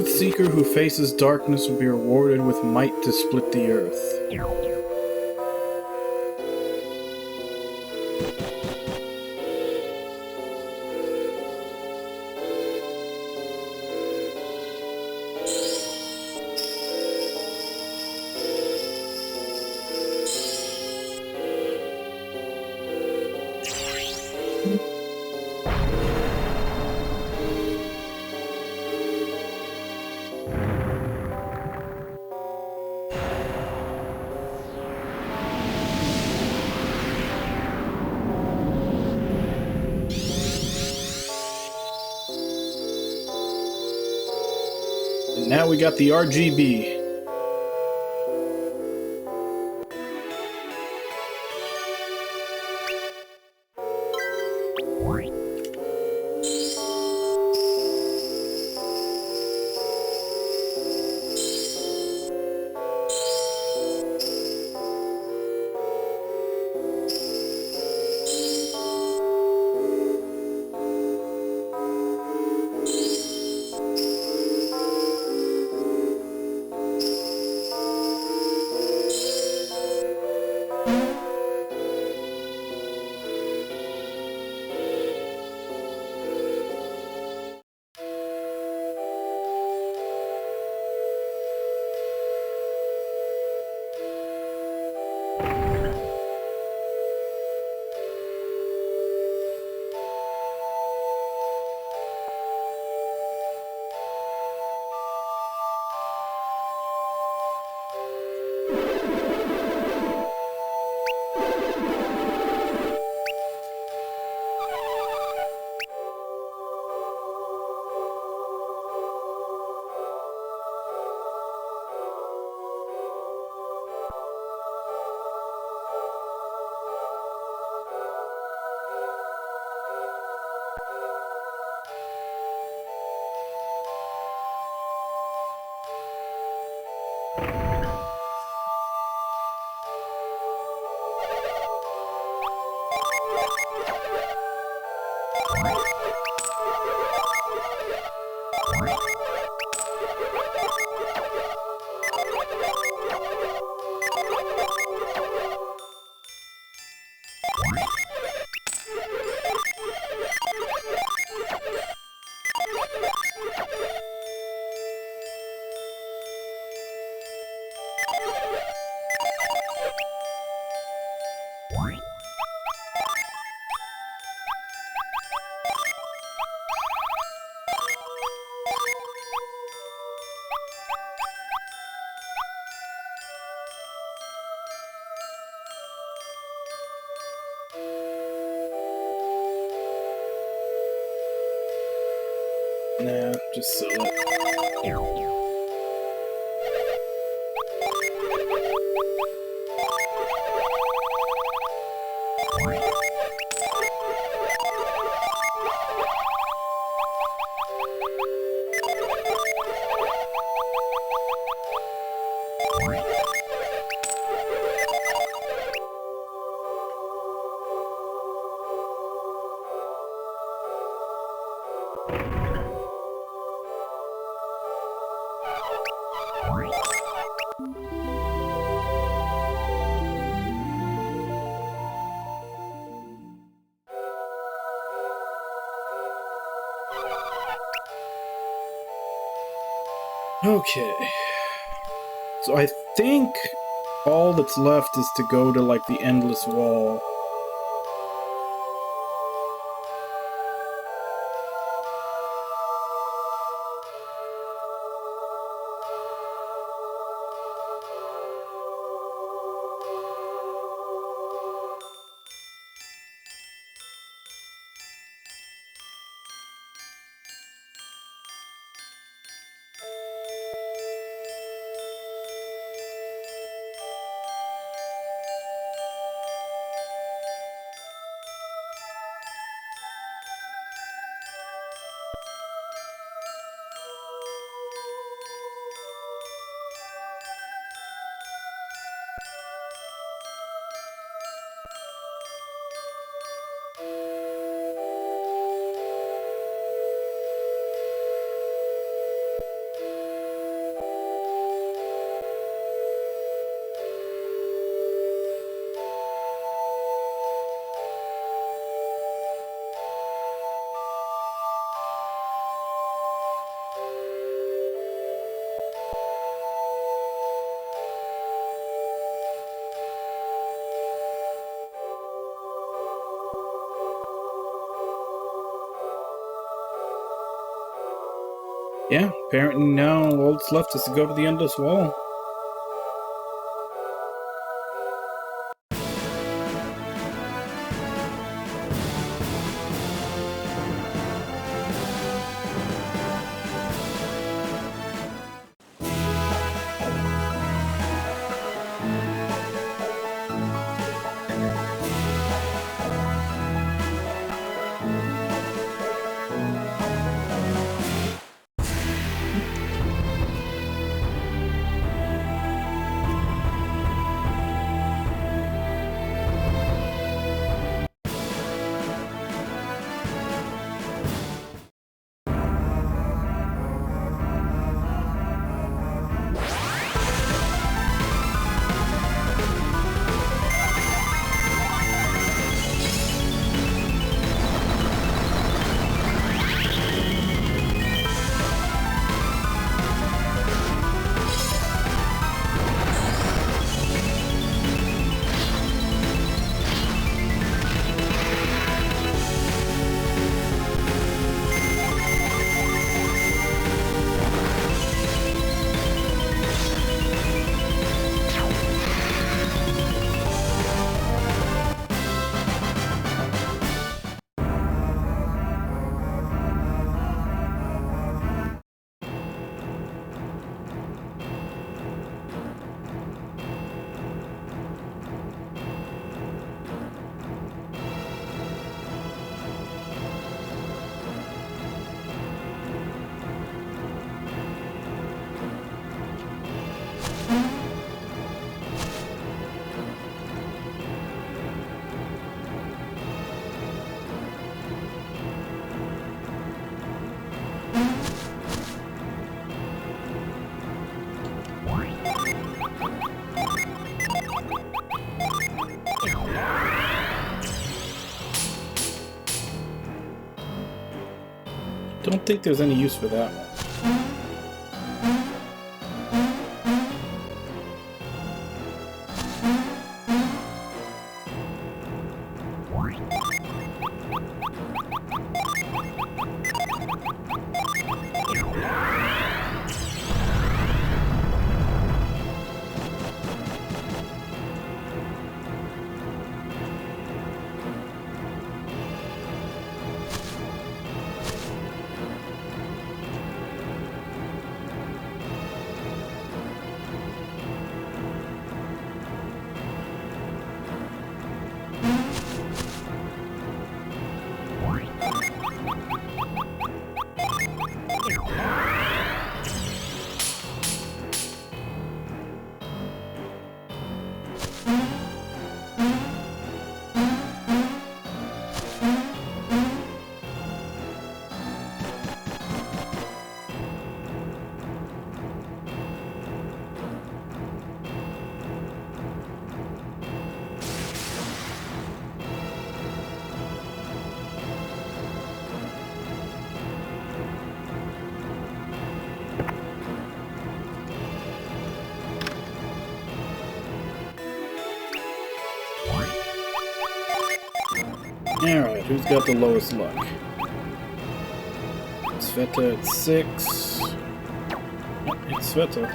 truth seeker who faces darkness will be rewarded with might to split the earth. And now we got the RGB. Nah, just sell it. Okay. So I think all that's left is to go to, like, the endless wall. Yeah, apparently now all that's left is to go to the endless wall. Don't think there's any use for that one. Alright, who's got the lowest luck? Sveta at 6. Oh, it's Sveta.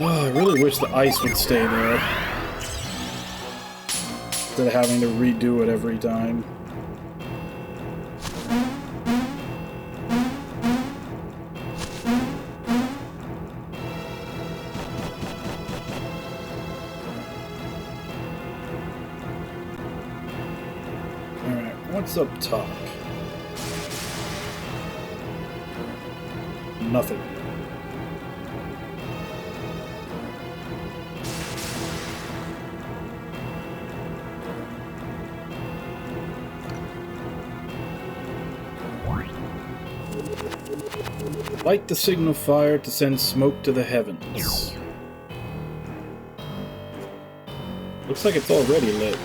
Oh, I really wish the ice would stay there. Instead of having to redo it every time. Alright, what's up top? Nothing. Light the signal fire to send smoke to the heavens. Looks like it's already lit.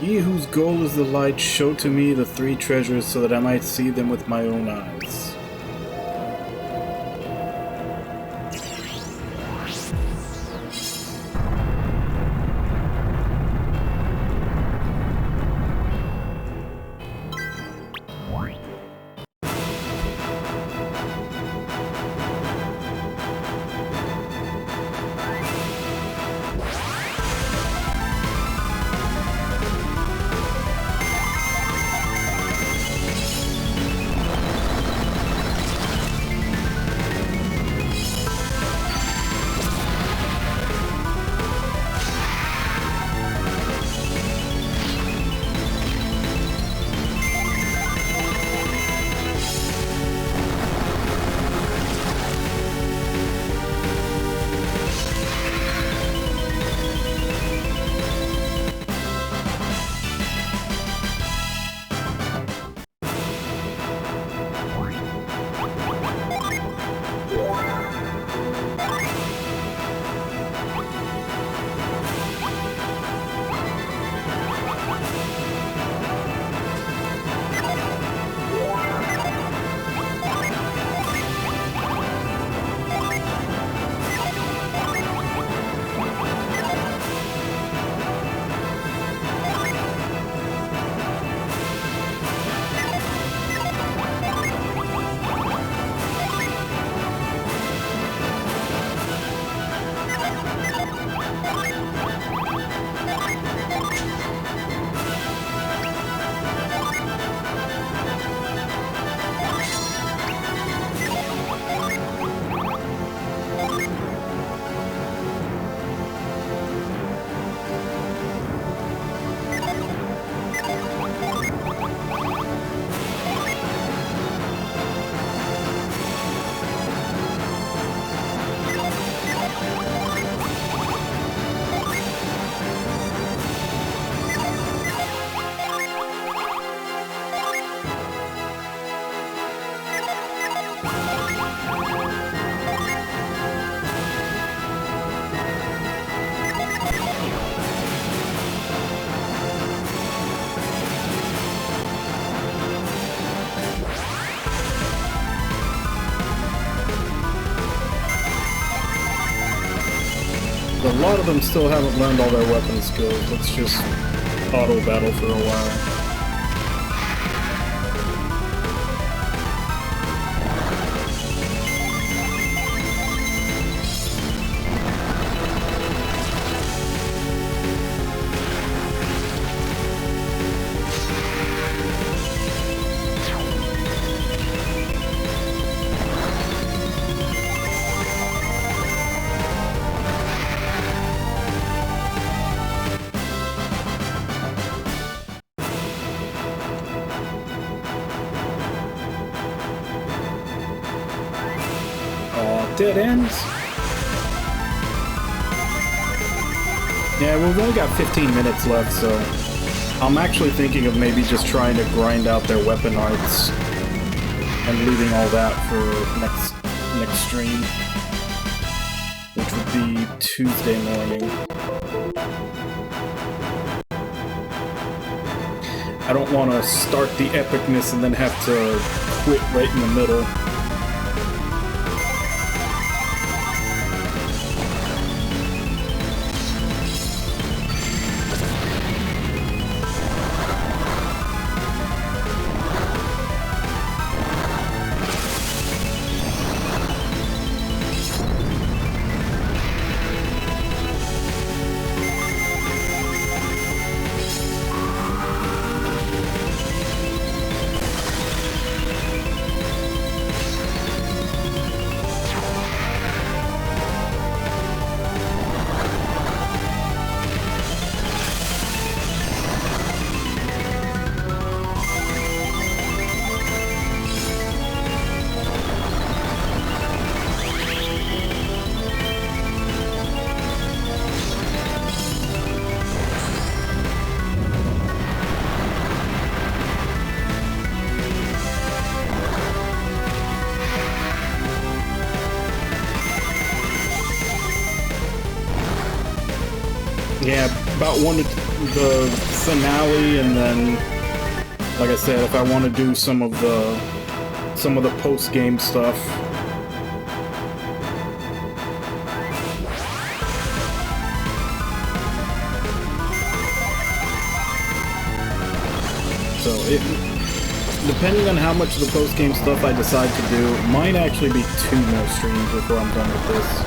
Ye whose goal is the light, show to me the three treasures so that I might see them with my own eyes. A lot of them still haven't learned all their weapon skills. Let's just auto battle for a while. Dead ends? Yeah, well, we've only got 15 minutes left, so I'm actually thinking of maybe just trying to grind out their weapon arts and leaving all that for next stream, which would be Tuesday morning. I don't want to start the epicness and then have to quit right in the middle. Yeah, about one of the finale, and then, like I said, if I want to do some of the post-game stuff. So depending on how much of the post-game stuff I decide to do, it might actually be 2 more streams before I'm done with this.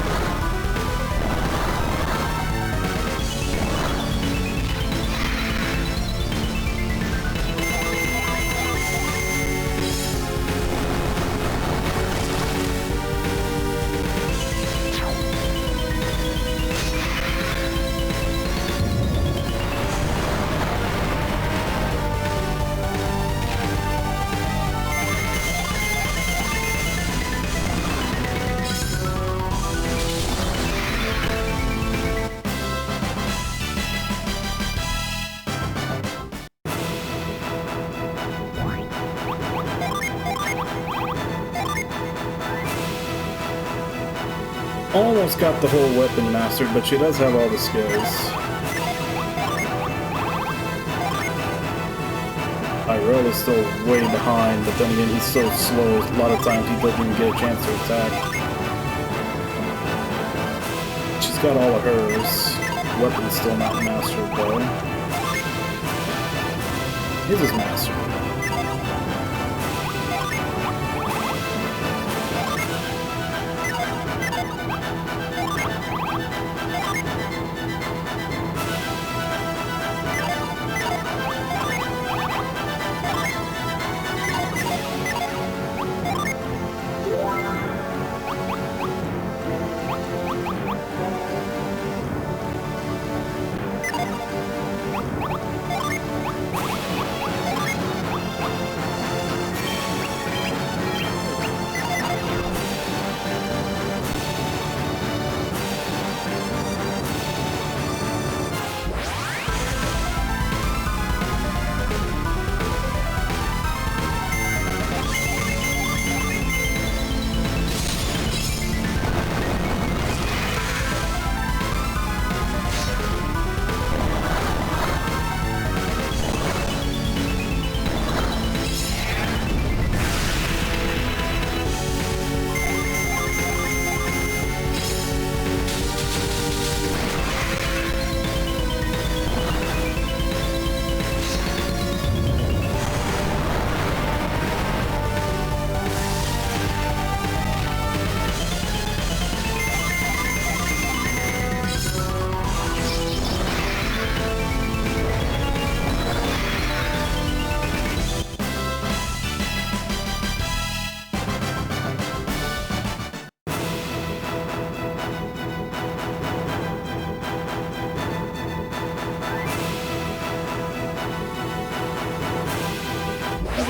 Almost got the whole weapon mastered, but she does have all the skills. Tyrell is still way behind, but then again, he's so slow, a lot of times he doesn't even get a chance to attack. She's got all of hers. Weapon's still not mastered, though. His is mastered.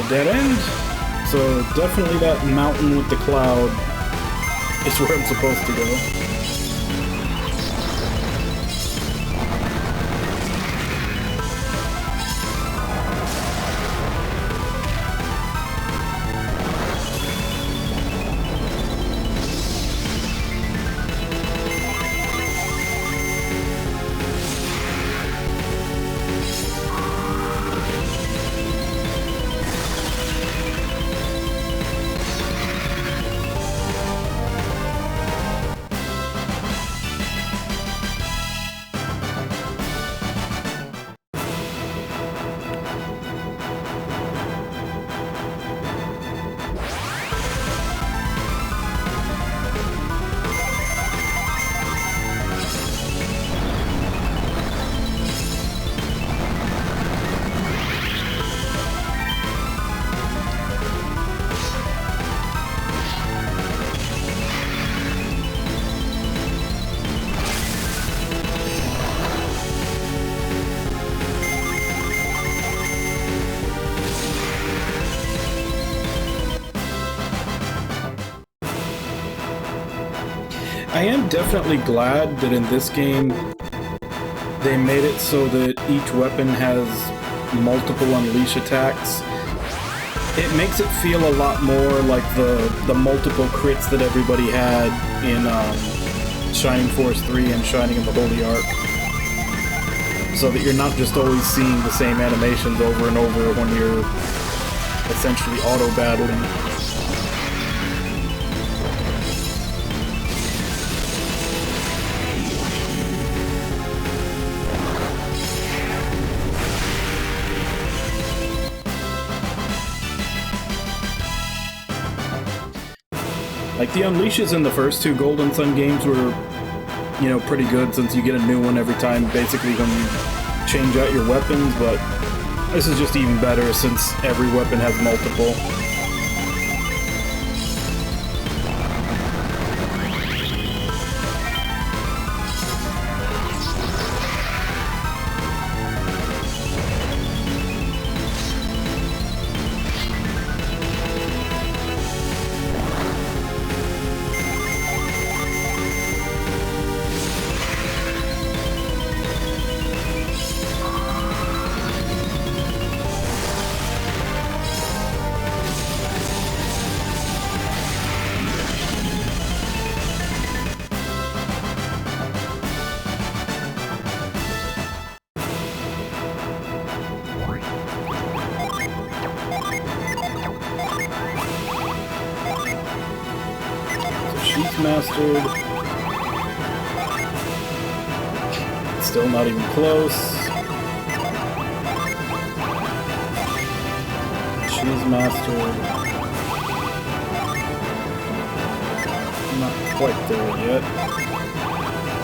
Dead end. So definitely that mountain with the cloud is where I'm supposed to go. I am definitely glad that in this game they made it so that each weapon has multiple unleash attacks. It makes it feel a lot more like the multiple crits that everybody had in Shining Force 3 and Shining of the Holy Ark. so that you're not just always seeing the same animations over and over when you're essentially auto-battling. Like, the unleashes in the first two Golden Sun games were, you know, pretty good, since you get a new one every time, basically, when you change out your weapons, but this is just even better since every weapon has multiple. Mastered. Still not even close. She's mastered. Not quite there yet.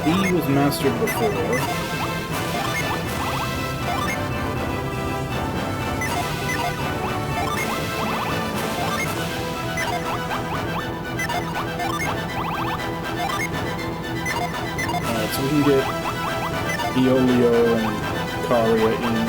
He was mastered before. So we can get Eolio and Karia in there.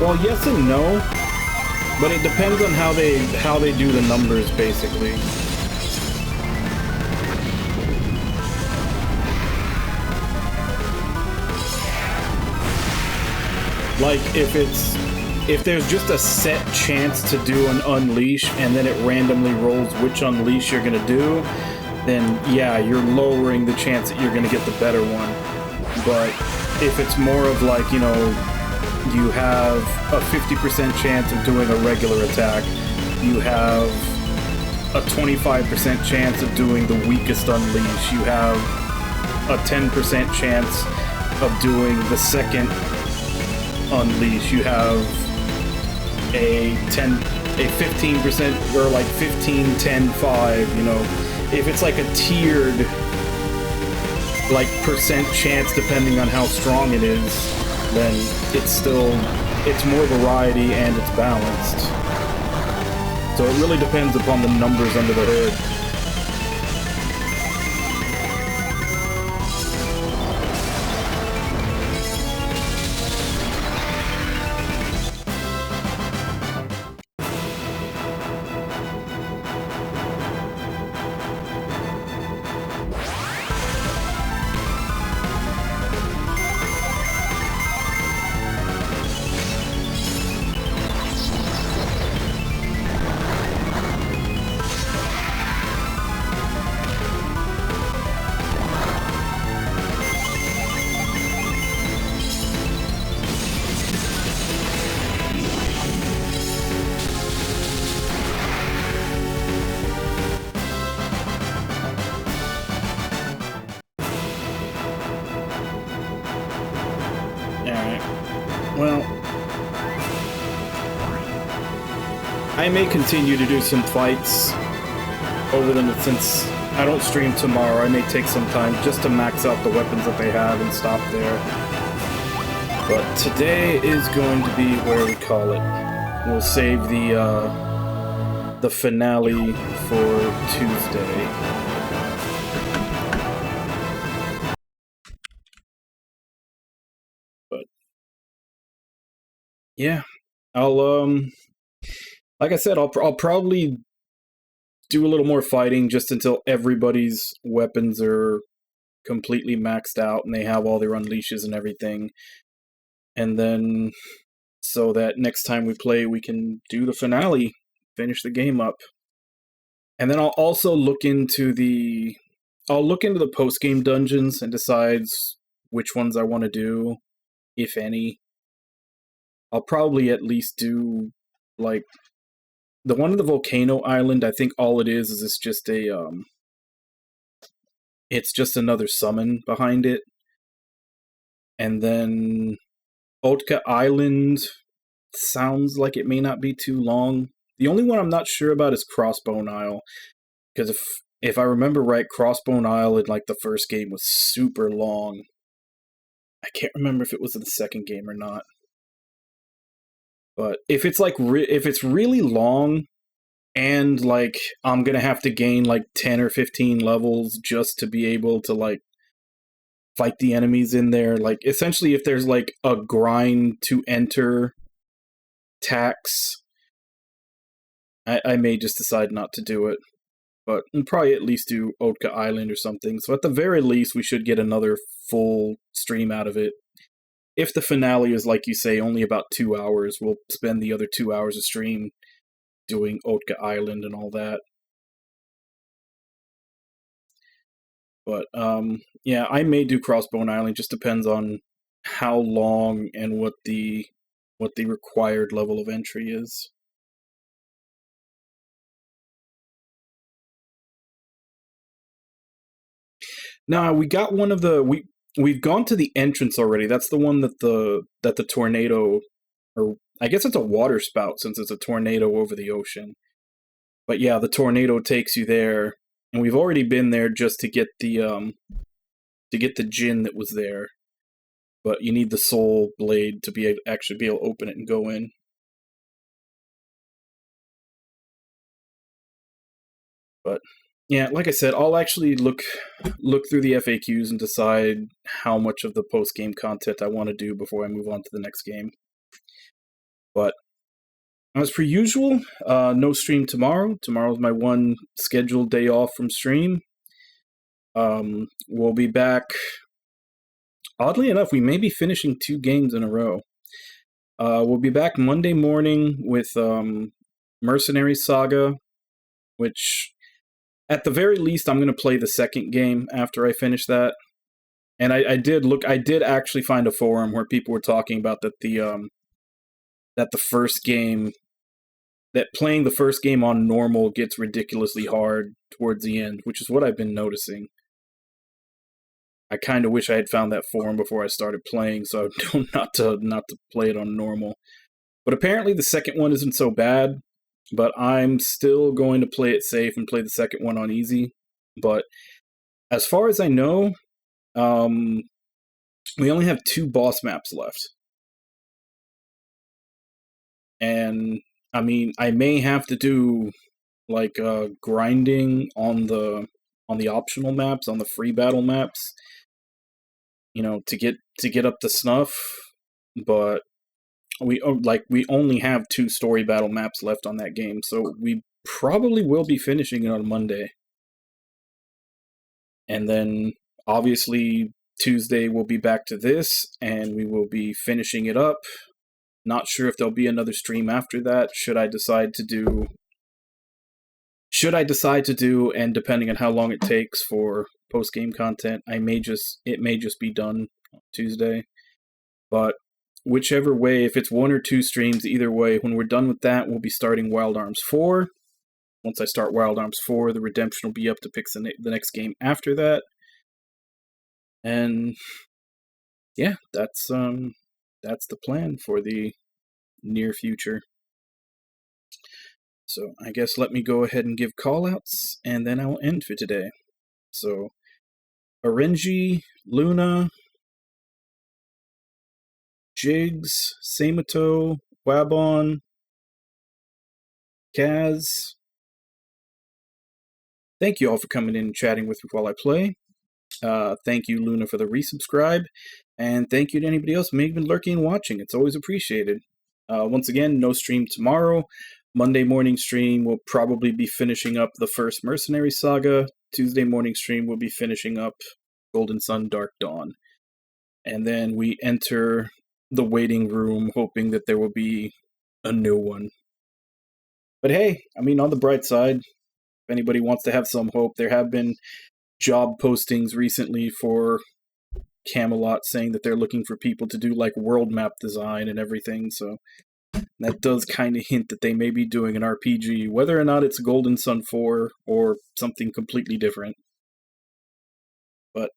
Well, yes and no. But it depends on how they do the numbers, basically. Like, if there's just a set chance to do an unleash and then it randomly rolls which unleash you're gonna do, then yeah, you're lowering the chance that you're gonna get the better one. But if it's more of like, you know, you have a 50% chance of doing a regular attack. You have a 25% chance of doing the weakest unleash. You have a 10% chance of doing the second unleash. You have a 15% or like 15, 10, 5, you know. If it's like a tiered like percent chance depending on how strong it is, then it's more variety and it's balanced. So it really depends upon the numbers under the hood. Well, I may continue to do some fights over them since I don't stream tomorrow. I may take some time just to max out the weapons that they have and stop there. But today is going to be where we call it. We'll save the finale for Tuesday. Yeah, I'll like I said, I'll probably do a little more fighting just until everybody's weapons are completely maxed out and they have all their unleashes and everything. And then, so that next time we play, we can do the finale, finish the game up. And then I'll also look into the post-game dungeons and decide which ones I want to do, if any. I'll probably at least do, like, the one in the volcano island. I think all it is it's just a, it's just another summon behind it. And then Otka Island sounds like it may not be too long. The only one I'm not sure about is Crossbone Isle, because if I remember right, Crossbone Isle in, like, the first game was super long. I can't remember if it was in the second game or not. But if it's like if it's really long, and like I'm gonna have to gain like 10 or 15 levels just to be able to like fight the enemies in there, like essentially if there's like a grind to enter tax, I may just decide not to do it. But we'll probably at least do Otka Island or something. So at the very least, we should get another full stream out of it. If the finale is, like you say, only about 2 hours, we'll spend the other 2 hours of stream doing Otka Island and all that. But, yeah, I may do Crossbone Island. Just depends on how long and what the required level of entry is. Now, we got one of the... We've gone to the entrance already. That's the one that the tornado, or I guess it's a water spout since it's a tornado over the ocean. But yeah, the tornado takes you there, and we've already been there just to get the djinn that was there. But you need the soul blade to actually be able to open it and go in. But yeah, like I said, I'll actually look through the FAQs and decide how much of the post-game content I want to do before I move on to the next game. But as per usual, no stream tomorrow. Tomorrow's my one scheduled day off from stream. We'll be back. Oddly enough, we may be finishing 2 games in a row. We'll be back Monday morning with Mercenary Saga, which... at the very least, I'm going to play the second game after I finish that. And I did actually find a forum where people were talking about that the first game, that playing the first game on normal gets ridiculously hard towards the end, which is what I've been noticing. I kind of wish I had found that forum before I started playing, so I would not to play it on normal. But apparently the second one isn't so bad. But I'm still going to play it safe and play the second one on easy. But as far as I know, we only have 2 boss maps left. And, I mean, I may have to do, like, grinding on the optional maps, on the free battle maps, you know, to get up to snuff. But... we only have 2 story battle maps left on that game, so we probably will be finishing it on Monday. And then, obviously, Tuesday we'll be back to this, and we will be finishing it up. Not sure if there'll be another stream after that, should I decide to do, and depending on how long it takes for post-game content, it may just be done on Tuesday. But whichever way, if it's 1 or 2 streams, either way, when we're done with that, we'll be starting Wild Arms 4. Once I start Wild Arms 4, the Redemption will be up to pick the next game after that. And yeah, that's the plan for the near future. So I guess let me go ahead and give callouts, and then I'll end for today. So, Orenji, Luna, Jigs, Samato, Wabon, Kaz. Thank you all for coming in and chatting with me while I play. Thank you, Luna, for the resubscribe. And thank you to anybody else who may have been lurking and watching. It's always appreciated. Once again, no stream tomorrow. Monday morning stream, we'll probably be finishing up the first Mercenary Saga. Tuesday morning stream, we'll be finishing up Golden Sun, Dark Dawn. And then we enter the waiting room, hoping that there will be a new one. But hey, I mean, on the bright side, if anybody wants to have some hope, there have been job postings recently for Camelot saying that they're looking for people to do like world map design and everything, so that does kind of hint that they may be doing an RPG, whether or not it's Golden Sun 4 or something completely different. But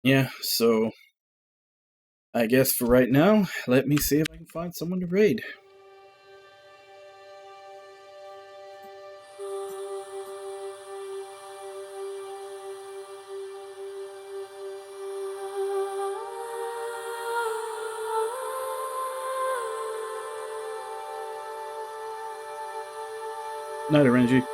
yeah, so I guess for right now, let me see if I can find someone to raid. Night, Renji.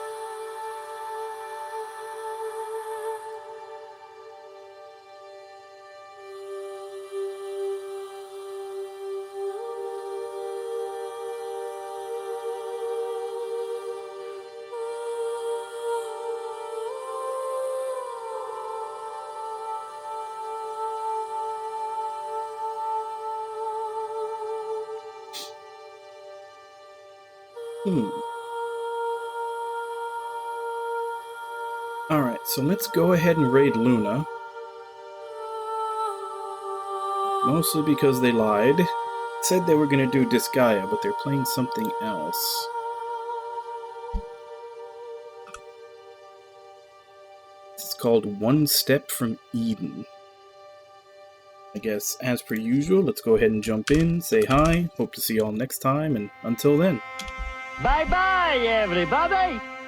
Alright, so let's go ahead and raid Luna. Mostly because they lied. Said they were going to do Disgaea, but they're playing something else. It's called One Step from Eden. I guess, as per usual, let's go ahead and jump in, say hi, hope to see y'all next time, and until then. Bye-bye, everybody!